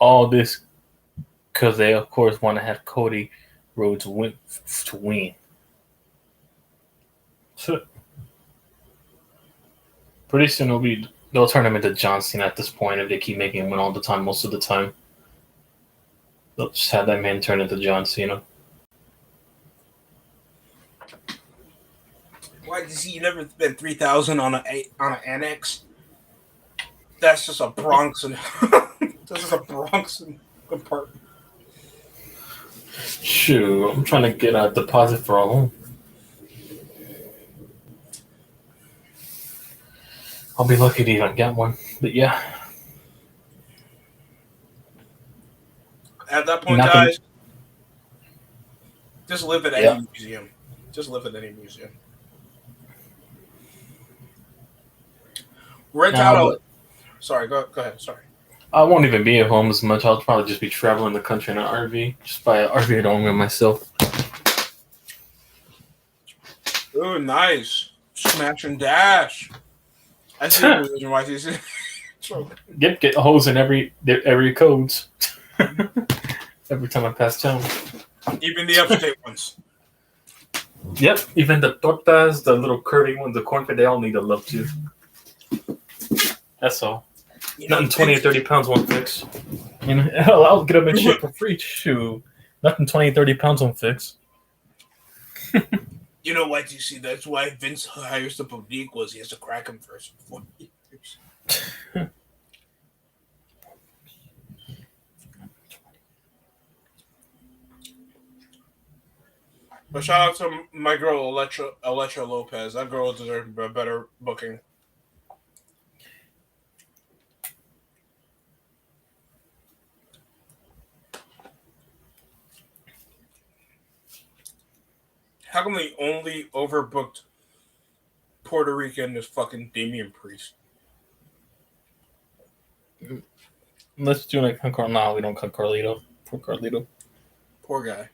all this because they, of course, want to have Cody Rhodes win. So, pretty soon they'll turn him into John Cena at this point if they keep making him win all the time, most of the time. They'll just have that man turn into John Cena. Why does he never spend 3,000 on an annex? That's just a Bronx and that's just a Bronx compartment. Shoot, I'm trying to get a deposit for a home. I'll be lucky to even get one, but yeah. At that point, guys, just live at any museum. Just live at any museum. Rent out. Sorry, go ahead. Sorry. I won't even be at home as much. I'll probably just be traveling the country in an RV. Just buy an RV at home with myself. Oh, nice. Smash and dash. I see the reason why you say. Get holes in every codes. Every time I pass town. Even the upstate ones. Yep, even the tortas, the little curvy ones, the cornflake, they all need a love too. That's all. Nothing 20 or 30 pounds won't fix. You know, hell, I'll get them in shit for free. Shoot. Nothing 20 or 30 pounds won't fix. You know why, TC? That's why Vince hires the boutique was he has to crack him first before he But shout out to my girl, Electra Lopez. That girl deserves a better booking. How come the only overbooked Puerto Rican is fucking Damian Priest? Let's do like Carlito. No, we don't cut Carlito. Poor Carlito. Poor guy.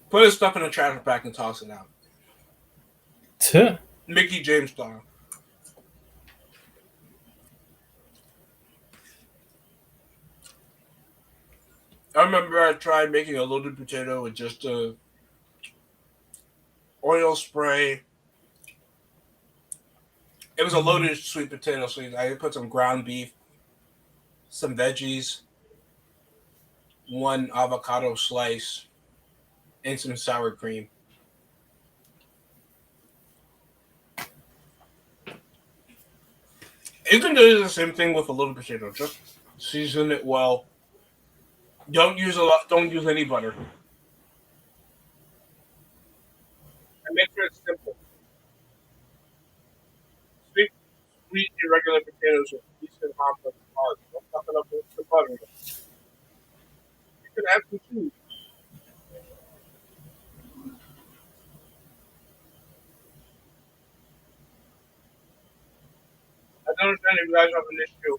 Put his stuff in a trash bag and toss it out. Mickey James style. I remember I tried making a loaded potato with just a oil spray. It was a loaded sweet potato, so I put some ground beef, some veggies, one avocado slice, and some sour cream. You can do the same thing with a little potato. Just season it well. Don't use a lot. Don't use any butter. And make sure it's simple. Sweet, irregular potatoes with decent amount of butter. Don't fuck it up with the butter. You can add some cheese. I don't understand if you guys have an issue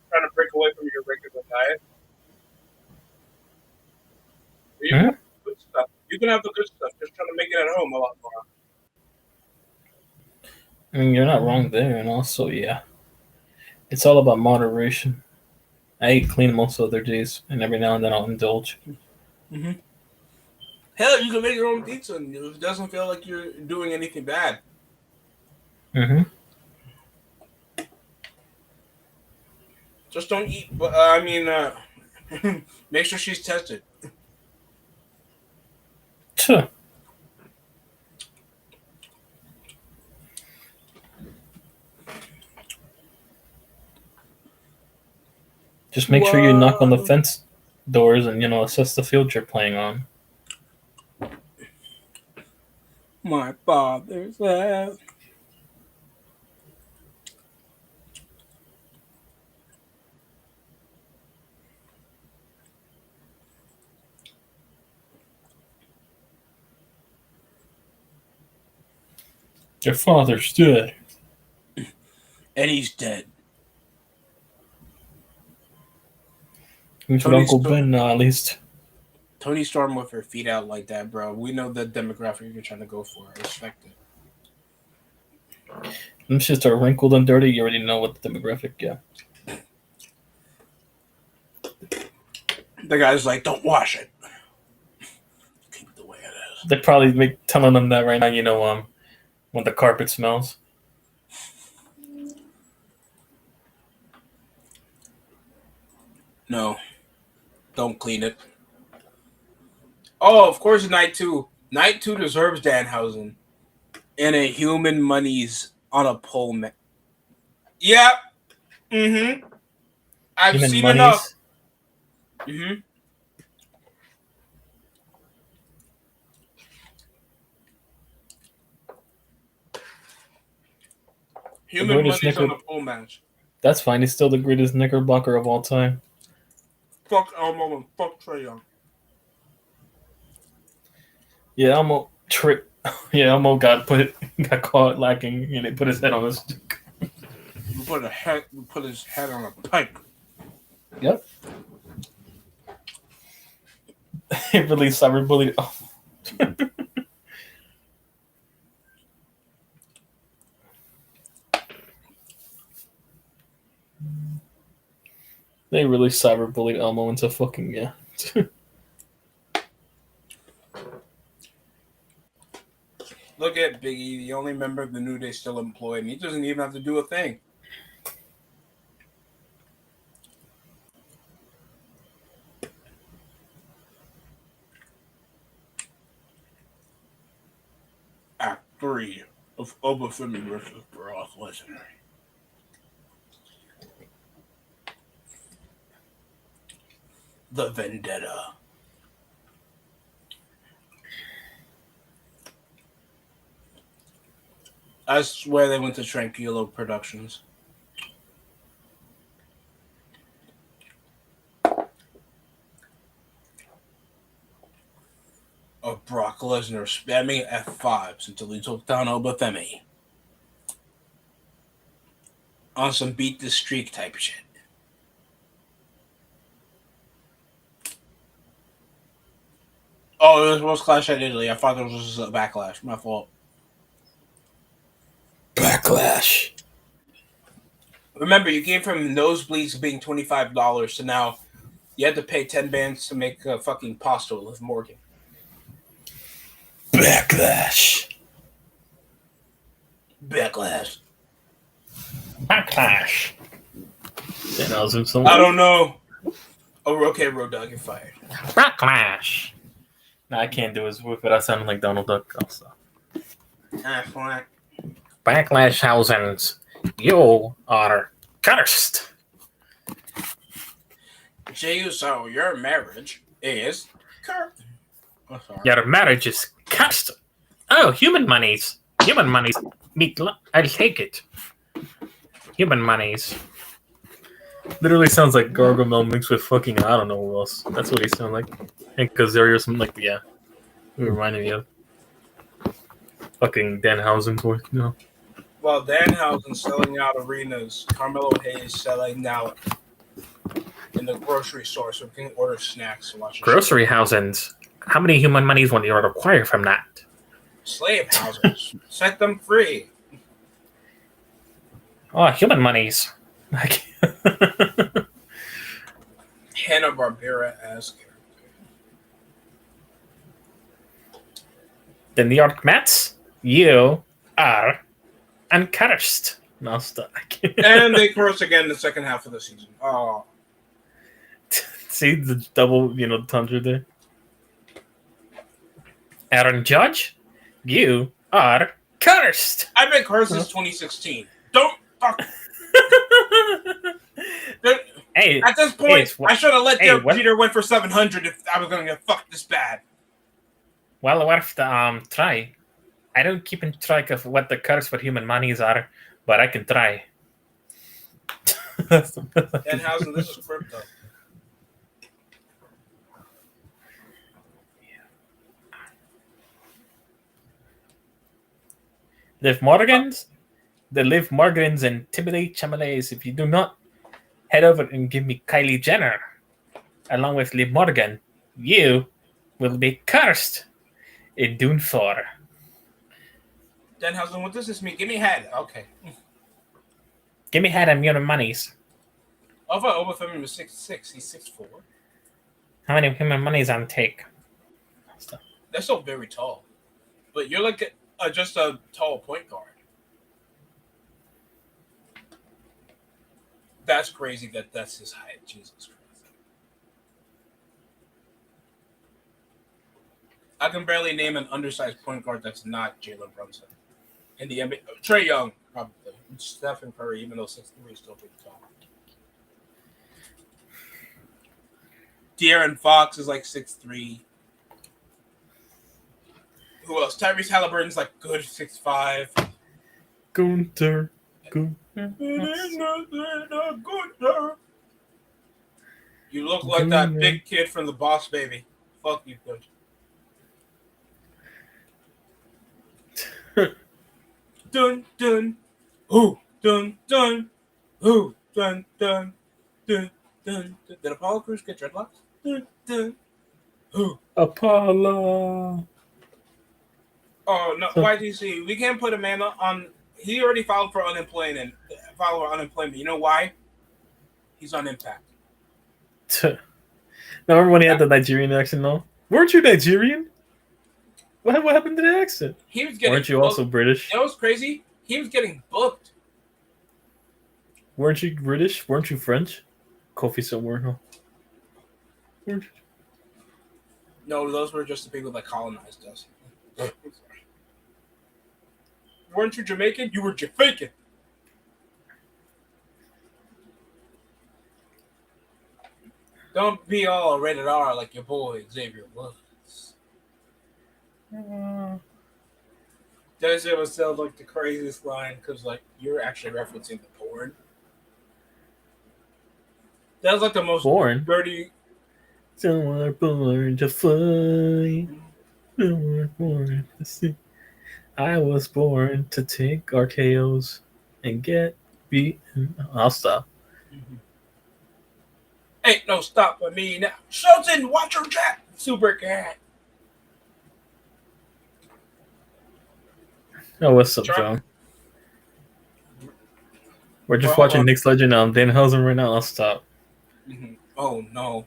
trying to break away from your regular diet. You can have the good stuff. You can have the good stuff. Just trying to make it at home a lot more. I mean, you're not wrong there, and also, yeah, it's all about moderation. I eat clean most other days, and every now and then I'll indulge. Mm-hmm. Hell, you can make your own pizza, and it doesn't feel like you're doing anything bad. Mm-hmm. Just don't eat. Make sure she's tested. Sure. Just make sure you knock on the fence doors and, assess the field you're playing on. My father's house. Your father's dead. And he's dead. Who's Uncle Ben, at least? Tony Storm with her feet out like that, bro. We know the demographic you're trying to go for. I respect it. Them shits are wrinkled and dirty. You already know what the demographic, yeah. The guy's like, don't wash it. Keep it the way it is. They're probably telling them that right now, when the carpet smells. No. Don't clean it. Oh, of course, Night 2. Night 2 deserves Danhausen. And a human monies on a pole. Yeah. Mm-hmm. I've Human seen monies. enough. Mm-hmm. Human monies on a pole match. That's fine. He's still the greatest knickerbocker of all time. Fuck Elmo and fuck Trae Young. Yeah, Elmo got caught lacking, and they put his head on his. We put his head on a pike. Yep. He really cyberbullied. Oh. They really cyberbullied Elmo into fucking Look at Biggie, the only member of the New Day still employed, and he doesn't even have to do a thing. Act 3 of Obafemi vs. Brock Lesnar. The Vendetta. I swear they went to Tranquilo Productions. Of Brock Lesnar spamming F5s until he took down Obafemi. On some beat the streak type shit. Oh, it was Clash at Italy. I thought it was just a Backlash. My fault. Backlash. Remember, you came from nosebleeds being $25 to now you had to pay 10 bands to make a fucking pasta with Morgan. Backlash. Backlash. Backlash. I don't know. Oh, okay, Road Dogg, you're fired. Backlash. No, I can't do his whoop, but I sound like Donald Duck also. Backlash thousands. You are cursed. So your marriage is cursed. Oh, sorry. Your marriage is cursed. Oh, human monies. Human monies. I'll take it. Human monies. Literally sounds like Gargamel mixed with fucking I don't know who else. That's what he sounds like. Hank Azaria or something like yeah. It reminded me of fucking Danhausen voice, you know. While Danhausen's selling out arenas, Carmelo Hayes selling out in the grocery store so we can order snacks and watch grocery housings. How many human monies will you require from that? Slave houses. Set them free. Oh, human monies. Hanna-Barbera-esque character. The New York Mets, you are uncursed. No, stop. And they curse again in the second half of the season. Oh. See the double, tundra there? Aaron Judge, you are cursed. I've been cursed since 2016. Don't fuck. Hey, at this point, I should have let Jeter win for 700 if I was going to get fucked this bad. Well, worth the try. I don't keep in track of what the curse for human monies are, but I can try. Danhausen, this is crypto. Liv Morgans? The Liv Morgans and Timothy Chalamet. If you do not head over and give me Kylie Jenner, along with Liv Morgan, you will be cursed in Dune 4. Danhausen, what does this mean? Give me head. Okay. Give me head and human monies. I thought Obafemi was 6'6". He's 6'4". How many human monies on take? They're still very tall, but you're like just a tall point guard. That's crazy. That's his height. Jesus Christ. I can barely name an undersized point guard that's not Jalen Brunson. In the NBA, Trae Young probably. Stephen Curry, even though 6'3" is still pretty tall. De'Aaron Fox is like 6'3". Who else? Tyrese Halliburton's like good 6'5". Gunther. You look like that big kid from the Boss Baby. Fuck you, good. Dun dun, ooh dun dun, ooh dun dun dun dun. Did Apollo Crews get dreadlocks? Dun dun, ooh. Apollo. Oh no! YGC, we can't put Amanda on. He already filed for unemployment. You know why? He's on Impact. Now, remember when he had the Nigerian accent? No, weren't you Nigerian? What happened to the accent? He was getting. Weren't you also British? That was crazy. He was getting booked. Weren't you British? Weren't you French? Kofi somewhere, huh? Weren't you? No, those were just the people that colonized us. Weren't you Jamaican? You were Jamaican. Don't be all rated R like your boy Xavier Woods. Does it sound like the craziest line because like you're actually referencing the porn? That was like the most dirty. Some are born to fight. Some are born to see. I was born to take RKOs and get beaten. I'll stop. Mm-hmm. Ain't no stopping me now. Shelton, watch your chat. Super cat. Oh, what's up, John? We're just watching Nick's Legend on Danhausen right now. I'll stop. Mm-hmm. Oh, no.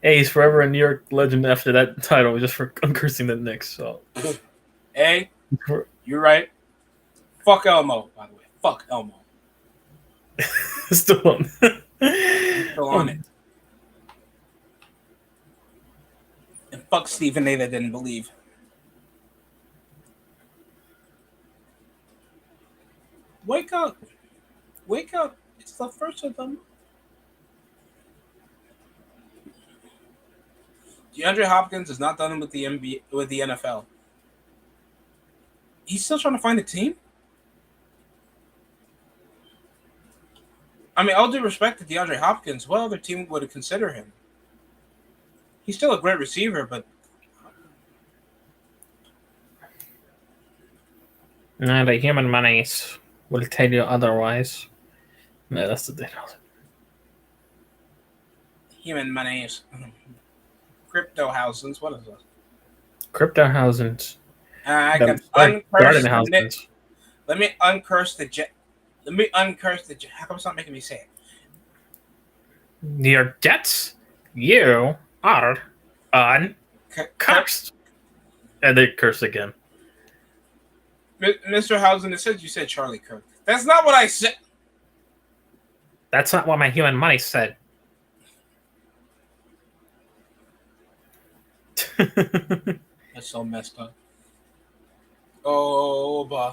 Hey, he's forever a New York legend after that title, just for uncursing the Knicks. So, hey, you're right. Fuck Elmo, by the way. Fuck Elmo. Still on. Still on it. And fuck Stephen A. that didn't believe. Wake up. Wake up. It's the first of them. DeAndre Hopkins is not done with the NBA, with the NFL. He's still trying to find a team? I mean, all due respect to DeAndre Hopkins, what other team would consider him? He's still a great receiver, but... Nah, the human monies will tell you otherwise. No, that's the thing. Human monies. Crypto housings. What is this? Crypto housings. I can uncurse the Let me uncurse the jet. Let me uncurse the jet. How come it's not making me say it? Your jets? You are uncursed. And they curse again. Mr. Housen, it says you said Charlie Kirk. That's not what I said. That's not what my human money said. That's so messed up. Oh, bah.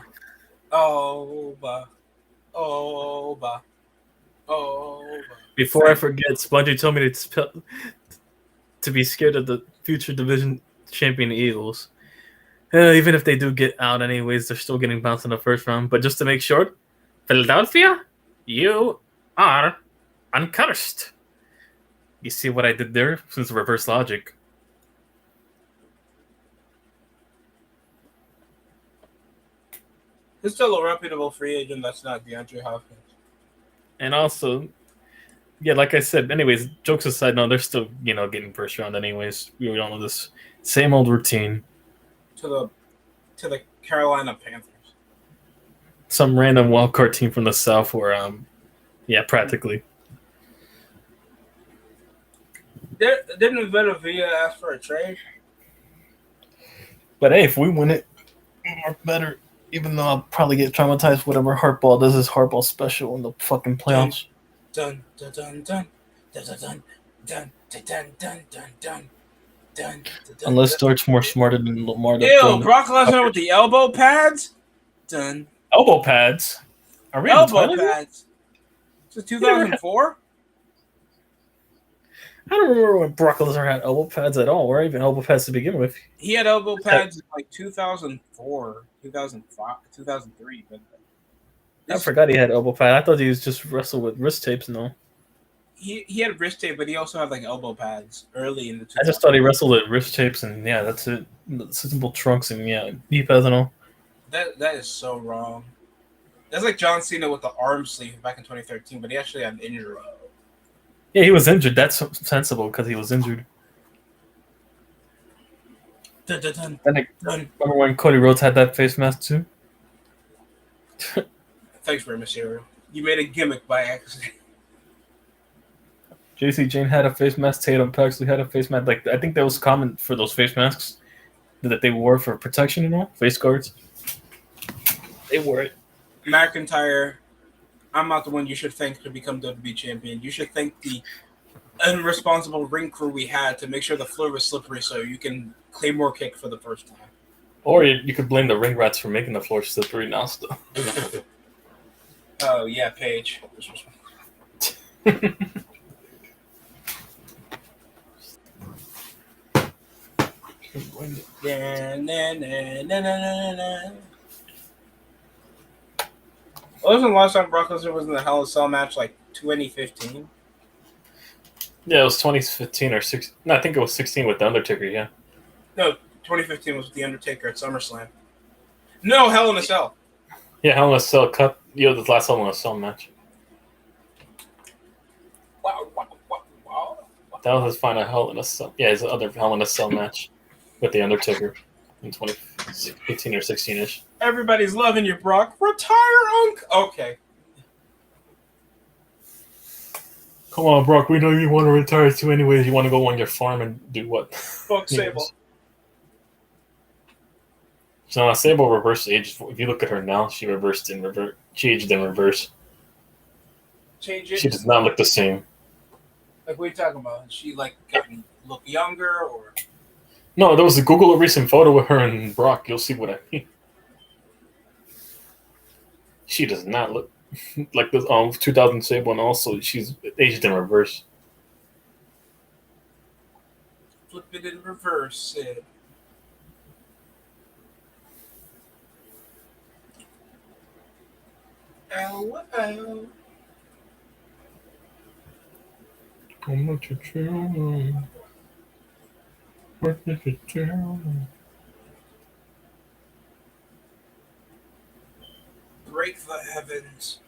Oh, bah. Oh, bah. Oh, bah. Before I forget, Spongy told me to be scared of the future division champion Eagles. Even if they do get out anyways, they're still getting bounced in the first round. But just to make sure, Philadelphia, you are uncursed. You see what I did there? Since reverse logic. He's still a reputable free agent that's not DeAndre Hopkins. And also, yeah, like I said, anyways, jokes aside, no, they're still, getting first round anyways. We all know this same old routine. To the Carolina Panthers. Some random wildcard team from the South where, practically. Didn't Villa ask for a trade? But hey, if we win it, we're better. Even though I'll probably get traumatized, whatever Hardball does is Hardball special in the fucking playoffs. Dun dun dun dun dun dun dun dun dun dun dun dun dun. Unless Dort's more smarter than Lamar. Ew, Brock Lesnar with the elbow pads? Done. Elbow pads? Are we Elbow in the pads? Is it 2004? I don't remember when Brock Lesnar had elbow pads at all. Or even elbow pads to begin with. He had elbow pads in like 2004, 2005, 2003. But I forgot he had elbow pad. I thought he was just wrestle with wrist tapes and all. He had wrist tape, but he also had like elbow pads early in the 2000s. I just thought he wrestled with wrist tapes and yeah, that's it. Simple trunks and yeah, knee pads and all. That is so wrong. That's like John Cena with the arm sleeve back in 2013, but he actually had an injury. Yeah, he was injured. That's sensible because he was injured. Dun, dun, dun, remember when Cody Rhodes had that face mask too? Thanks, Rey Mysterio. You made a gimmick by accident. JC Jane had a face mask. Tatum Paxley had a face mask. Like I think that was common for those face masks that they wore for protection and all. Face guards. They wore it. McIntyre, I'm not the one you should thank to become WWE champion. You should thank the irresponsible ring crew we had to make sure the floor was slippery so you can Claymore kick for the first time. Or you could blame the ring rats for making the floor slippery now still. Oh, yeah, Paige. Wasn't the last time Brock Lesnar was in the Hell in a Cell match like 2015? Yeah, it was 2015 or 16. No, I think it was 16 with The Undertaker, yeah. No, 2015 was with The Undertaker at SummerSlam. No, Hell in a Cell. Yeah, Hell in a Cell cut. The last Hell in a Cell match. Wow. That was his final Hell in a Cell. Yeah, his other Hell in a Cell match with The Undertaker in 2015 or 16-ish. Everybody's loving you, Brock. Retire, Unk. Okay. Come on, Brock. We know you want to retire too anyways. You want to go on your farm and do what? Fuck Sable. So Sable reversed age. If you look at her now, she reversed in reverse. She aged in reverse. Change it. She does not look the same. Like, what are you talking about? She, like, look younger, or? No, there was a Google a recent photo with her and Brock. You'll see what I mean. She does not look like this 2000 Sable, and also she's aged in reverse. Flip it in reverse. Ow. I'm not your child. What is your child? Break the heavens.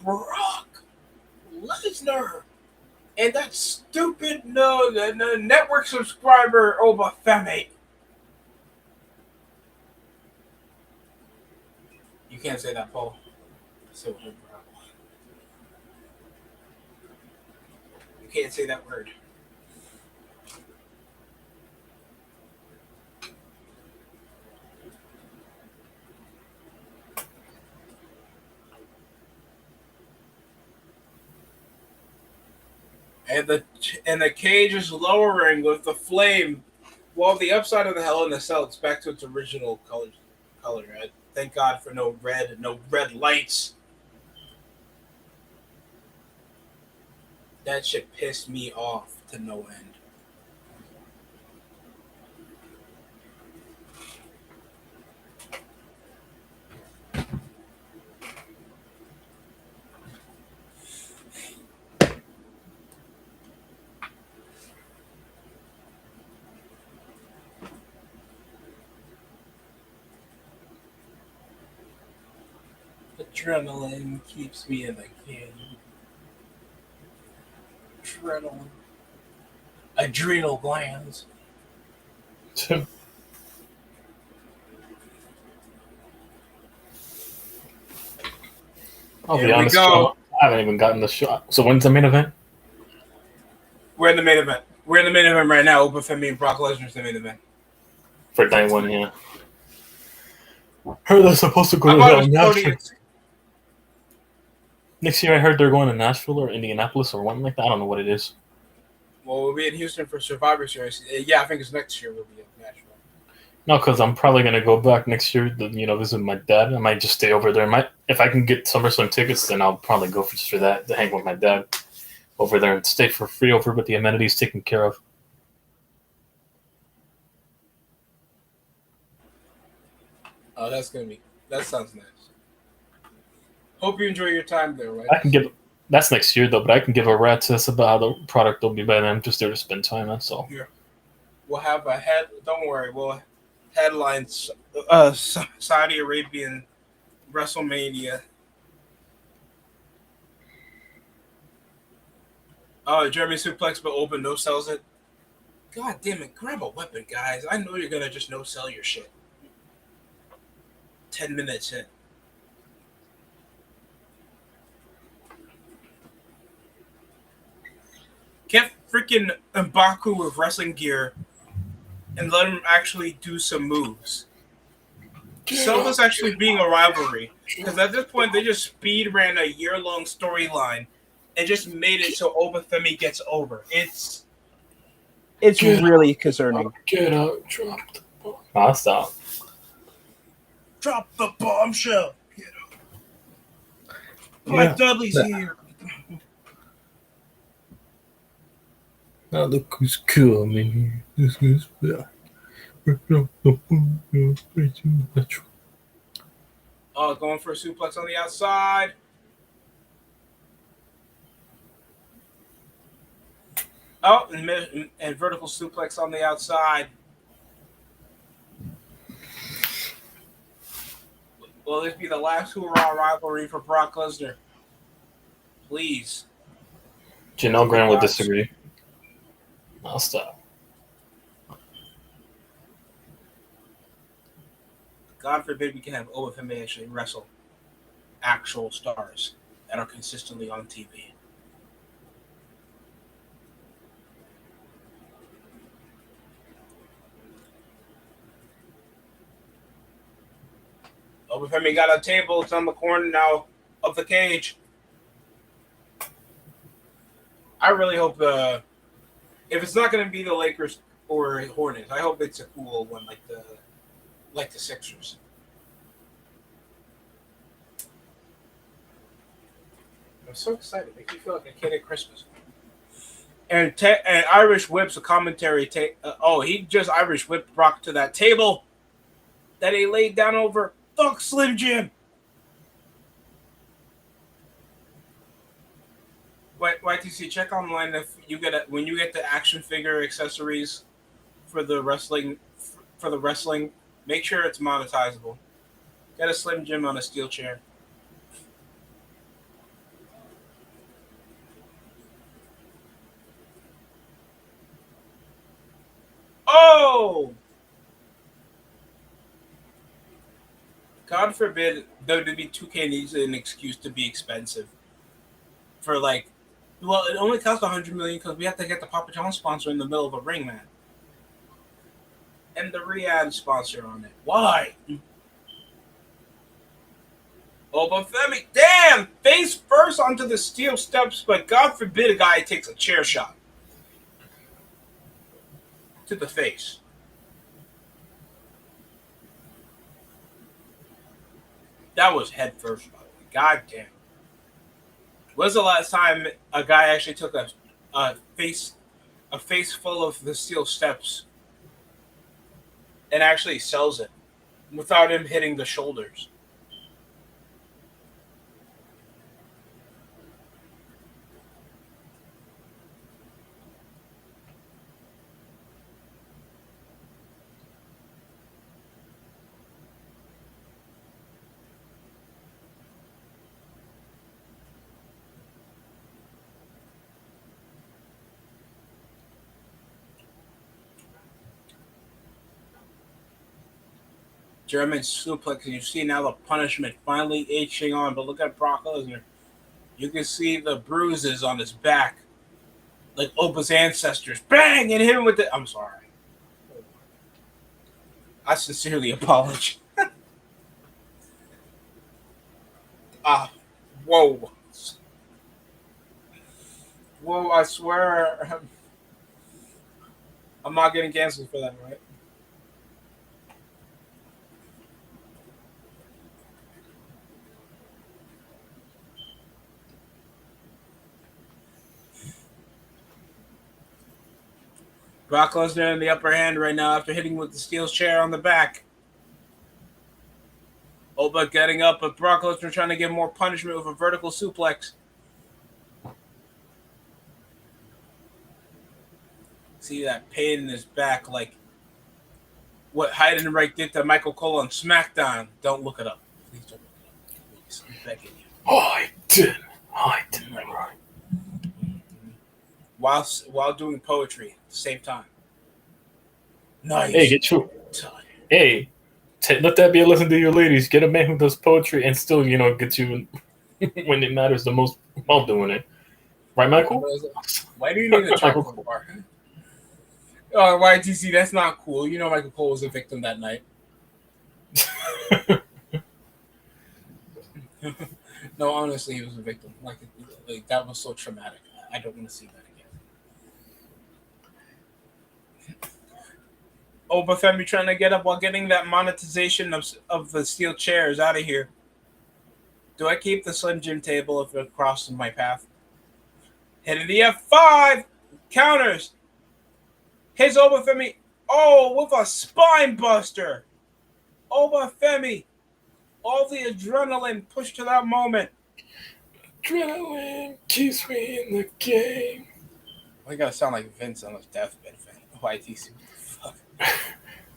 Brock Lesnar and that stupid the network subscriber Obafemi. You can't say that, Paul. So you can't say that word. And the cage is lowering with the flame, while the upside of the Hell in a Cell is back to its original color. Thank God for no red lights. That shit pissed me off to no end. Adrenaline keeps me in the game. Adrenaline. adrenal glands. I'll be Here we honest, go. I haven't even gotten the shot. So when's the main event? We're in the main event. We're in the main event right now. Femi and Brock Lesnar's the main event. For night one, yeah. Heard they're supposed to I go thought to it was Cody. Nashville. Next year I heard they're going to Nashville or Indianapolis or one like that. I don't know what it is. Well, we'll be in Houston for Survivor Series. Yeah, I think it's next year we'll be in Nashville. No, because I'm probably going to go back next year to, visit my dad. I might just stay over there. If I can get SummerSlam tickets, then I'll probably go just for that, to hang with my dad over there and stay for free over with the amenities taken care of. Oh, that sounds nice. Hope you enjoy your time there, right? That's next year though, but I can give a rat's ass about how the product will be by then. I'm just there to spend time, that's all. Yeah. We'll have don't worry, we'll headline Saudi Arabian WrestleMania. Oh, Jeremy suplex but open no sells it. God damn it, grab a weapon, guys. I know you're gonna just no sell your shit. 10 minutes in. Get freaking M'Baku with wrestling gear and let him actually do some moves. Sell this actually being a rivalry. Because at this point, they just speed ran a year-long storyline and just made it so Obafemi gets over. It's really concerning. Get out, drop the bomb. I'll stop. Drop the bombshell. Get out. Mike Dudley's here. Now look who's coming. This is back. Oh, going for a suplex on the outside. Oh, and vertical suplex on the outside. Will this be the last hoorah rivalry for Brock Lesnar? Please. Janelle Graham would disagree. I'll stop. God forbid we can have Obafemi actually wrestle actual stars that are consistently on TV. Obafemi got a table. It's on the corner now of the cage. I really hope if it's not going to be the Lakers or Hornets, I hope it's a cool one like the Sixers. I'm so excited. It makes me feel like a kid at Christmas. And Irish whips a commentary. He just Irish whipped Brock to that table that he laid down over. Fuck Slim Jim. YTC, check online if you when you get the action figure accessories for the wrestling. Make sure it's monetizable. Get a Slim Jim on a steel chair. Oh! God forbid WWE 2K needs an excuse to be expensive. For it only costs $100 million because we have to get the Papa John sponsor in the middle of a ring, man. And the Riyadh sponsor on it. Why? Oh, but Femi, damn! Face first onto the steel steps, but God forbid a guy takes a chair shot. To the face. That was head first, by the way. God damn. When's the last time a guy actually took a face full of the steel steps and actually sells it without him hitting the shoulders? German suplex, and you see now the punishment finally itching on. But look at Brock Lesnar. You can see the bruises on his back, like Opa's ancestors. Bang! And hit him with the. I'm sorry. I sincerely apologize. Whoa. Whoa, I swear. I'm not getting canceled for that, right? Brock Lesnar in the upper hand right now after hitting with the steel chair on the back. Oba getting up, but Brock Lesnar trying to get more punishment with a vertical suplex. See that pain in his back, like what Heidenreich did to Michael Cole on SmackDown. Don't look it up. Please don't look it up. Please, I'm begging you. I did. Right. While doing poetry at the same time. Nice. Hey, get you. Hey, let that be a lesson to your ladies. Get a man who does poetry and still, gets you when it matters the most while doing it. Right, Michael? Why do you need a chocolate bar? Oh, YTC, that's not cool. You know Michael Cole was a victim that night. No, honestly, he was a victim. Like that was so traumatic. I don't want to see that again. Oba Femi trying to get up while getting that monetization of the steel chairs out of here. Do I keep the Slim Jim table if it crosses my path? Hitting the F5 counters. Hits Oba Femi. Oh, with a spine buster. Oba Femi. All the adrenaline pushed to that moment. Adrenaline keeps me in the game. I gotta sound like Vince on his deathbed. YTC. Fuck.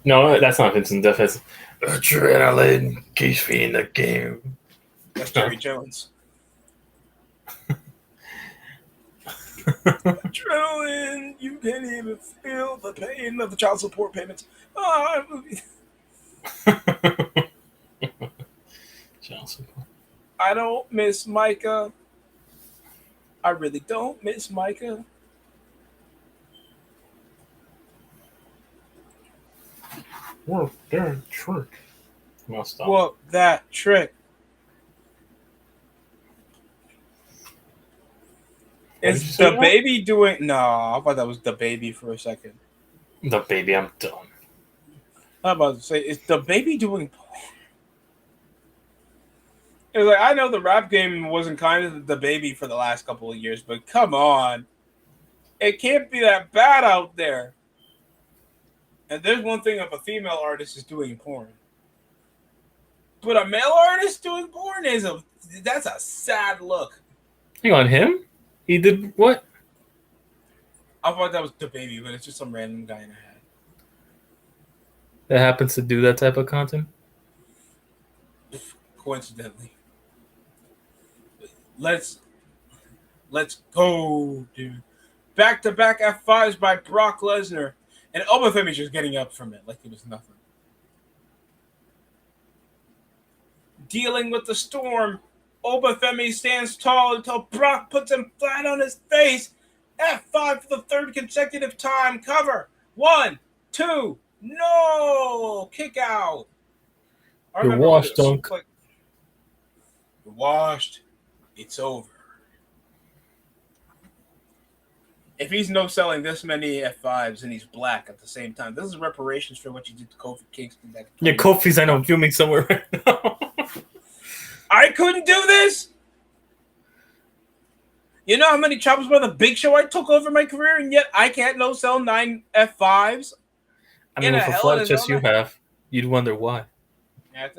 No, that's not Vincent Duff. That's adrenaline keeps me in the game. That's Jerry Jones. Adrenaline, you can't even feel the pain of the child support payments. Child support. I don't miss Micah. I really don't miss Micah. Work that trick. Whoop that trick. Is the baby doing? No, I thought that was the baby for a second. The baby, I'm done. I'm about to say, is the baby doing? It was like, I know the rap game wasn't kind of the baby for the last couple of years, but come on, it can't be that bad out there. And there's one thing if a female artist is doing porn, but a male artist doing porn that's a sad look. Hang on, him? He did what? I thought that was the baby, but it's just some random guy in a hat. That happens to do that type of content? Coincidentally. Let's go, dude. Back-to-back F5s by Brock Lesnar. And Oba Femi's just getting up from it like it was nothing. Dealing with the storm, Oba Femi stands tall until Brock puts him flat on his face. F5 for the third consecutive time. Cover. 1, 2, no! Kick out. You're washed, Dunk. You're washed. It's over. If he's no-selling this many F5s and he's black at the same time, this is reparations for what you did to Kofi Kingston. Yeah, Kofi's, I know, filming somewhere right now. I couldn't do this? You know how many choppers by the Big Show I took over my career, and yet I can't no-sell 9 F5s? I mean, with a flat chest you have, you'd wonder why. At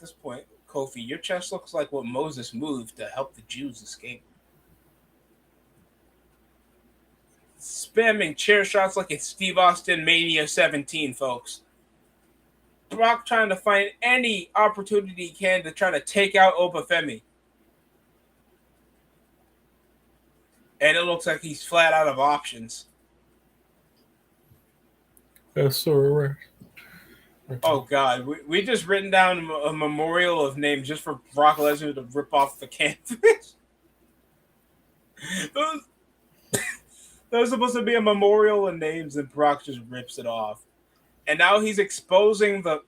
this point, Kofi, your chest looks like what Moses moved to help the Jews escape. Spamming chair shots like it's Steve Austin Mania 17, folks. Brock trying to find any opportunity he can to try to take out Oba Femi. And it looks like he's flat out of options. That's so right. Oh God, we just written down a memorial of names just for Brock Lesnar to rip off the canvas. There was supposed to be a memorial of names, and Brock just rips it off. And now he's exposing the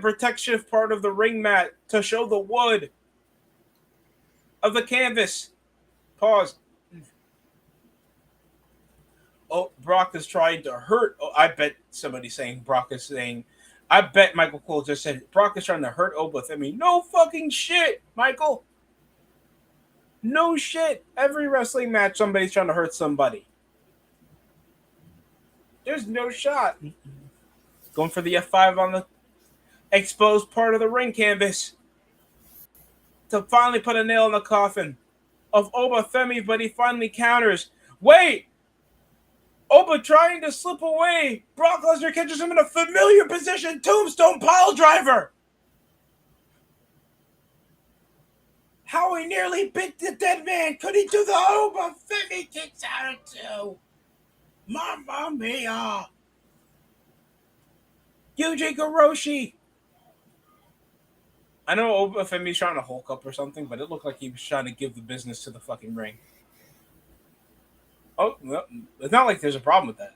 protection part of the ring mat to show the wood of the canvas. Pause. Oh, Brock is trying to hurt. Oh, I bet somebody's saying Brock is saying. I bet Michael Cole just said Brock is trying to hurt Obafemi. No fucking shit, Michael. No shit. Every wrestling match, somebody's trying to hurt somebody. There's no shot. Going for the F5 on the exposed part of the ring canvas to finally put a nail in the coffin of Obafemi, but he finally counters. Wait! Oba trying to slip away. Brock Lesnar catches him in a familiar position. Tombstone pile driver. How he nearly bit the dead man. Could he do the Obafemi kicks out of two? Mamma mia. Yuji Hiroshi. I know Obafemi's trying to Hulk up or something, but it looked like he was trying to give the business to the fucking ring. Oh, well, it's not like there's a problem with that.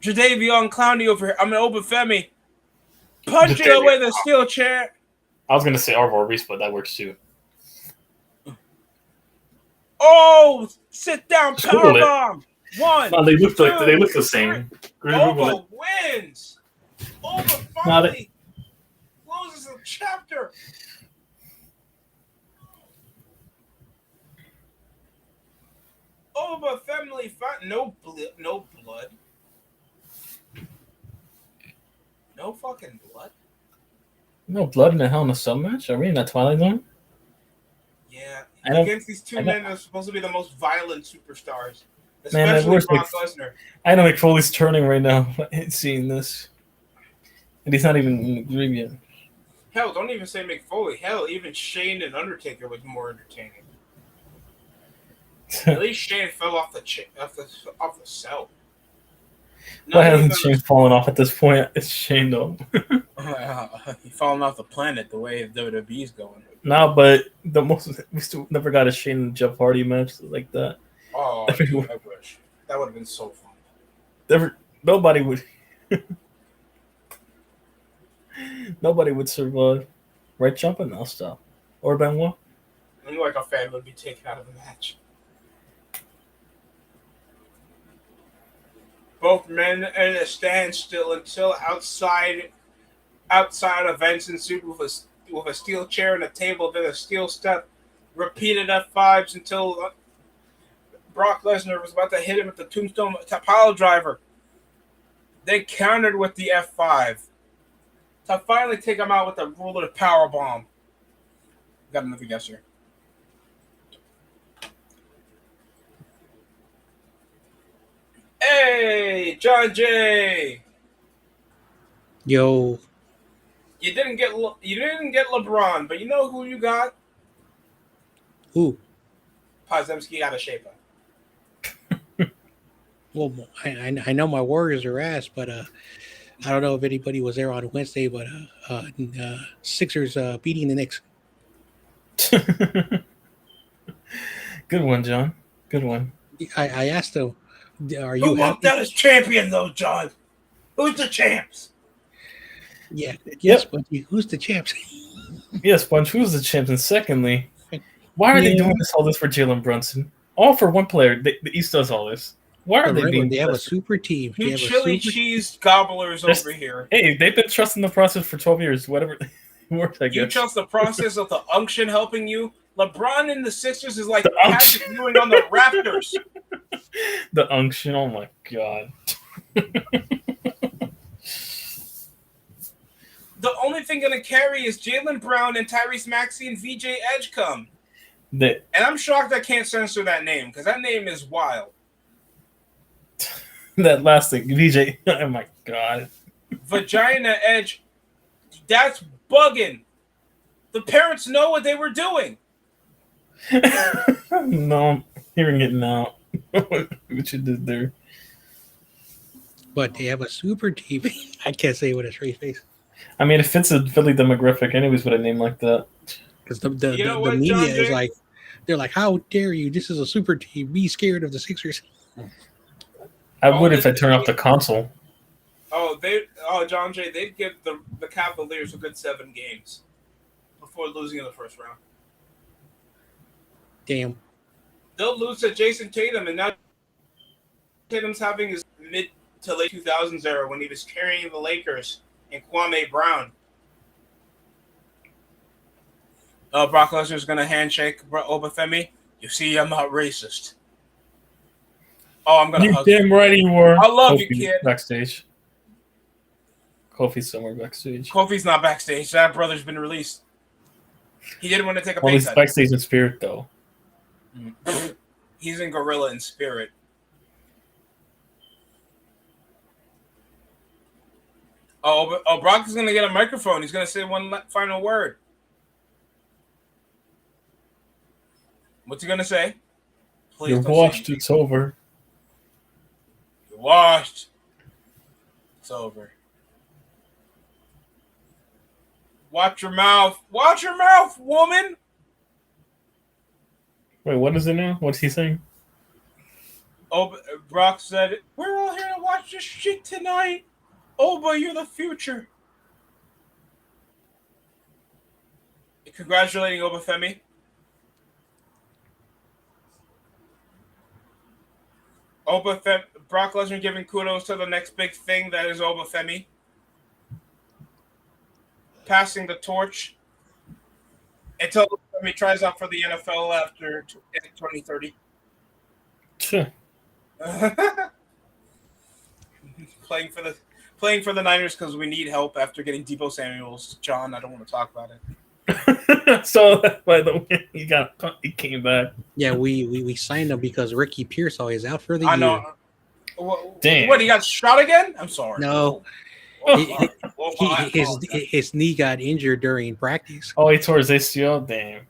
Jadavion Clowney over here. I'm an Obafemi. Punching away the steel chair. I was going to say Arvor Reese, but that works too. Oh, sit down powerbomb. One. No, they look the same. Oba wins. Oba finally closes the chapter. Oba family fight. No blood. No fucking blood. No blood in a Hell in a Cell match? Are we in that Twilight Zone? Yeah. Against these two men that are supposed to be the most violent superstars. Especially Man, Brock Lesnar. I know McFoley's turning right now seeing this. And he's not even in the ring yet. Hell, don't even say McFoley. Hell, even Shane and Undertaker was more entertaining. At least Shane fell off the cell. Why hasn't Shane fallen off at this point? It's Shane though. He's falling off the planet the way WWE's going. No, but we still never got a Shane and Jeff Hardy match like that. Oh, dude, I wish. That would have been so fun. Nobody would. Nobody would survive. Right, Jumping? I'll stop. Or Benoit? I knew like a fan would be taken out of the match. Both men in a standstill until outside events ensued with a steel chair and a table, then a steel step. Repeated F5s until Brock Lesnar was about to hit him with the Tombstone pile driver. They countered with the F5 to finally take him out with the ruler power bomb. Got another guess here. Hey, John Jay. Yo. You didn't get LeBron, but you know who you got? Who? Podziemski got a shaper. Well, I know my Warriors are ass, but I don't know if anybody was there on Wednesday, but Sixers beating the Knicks. Good one, John. Good one. I asked him, "Are you Who walked out as champion, though, John? Who's the champs?" Yeah. Yes, but who's the champs? Yes, Bunch. Who's the champs? And secondly, why are they doing all this for Jalen Brunson? All for one player. The East does all this. Why are they being? They have a super team. Two chili cheese gobblers over here. Hey, they've been trusting the process for 12 years. Whatever works, I guess. You trust the process of the unction helping you? LeBron and the Sixers is like Patrick Ewing on the Raptors. The unction. Oh my god. The only thing going to carry is Jaylen Brown and Tyrese Maxey and VJ Edgecombe. And I'm shocked I can't censor that name because that name is wild. That last thing, VJ. Oh my god. Vagina Edge. That's bugging. The parents know what they were doing. No, I'm hearing it now. What you did there. but they have a super team. I can't say it with a straight face. I mean, it fits a Philly demographic, anyways, with a name like that. Because You know the what, media John is Jay? like, they're like, how dare you? This is a super team. Be scared of the Sixers. I would if I turned off the console. John Jay, they'd give the Cavaliers a good 7 games before losing in the first round. Damn. They'll lose to Jason Tatum, and now Tatum's having his mid to late 2000s era when he was carrying the Lakers and Kwame Brown. Brock Lesnar's going to handshake Obafemi. You see, I'm not racist. Oh, I'm going to hug You damn right you were. I love Kofi's you, kid. Backstage. Kofi's somewhere backstage. Kofi's not backstage. That brother's been released. He didn't want to take a Well, pay he's cut. backstage in spirit, though. He's in gorilla in spirit. Brock is going to get a microphone. He's going to say one final word. What's he going to say? Please You're don't washed. say It's over. You're washed. It's over. Watch your mouth. Watch your mouth, woman. Wait, what is it now? What's he saying? Brock said, we're all here to watch this shit tonight. Oba, you're the future. Congratulating Obafemi. Brock Lesnar giving kudos to the next big thing that is Obafemi. Passing the torch until Obafemi tries out for the NFL after 2030. Playing for the Niners because we need help after getting Deebo Samuels. John, I don't want to talk about it. So, by the way, he came back. Yeah, we signed him because Ricky Pearsall is out for the year. I know. Damn. What, he got shot again? I'm sorry. No. His knee got injured during practice. Oh, he tore his ACL. Damn.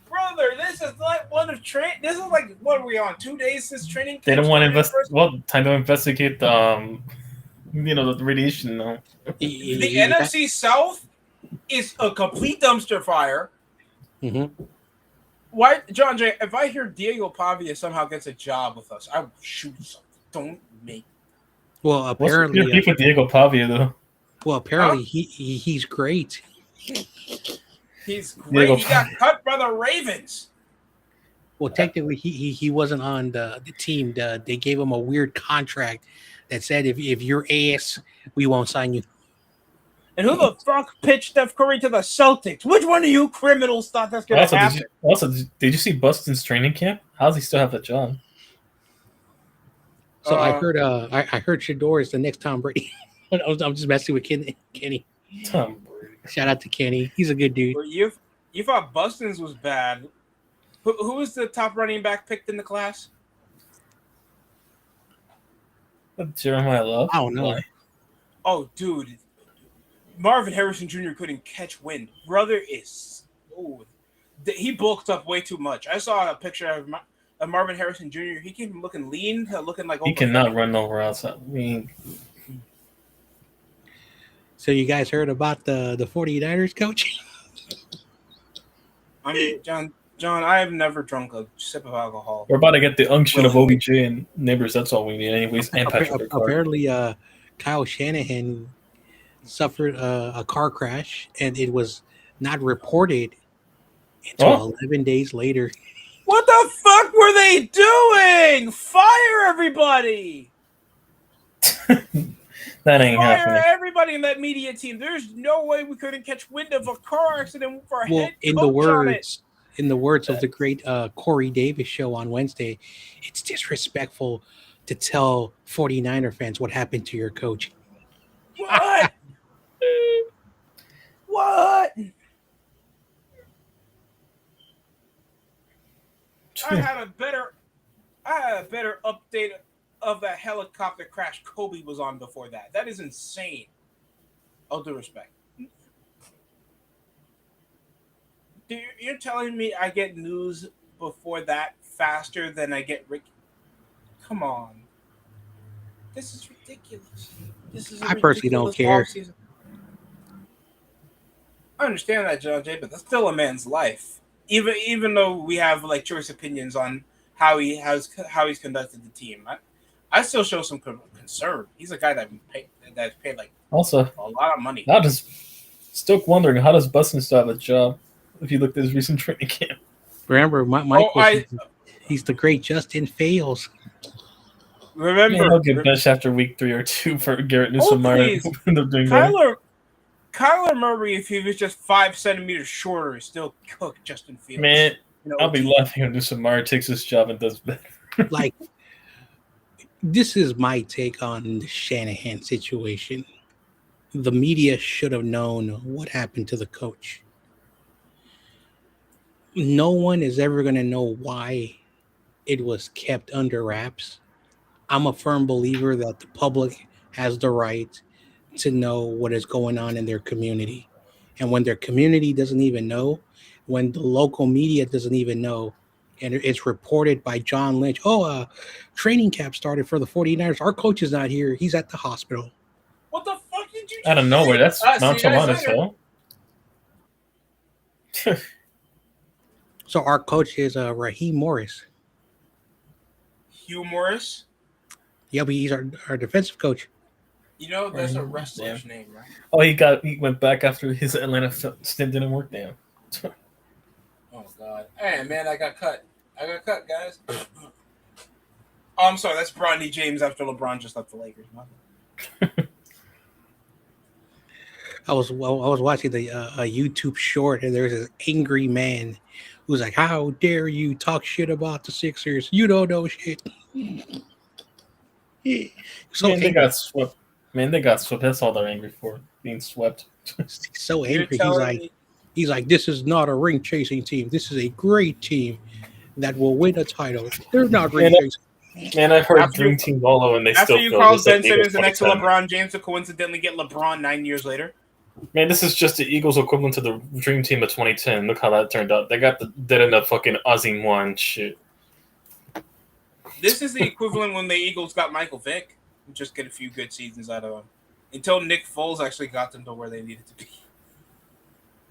Brother, this is like one of This is like what are we on? 2 days since training. They don't want to invest. Well, time to investigate the the radiation now. The NFC South is a complete dumpster fire. Mm-hmm. Why, John Jay? If I hear Diego Pavia somehow gets a job with us, I will shoot something. Don't make. Well, apparently, what's with Diego Pavia though? Well, apparently he's great. He's great. He got cut by the Ravens. Well, technically, he wasn't on the team. They gave him a weird contract that said if you're ass, we won't sign you. And who the fuck pitched Steph Curry to the Celtics? Which one of you criminals thought that's going to happen? Did you see Bustin's training camp? How does he still have that job? So I heard Shador is the next Tom Brady. I'm just messing with Kenny. Tom Brady. Shout out to Kenny. He's a good dude. You thought Bustin's was bad. Who was the top running back picked in the class? Jeremiah Love. I don't know. Why? Oh, dude. Marvin Harrison Jr. couldn't catch wind. Brother is... he bulked up way too much. I saw a picture of Marvin Harrison Jr. He came from looking lean to looking like... He cannot run over outside. I mean... So you guys heard about the 49ers coach? I mean, John, I have never drunk a sip of alcohol. We're about to get the unction of OBJ and neighbors. That's all we need anyways. And Patrick apparently, Kyle Shanahan suffered a car crash, and it was not reported until 11 days later. What the fuck were they doing? Fire everybody! That ain't happening. Fire everybody in that media team. There's no way we couldn't catch wind of a car accident for a head coach in the words of the great Corey Davis show on Wednesday, it's disrespectful to tell 49er fans what happened to your coach. What? What? I had a better update of that helicopter crash Kobe was on before that. That is insane. All due respect. You're telling me I get news before that faster than I get Rick? Come on. This is ridiculous. This is I personally don't care. Offseason. I understand that, John Jay, but that's still a man's life. Even though we have like choice opinions on how he's conducted the team, I still show some concern. He's a guy that's paid like also a lot of money. Now just still wondering, how does Bustin still have a job if you look at his recent training camp? Remember, Mike he's the great Justin Fails. Remember, he'll get benched after week 3 or 2 for Garrett Newsom-Meyer. Kyler Murray, if he was just 5 centimeters shorter, still cook Justin Fields. Man, I'll be laughing when Newsom-Meyer takes his job and does better. Like, this is my take on the Shanahan situation. The media should have known what happened to the coach. No one is ever going to know why it was kept under wraps. I'm a firm believer that the public has the right to know what is going on in their community. And when their community doesn't even know, when the local media doesn't even know, and it's reported by John Lynch, training camp started for the 49ers. Our coach is not here. He's at the hospital. What the fuck did you out of nowhere? That's nonchalant as hell. So our coach is Raheem Morris. Hugh Morris? Yeah, but he's our defensive coach. You know, that's a wrestler's name, right? Oh, he went back after his Atlanta stint didn't work. Damn. Oh God! Hey man, I got cut, guys. Oh, I'm sorry. That's Bronny James after LeBron just left the Lakers. I was watching a YouTube short, and there's an angry man who's like, "How dare you talk shit about the Sixers? You don't know shit." So man, they got swept. Man, they got swept. That's all they're angry for, being swept. He's so angry. He's like, this is not a ring chasing team. This is a great team that will win a title. They're not ring chasing. Man, I've heard Dream Team Bolo, and they after still you called Ben Simmons the next to LeBron James to coincidentally get LeBron 9 years later. Man, this is just the Eagles equivalent to the Dream Team of 2010. Look how that turned out. They got dead in the fucking Ozzy one shit. This is the equivalent when the Eagles got Michael Vick. Just get a few good seasons out of him until Nick Foles actually got them to where they needed to be,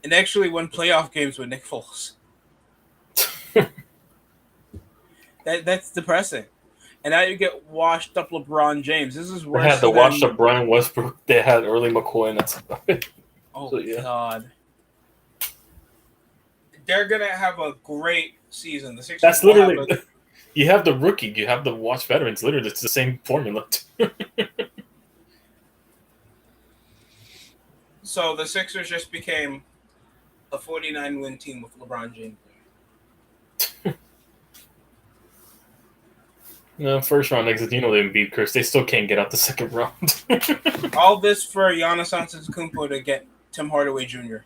and actually won playoff games with Nick Foles. That's depressing. And now you get washed up LeBron James. This is worse. They had the washed up Brian Westbrook. They had early McCoy, and that's about it. Oh so, yeah. God, they're gonna have a great season. The Sixers. That's literally. You have the rookie, you have the watch veterans. Literally, it's the same formula. So the Sixers just became a 49-win team with LeBron James. No, first round exit. You know they beat Chris. They still can't get out the second round. All this for Giannis Antetokounmpo to get Tim Hardaway Jr.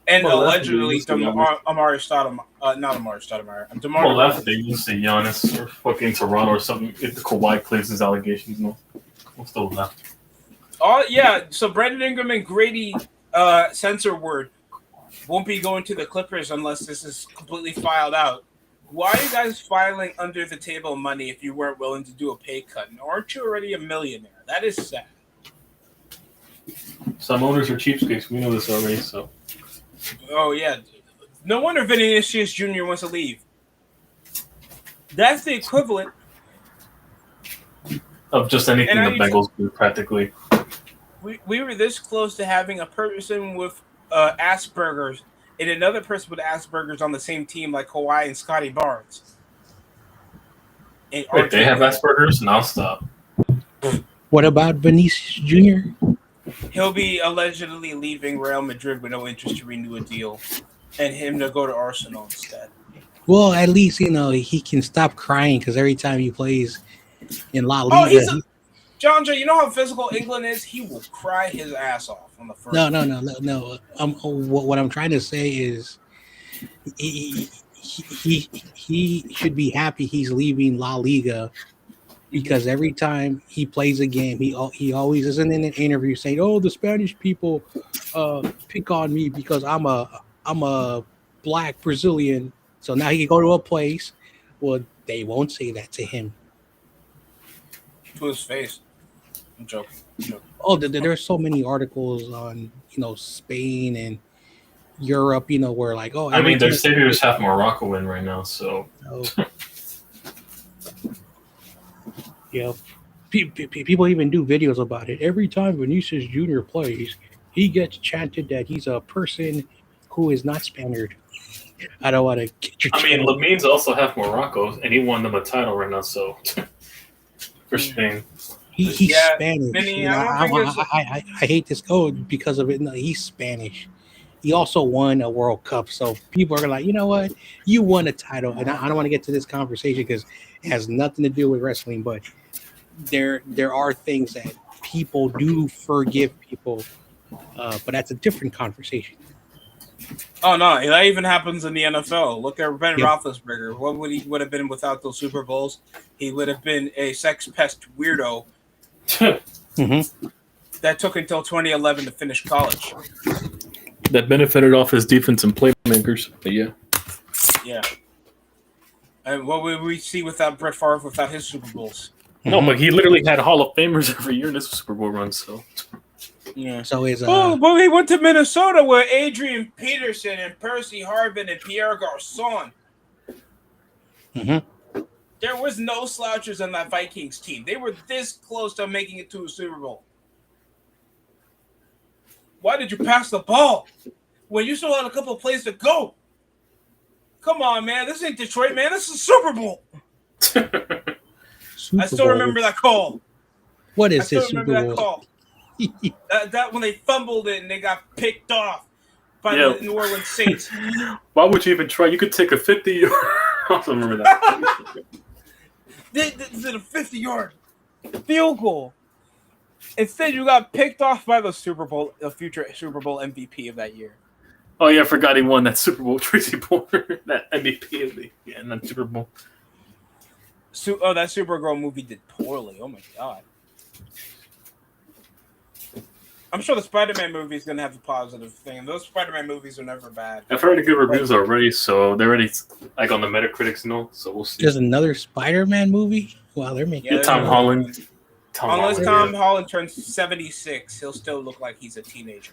And allegedly, Amari Stoudemire, not Amari Stoudemire. Well, that's they used to Giannis or fucking Toronto or something. If the Kawhi clears his allegations, no, we'll still left. Oh yeah, so Brandon Ingram and Grady, censor word, won't be going to the Clippers unless this is completely filed out. Why are you guys filing under the table money if you weren't willing to do a pay cut? And aren't you already a millionaire? That is sad. Some owners are cheapskates. We know this already, so. Oh, yeah. No wonder Vinicius Jr. wants to leave. That's the equivalent of just anything the Bengals do, practically. We were this close to having a person with Asperger's and another person with Asperger's on the same team like Kawhi and Scotty Barnes. Wait, they have Asperger's? No, stop. What about Vinicius Jr.? He'll be allegedly leaving Real Madrid with no interest to renew a deal, and him to go to Arsenal instead. Well, at least he can stop crying because every time he plays in La Liga, John Jay, you know how physical England is? He will cry his ass off on the first. No. What I'm trying to say is, he should be happy he's leaving La Liga. Because every time he plays a game, he always isn't in an interview saying, "Oh, the Spanish people pick on me because I'm a black Brazilian." So now he can go to a place Well, they won't say that to him. To his face. I'm joking. Oh, there's so many articles on Spain and Europe, where like, oh, I every mean, their time. saviors have Morocco in right now, so. Yeah, people even do videos about it. Every time Vinicius Jr. plays, he gets chanted that he's a person who is not Spaniard. I don't want to get your I mean, channel. Lamin's also half Morocco, and he won them a title right now, so. For Spain. He's Yeah, Spanish. Vinny, I don't think I hate this code because of it. No, he's Spanish. He also won a World Cup, so people are like, you know what? You won a title, and I don't want to get to this conversation because it has nothing to do with wrestling. But there are things that people do forgive people, but that's a different conversation. Oh no, that even happens in the NFL. Look at Ben Yeah. Roethlisberger. What would he would have been without those Super Bowls? He would have been a sex pest weirdo Mm-hmm. that took until 2011 to finish college. That benefited off his defense and playmakers, but yeah. Yeah. And what would we see without Brett Favre without his Super Bowls? No, but he literally had Hall of Famers every year in this Super Bowl run, so. Yeah. So is Well, he went to Minnesota with Adrian Peterson and Percy Harvin and Pierre Garçon. Mm-hmm. There was no slouches on that Vikings team. They were this close to making it to a Super Bowl. Why did you pass the ball when you still had a couple of plays to go? Come on, man. This ain't Detroit, man. This is Super Bowl. I still remember that call. What I is still this Super remember that Bowl? call. that when they fumbled it and they got picked off by Yeah. the New Orleans Saints. Why would you even try? You could take a 50. I also remember that. This is a 50-yard field goal. Instead, you got picked off by the future Super Bowl MVP of that year. Oh yeah, I forgot he won that Super Bowl. Tracy Porter, that MVP of that Super Bowl. That Supergirl movie did poorly. Oh my god. I'm sure the Spider-Man movie is going to have a positive thing. Those Spider-Man movies are never bad. I've heard good reviews already, so they're already like on the Metacritics and all. So we'll see. There's another Spider-Man movie. Wow, they're making. Yeah, Tom Holland. Unless Tom Holland turns 76, he'll still look like he's a teenager.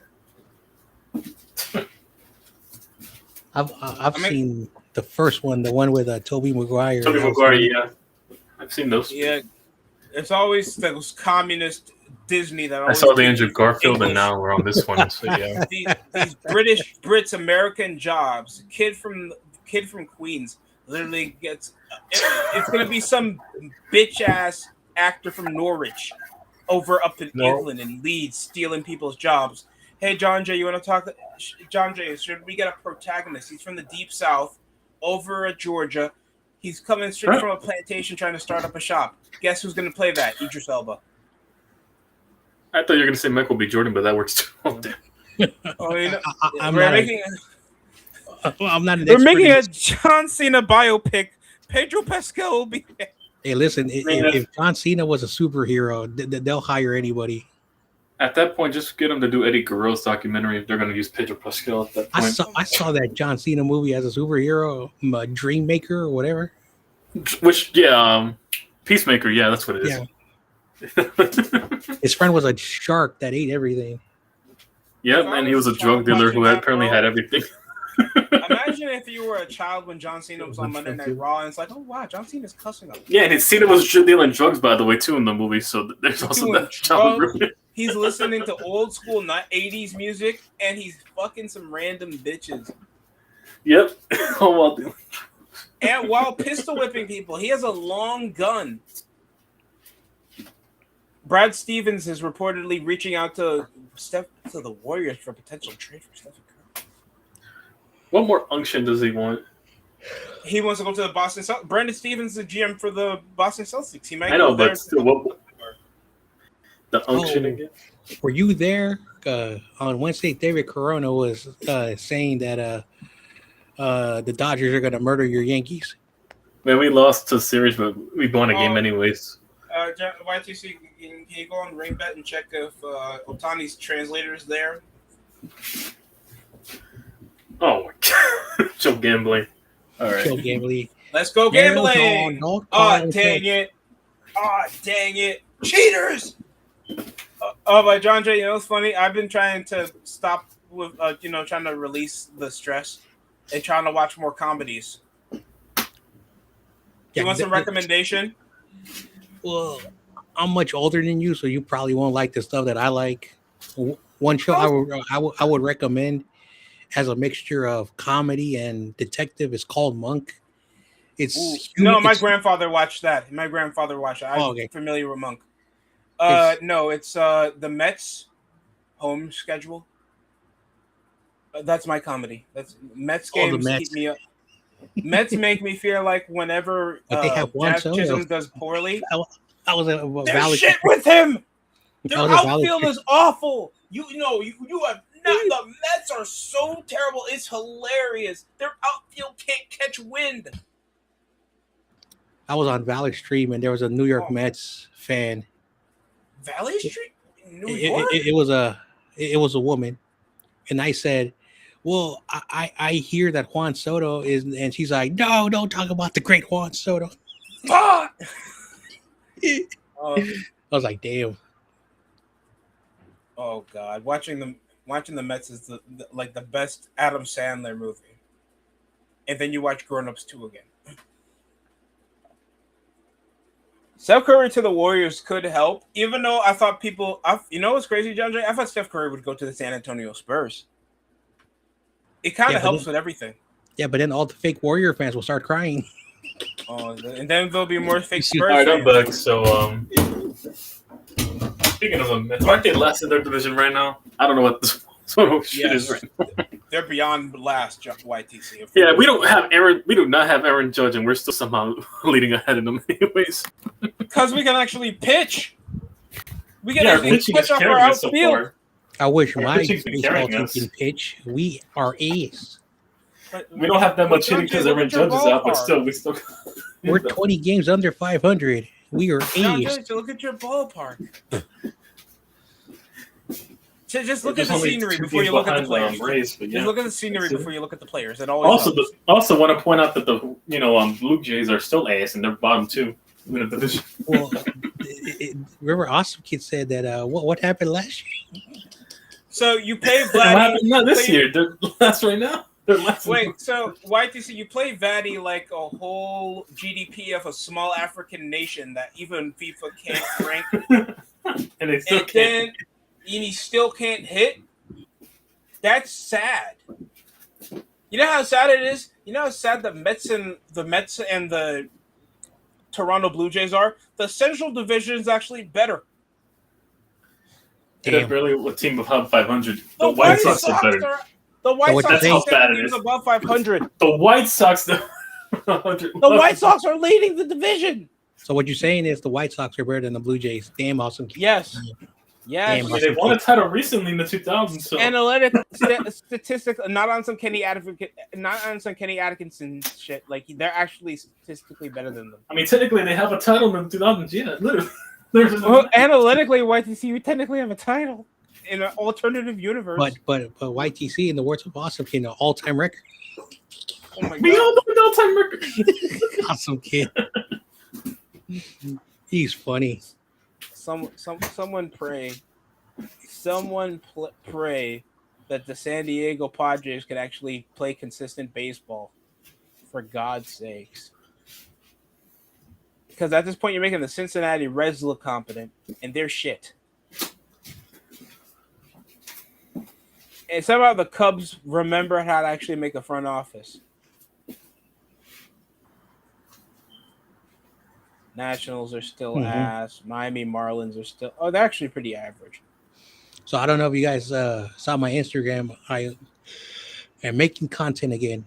I've seen the first one, the one with Tobey Maguire. Tobey Maguire, yeah. I've seen those. Yeah, it's always those communist Disney that I saw the Andrew Garfield, and now we're on this one. So yeah, these British Brits American jobs. Kid from Queens literally gets. It's gonna be some bitch ass actor from Norwich over up in England and Leeds stealing people's jobs. Hey, John Jay, you want to talk? John Jay, should we get a protagonist? He's from the Deep South, over at Georgia. He's coming straight from a plantation trying to start up a shop. Guess who's going to play that? Idris Elba. I thought you were going to say Michael B. Jordan, but that works too. Oh, you know, I'm not. We're making a John Cena biopic. Pedro Pascal will be there. Hey, listen, if John Cena was a superhero, they'll hire anybody. At that point, just get them to do Eddie Guerrero's documentary if they're going to use Pedro Pascal at that point. I saw that John Cena movie as a superhero, Dreammaker or whatever. Which, Peacemaker, yeah, that's what it is. Yeah. His friend was a shark that ate everything. Yep, and he was a drug dealer who apparently had everything. Imagine if you were a child when John Cena was on Monday Night Raw, and it's like, oh wow, John Cena's cussing up. Yeah, and Cena was dealing drugs, by the way, too, in the movie. So there's also that child. He's listening to old school, not 80s music, and he's fucking some random bitches. Yep. And while pistol whipping people, he has a long gun. Brad Stevens is reportedly reaching out to the Warriors for a potential trade for Stephen Curry. What more unction does he want? He wants to go to the Boston Celtics. Brandon Stevens is the GM for the Boston Celtics. He might. I know, but still, what? The unction again? Were you there on Wednesday? David Corona was saying that the Dodgers are going to murder your Yankees. Man, we lost to series, but we won a game anyways. YTC, can you go on RainBet and check if Otani's translator is there? Oh my god. Joe gambling. All right. Joe gambling. Let's go gambling. Don't Oh, dang it. Oh, dang it. Cheaters. But John Jay, you know what's funny? I've been trying to stop with, trying to release the stress and trying to watch more comedies. You want some recommendation? Well, I'm much older than you, so you probably won't like the stuff that I like. One show I would recommend as a mixture of comedy and detective is called Monk. My grandfather watched that. I'm familiar with Monk. It's the Mets home schedule. That's my comedy. That's Mets games keep me up. Mets make me feel like whenever Jazz Chisholm does poorly, there's shit with him. Their outfield is awful. You have not. The Mets are so terrible. It's hilarious. Their outfield can't catch wind. I was on Valley Stream and there was a New York Mets fan. Valley Stream, New York. It was a woman, and I said, "Well, I hear that Juan Soto is," and she's like, "No, don't talk about the great Juan Soto." I was like, "Damn." Oh God, watching the Mets is the best Adam Sandler movie, and then you watch Grown Ups 2 again. Steph Curry to the Warriors could help, even though I thought what's crazy, John Jay? I thought Steph Curry would go to the San Antonio Spurs. It kind of helps with everything. Yeah, but then all the fake Warrior fans will start crying. Oh, and then there'll be more fake Spurs fans. All right, I'm back. So, speaking of them, aren't they last in their division right now? I don't know what this shit is right now. They're beyond last, YTC. Yeah, we do not have Aaron Judge, and we're still somehow leading ahead in them anyways. Because we can actually pitch. We can actually pitch off our outfield. I wish my baseball team can pitch. We are ace. We don't have that much hitting because Aaron Judge is out, but still, we're 20 games under 500. We are ace. Look at your ballpark. Just look at the scenery before you look at the players. Just look at the scenery before you look at the players. And also want to point out that the Blue Jays are still ace and they're bottom 2 in the division. Well, remember, Awesome Kid said that. What happened last year? So you pay Vladdy. No, this year. They're last right now. Wait, so YTC, you play Vladdy like a whole GDP of a small African nation that even FIFA can't rank, and they still can't. And he still can't hit. That's sad. You know how sad it is. You know how sad the Mets and the Toronto Blue Jays are. The Central Division is actually better. They're barely a team of 500. The White Sox are better. The White Sox are above 500. The White Sox, the White Sox are leading the division. So what you're saying is the White Sox are better than the Blue Jays. Damn, Awesome Kid. Yes. They won a title recently in the 2000s. So. Analytic statistics, not on some Kenny Atkinson shit. Like they're actually statistically better than them. I mean, technically, they have a title in the 2000s. Yeah, literally. Analytically, YTC, we technically have a title in an alternative universe. But YTC, in the words of Awesome Kid, an all-time record. Oh my God. We all know an all-time record. Awesome Kid. He's funny. Someone pray. Pray that the San Diego Padres could actually play consistent baseball. For God's sakes. Because at this point, you're making the Cincinnati Reds look competent, and they're shit. And somehow the Cubs remember how to actually make a front office. Nationals are still ass. Miami Marlins are still... Oh, they're actually pretty average. So I don't know if you guys saw my Instagram. I am making content again.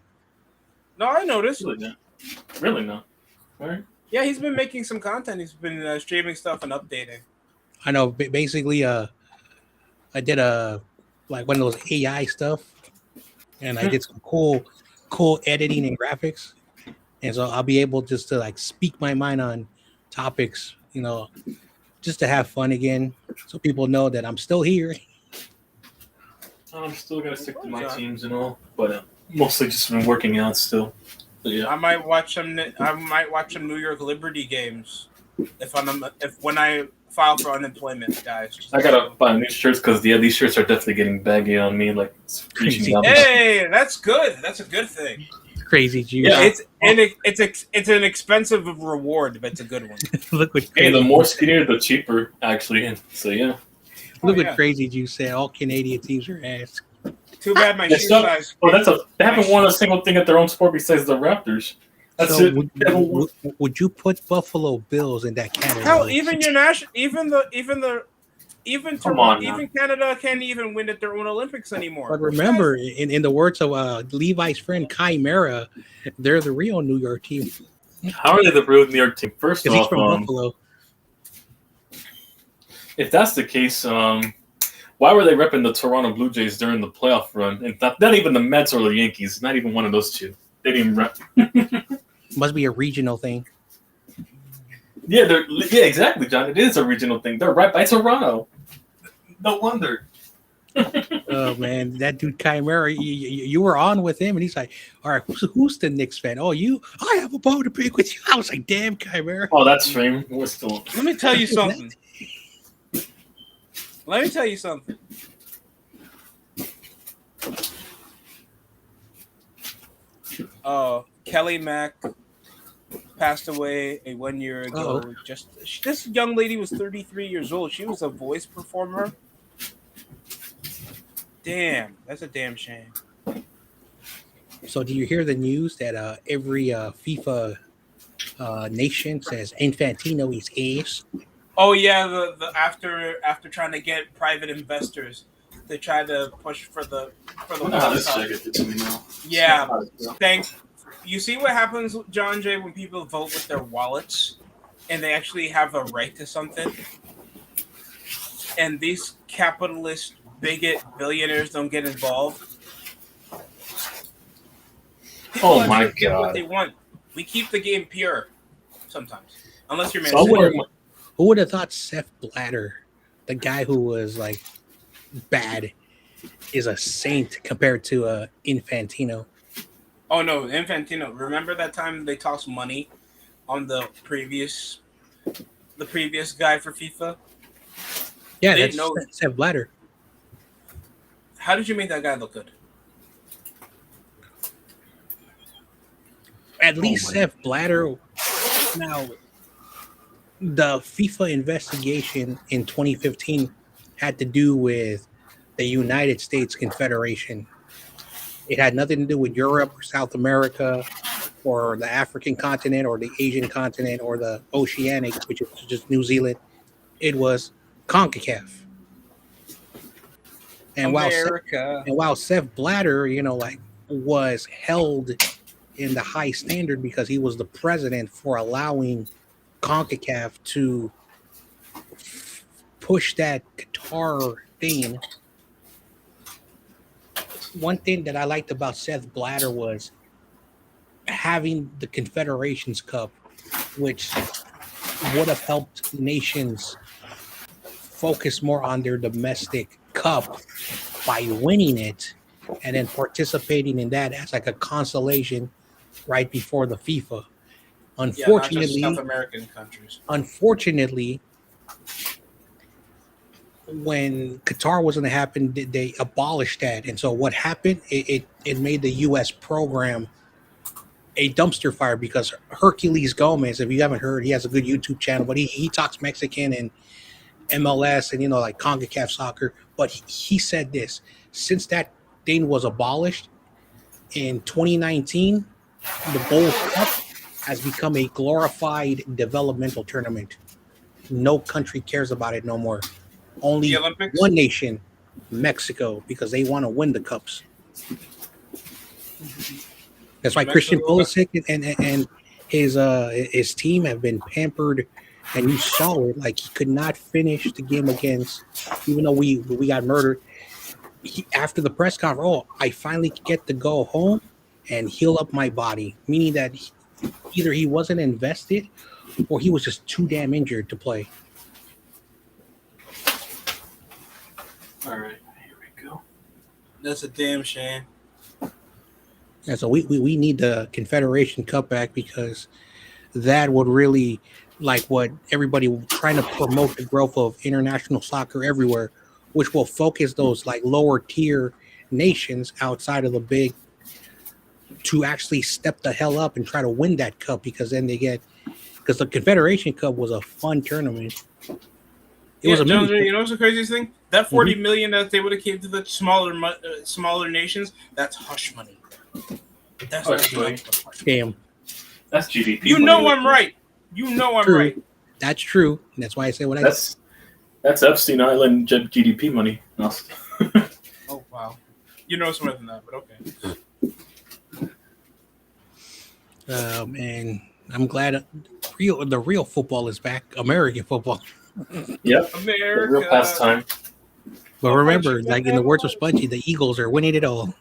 No, I noticed. Really not. All right. Yeah, he's been making some content. He's been streaming stuff and updating. I know. Basically, I did like one of those AI stuff, and I did some cool editing and graphics, and so I'll be able just to like speak my mind on topics, just to have fun again, so people know that I'm still here. I'm still gonna stick to my teams and all, but mostly just been working out still. Yeah. I might watch some New York Liberty games when I file for unemployment, guys. I gotta buy new shirts because these shirts are definitely getting baggy on me. Like it's reaching Crazy. down. Hey, that's good. That's a good thing. Crazy juice. Yeah. It's an expensive reward, but it's a good one. Look what Hey, crazy. the more skinnier, the cheaper, actually. So yeah. Look what Crazy Juice said. All Canadian teams are ass. Too bad my Yeah, shoe size. they haven't won a single thing at their own sport besides the Raptors. That's So it. would you put Buffalo Bills in that category? Hell, even your national, even Come on, even Canada can't even win at their own Olympics anymore. But remember, in the words of Levi's friend Chimera, they're the real New York team. How are they the real New York team? First Because he's off, from Buffalo. if that's the case, why were they repping the Toronto Blue Jays during the playoff run? And not even the Mets or the Yankees. Not even one of those two. They didn't rep. Must be a regional thing. Yeah, exactly, John. It is a regional thing. They're right by Toronto. No wonder. Oh man, that dude Chimera, you were on with him, and he's like, "All right, who's the Knicks fan? Oh, you? I have a bone to pick with you." I was like, "Damn, Chimera." Oh, that's fame. We're still. Let me tell you something. Let me tell you something. Kelly Mack passed away 1 year ago. Uh-oh. This young lady was 33 years old. She was a voice performer. Damn, that's a damn shame. So, do you hear the news that every FIFA nation says Infantino is ace? Oh yeah, the after trying to get private investors to try to push for the World Cup. Yeah, you see what happens, John Jay, when people vote with their wallets and they actually have a right to something, and these capitalist bigot billionaires don't get involved. People my get God! what they want. We keep the game pure sometimes, unless you're Man So City. who would have thought Seth Blatter, the guy who was like bad, is a saint compared to Infantino? Oh no, Infantino! Remember that time they tossed money on the previous guy for FIFA? Yeah, that's Seth Blatter. How did you make that guy look good? At least Seth Blatter. Now, the FIFA investigation in 2015 had to do with the United States Confederation. It had nothing to do with Europe or South America or the African continent or the Asian continent or the Oceanic, which is just New Zealand. It was CONCACAF. And while Seth Blatter, was held in the high standard because he was the president for allowing CONCACAF to push that Qatar thing. One thing that I liked about Seth Blatter was having the Confederations Cup, which would have helped nations focus more on their domestic cup by winning it and then participating in that as like a consolation right before the FIFA. Unfortunately, not just South American countries. Unfortunately, when Qatar was going to happen, they abolished that. And so what happened, it made the U.S. program a dumpster fire because Hercules Gomez, if you haven't heard, he has a good YouTube channel, but he talks Mexican and MLS and, like CONCACAF soccer. But he said this, since that thing was abolished in 2019, the Gold Cup has become a glorified developmental tournament. No country cares about it no more. Only one nation, Mexico, because they want to win the cups. That's why Christian Pulisic and his team have been pampered, and you saw it. Like, he could not finish the game against, even though we got murdered. After the press conference, I finally get to go home and heal up my body, meaning that either he wasn't invested or he was just too damn injured to play. All right, here we go. That's a damn shame. Yeah, so we need the Confederation Cup back because that would really like what everybody trying to promote the growth of international soccer everywhere, which will focus those like lower tier nations outside of the big to actually step the hell up and try to win that cup because then they get because the Confederation Cup was a fun tournament. It was a John, mini. you know what's the craziest thing? That 40 million that they would have gave to the smaller nations, that's hush money. That's Hush money. Damn. That's GDP. You know I'm right. You know I'm True. right. That's true. That's why I say what I said. That's Epstein Island GDP money. Oh wow. You know it's more than that, but okay. Man, I'm glad the real football is back. American football. Yep. America. Real pastime. But remember, like in the words of Spongy, the Eagles are winning it all.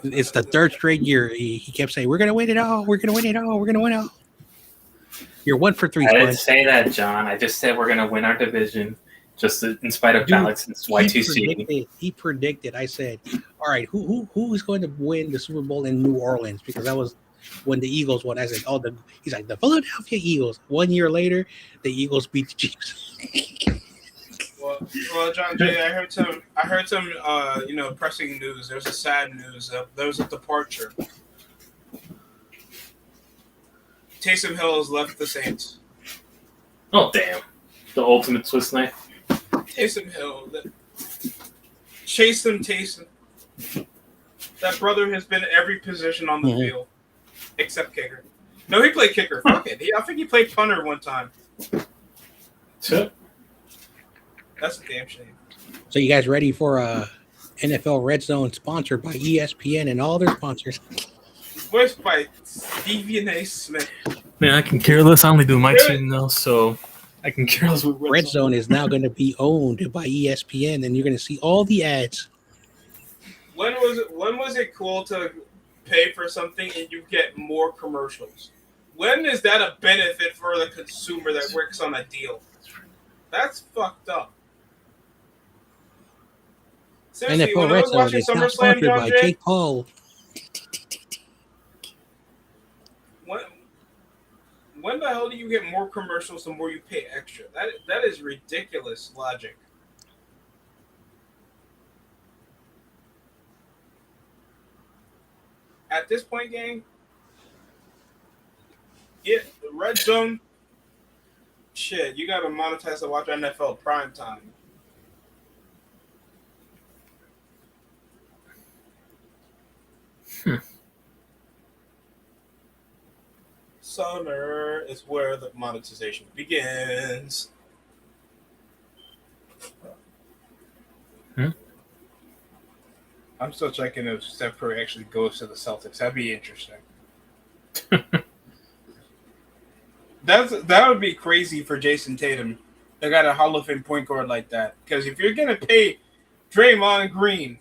It's the third straight year. He kept saying, "We're gonna win it all. We're gonna win it all. We're gonna win it all." You're 1 for 3. I didn't Sponge. say that, John. I just said we're gonna win our division, just in spite of ballots and YTC. He predicted. I said, "All right, who is going to win the Super Bowl in New Orleans?" Because that was when the Eagles won. I said, "Oh, he's like the Philadelphia Eagles." 1 year later, the Eagles beat the Chiefs. Well, John Jay, I heard some, pressing news. There's a sad news. There was a departure. Taysom Hill has left the Saints. Oh damn! The ultimate Swiss knife. Taysom Hill, chase him, Taysom. That brother has been every position on the field except kicker. No, he played kicker. Fuck it. I think he played punter one time. That's a damn shame. So you guys ready for NFL Red Zone sponsored by ESPN and all their sponsors? Voiced by Stephen A. Smith. Man, I can care less. I only do my team now, so I can care less with Red Zone is now going to be owned by ESPN, and you're going to see all the ads. When was it cool to pay for something and you get more commercials? When is that a benefit for the consumer that works on a deal? That's fucked up. Seriously, NFL Red Zone is now sponsored by Jake Paul. When the hell do you get more commercials the more you pay extra? That is ridiculous logic. At this point, gang, the Red Zone, shit, you gotta monetize to watch NFL prime time. Summer is where the monetization begins. I'm still checking if Steph Curry actually goes to the Celtics. That'd be interesting. That would be crazy for Jason Tatum. They got a Hall of Fame point guard like that. Because if you're gonna pay Draymond Green,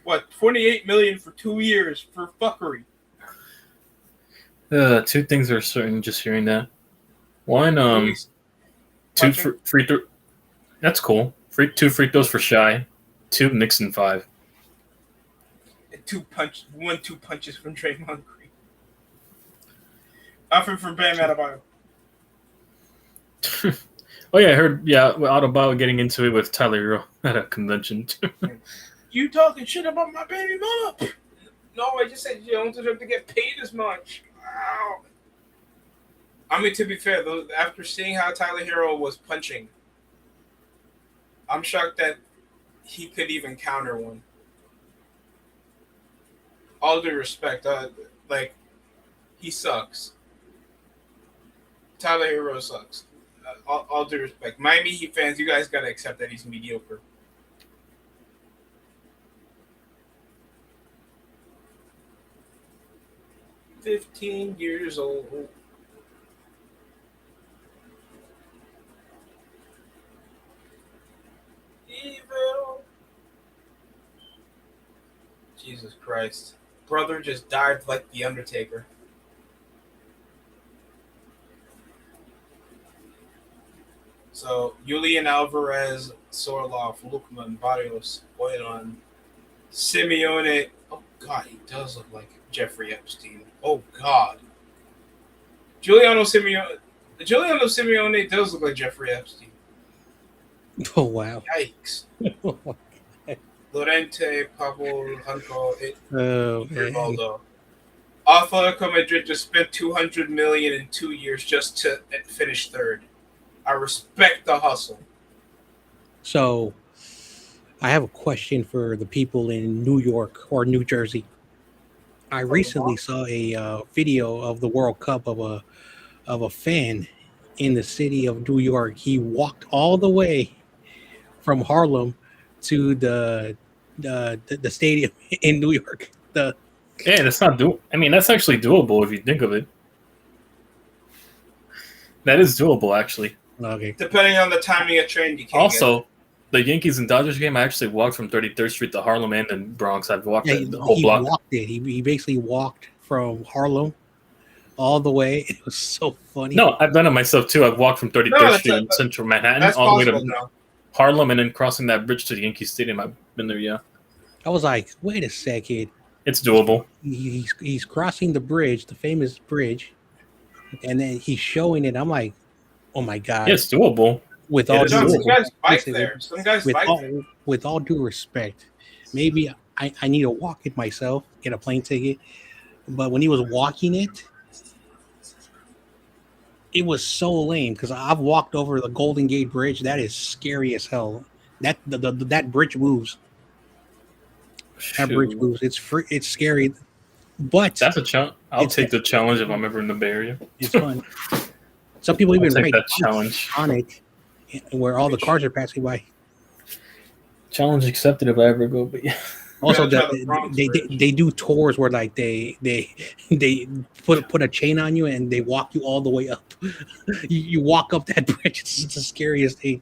$28 million for 2 years for fuckery. Two things are certain just hearing that. One, two free throw. That's cool. Two free throws for Shy. 2 Nixon 5. And 2 punches from Draymond Green. Offered from Bam Adebayo. Oh yeah, I heard. Yeah, Adebayo getting into it with Tyler Hero at a convention. You talking shit about my baby mama? No, I just said you don't deserve to get paid as much. Wow. I mean, to be fair, though, after seeing how Tyler Hero was punching, I'm shocked that he could even counter one. All due respect, he sucks. Tyler Hero sucks. All due respect. Miami Heat fans, you guys got to accept that he's mediocre. $15 years old. Evil. Jesus Christ. Brother just dived like the Undertaker. So, Julian Alvarez, Sorloff, Lukman, Barrios, Boylan, Simeone. Oh God, he does look like Jeffrey Epstein. Oh God, Giuliano Simeone does look like Jeffrey Epstein. Oh wow. Yikes. Lorente, Pablo, Hanco, Oh, man. Rivaldo. Atletico Madrid just spent $200 million in 2 years just to finish third. I respect the hustle. So, I have a question for the people in New York or New Jersey. I recently saw a video of the World Cup of a fan in the city of New York. He walked all the way from Harlem to the stadium in New York. Yeah, that's not do. I mean, that's actually doable if you think of it. That is doable, actually. Okay. Depending on the timing of train, you can't Also, the Yankees and Dodgers game, I actually walked from 33rd Street to Harlem and the Bronx. I've walked the whole block. Walked it. He basically walked from Harlem all the way. It was so funny. No, I've done it myself too. I've walked from 33rd Street in Central Manhattan all the way to Harlem and then crossing that bridge to the Yankee Stadium. I've been there, yeah. I was like, wait a second. It's doable. He's crossing the bridge, the famous bridge, and then he's showing it. I'm like, oh my God. Yeah, it's doable. With all due respect, maybe I need to walk it myself, get a plane ticket. But when he was walking it, it was so lame because I've walked over the Golden Gate Bridge. That is scary as hell. That bridge moves. That bridge moves. It's scary, but that's a challenge. I'll take the challenge if I'm ever in the Bay Area. It's fun. Some people even take that challenge on it, where all the cars are passing by. Challenge accepted if I ever go, but yeah. Also, they do tours where like they put a chain on you and they walk you all the way up. You walk up that bridge. It's the scariest thing.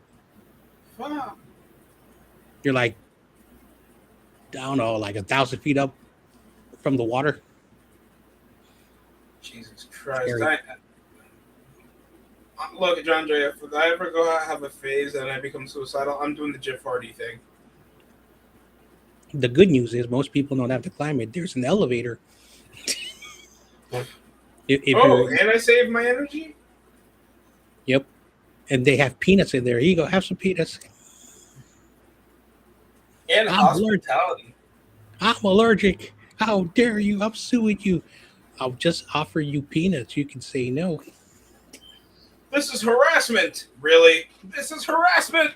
Wow. You're like, I don't know, like 1,000 feet up from the water. Jesus Christ. Look, John Jay, if I ever go out, have a phase and I become suicidal, I'm doing the Jeff Hardy thing. The good news is most people don't have to climb it. There's an elevator. And I save my energy? Yep. And they have peanuts in there. Here you go, have some peanuts. And hospitality. I'm allergic. How dare you? I'm suing you. I'll just offer you peanuts. You can say no. This is harassment. Really? This is harassment.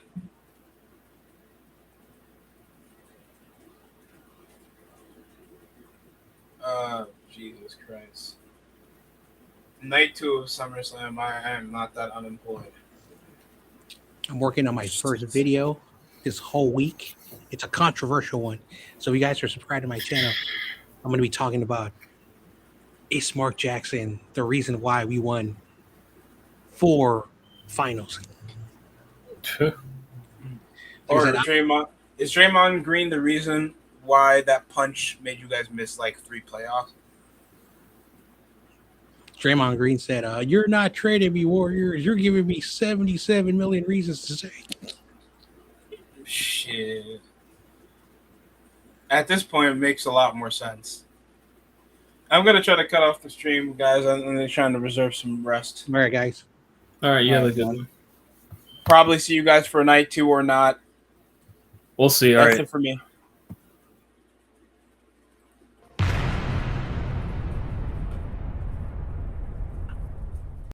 Jesus Christ. Night 2 of SummerSlam. I am not that unemployed. I'm working on my first video this whole week. It's a controversial one. So if you guys are subscribed to my channel, I'm going to be talking about Ace Mark Jackson, the reason why we won 4 finals. Or is Draymond Green the reason why that punch made you guys miss like 3 playoffs? Draymond Green said, you're not trading me, Warriors. You're giving me 77 million reasons to say. Shit. At this point, it makes a lot more sense. I'm going to try to cut off the stream, guys. I'm trying to reserve some rest. All right, guys. All right, yeah, good one. Probably see you guys for night 2 or not. We'll see. All That's right. it for me.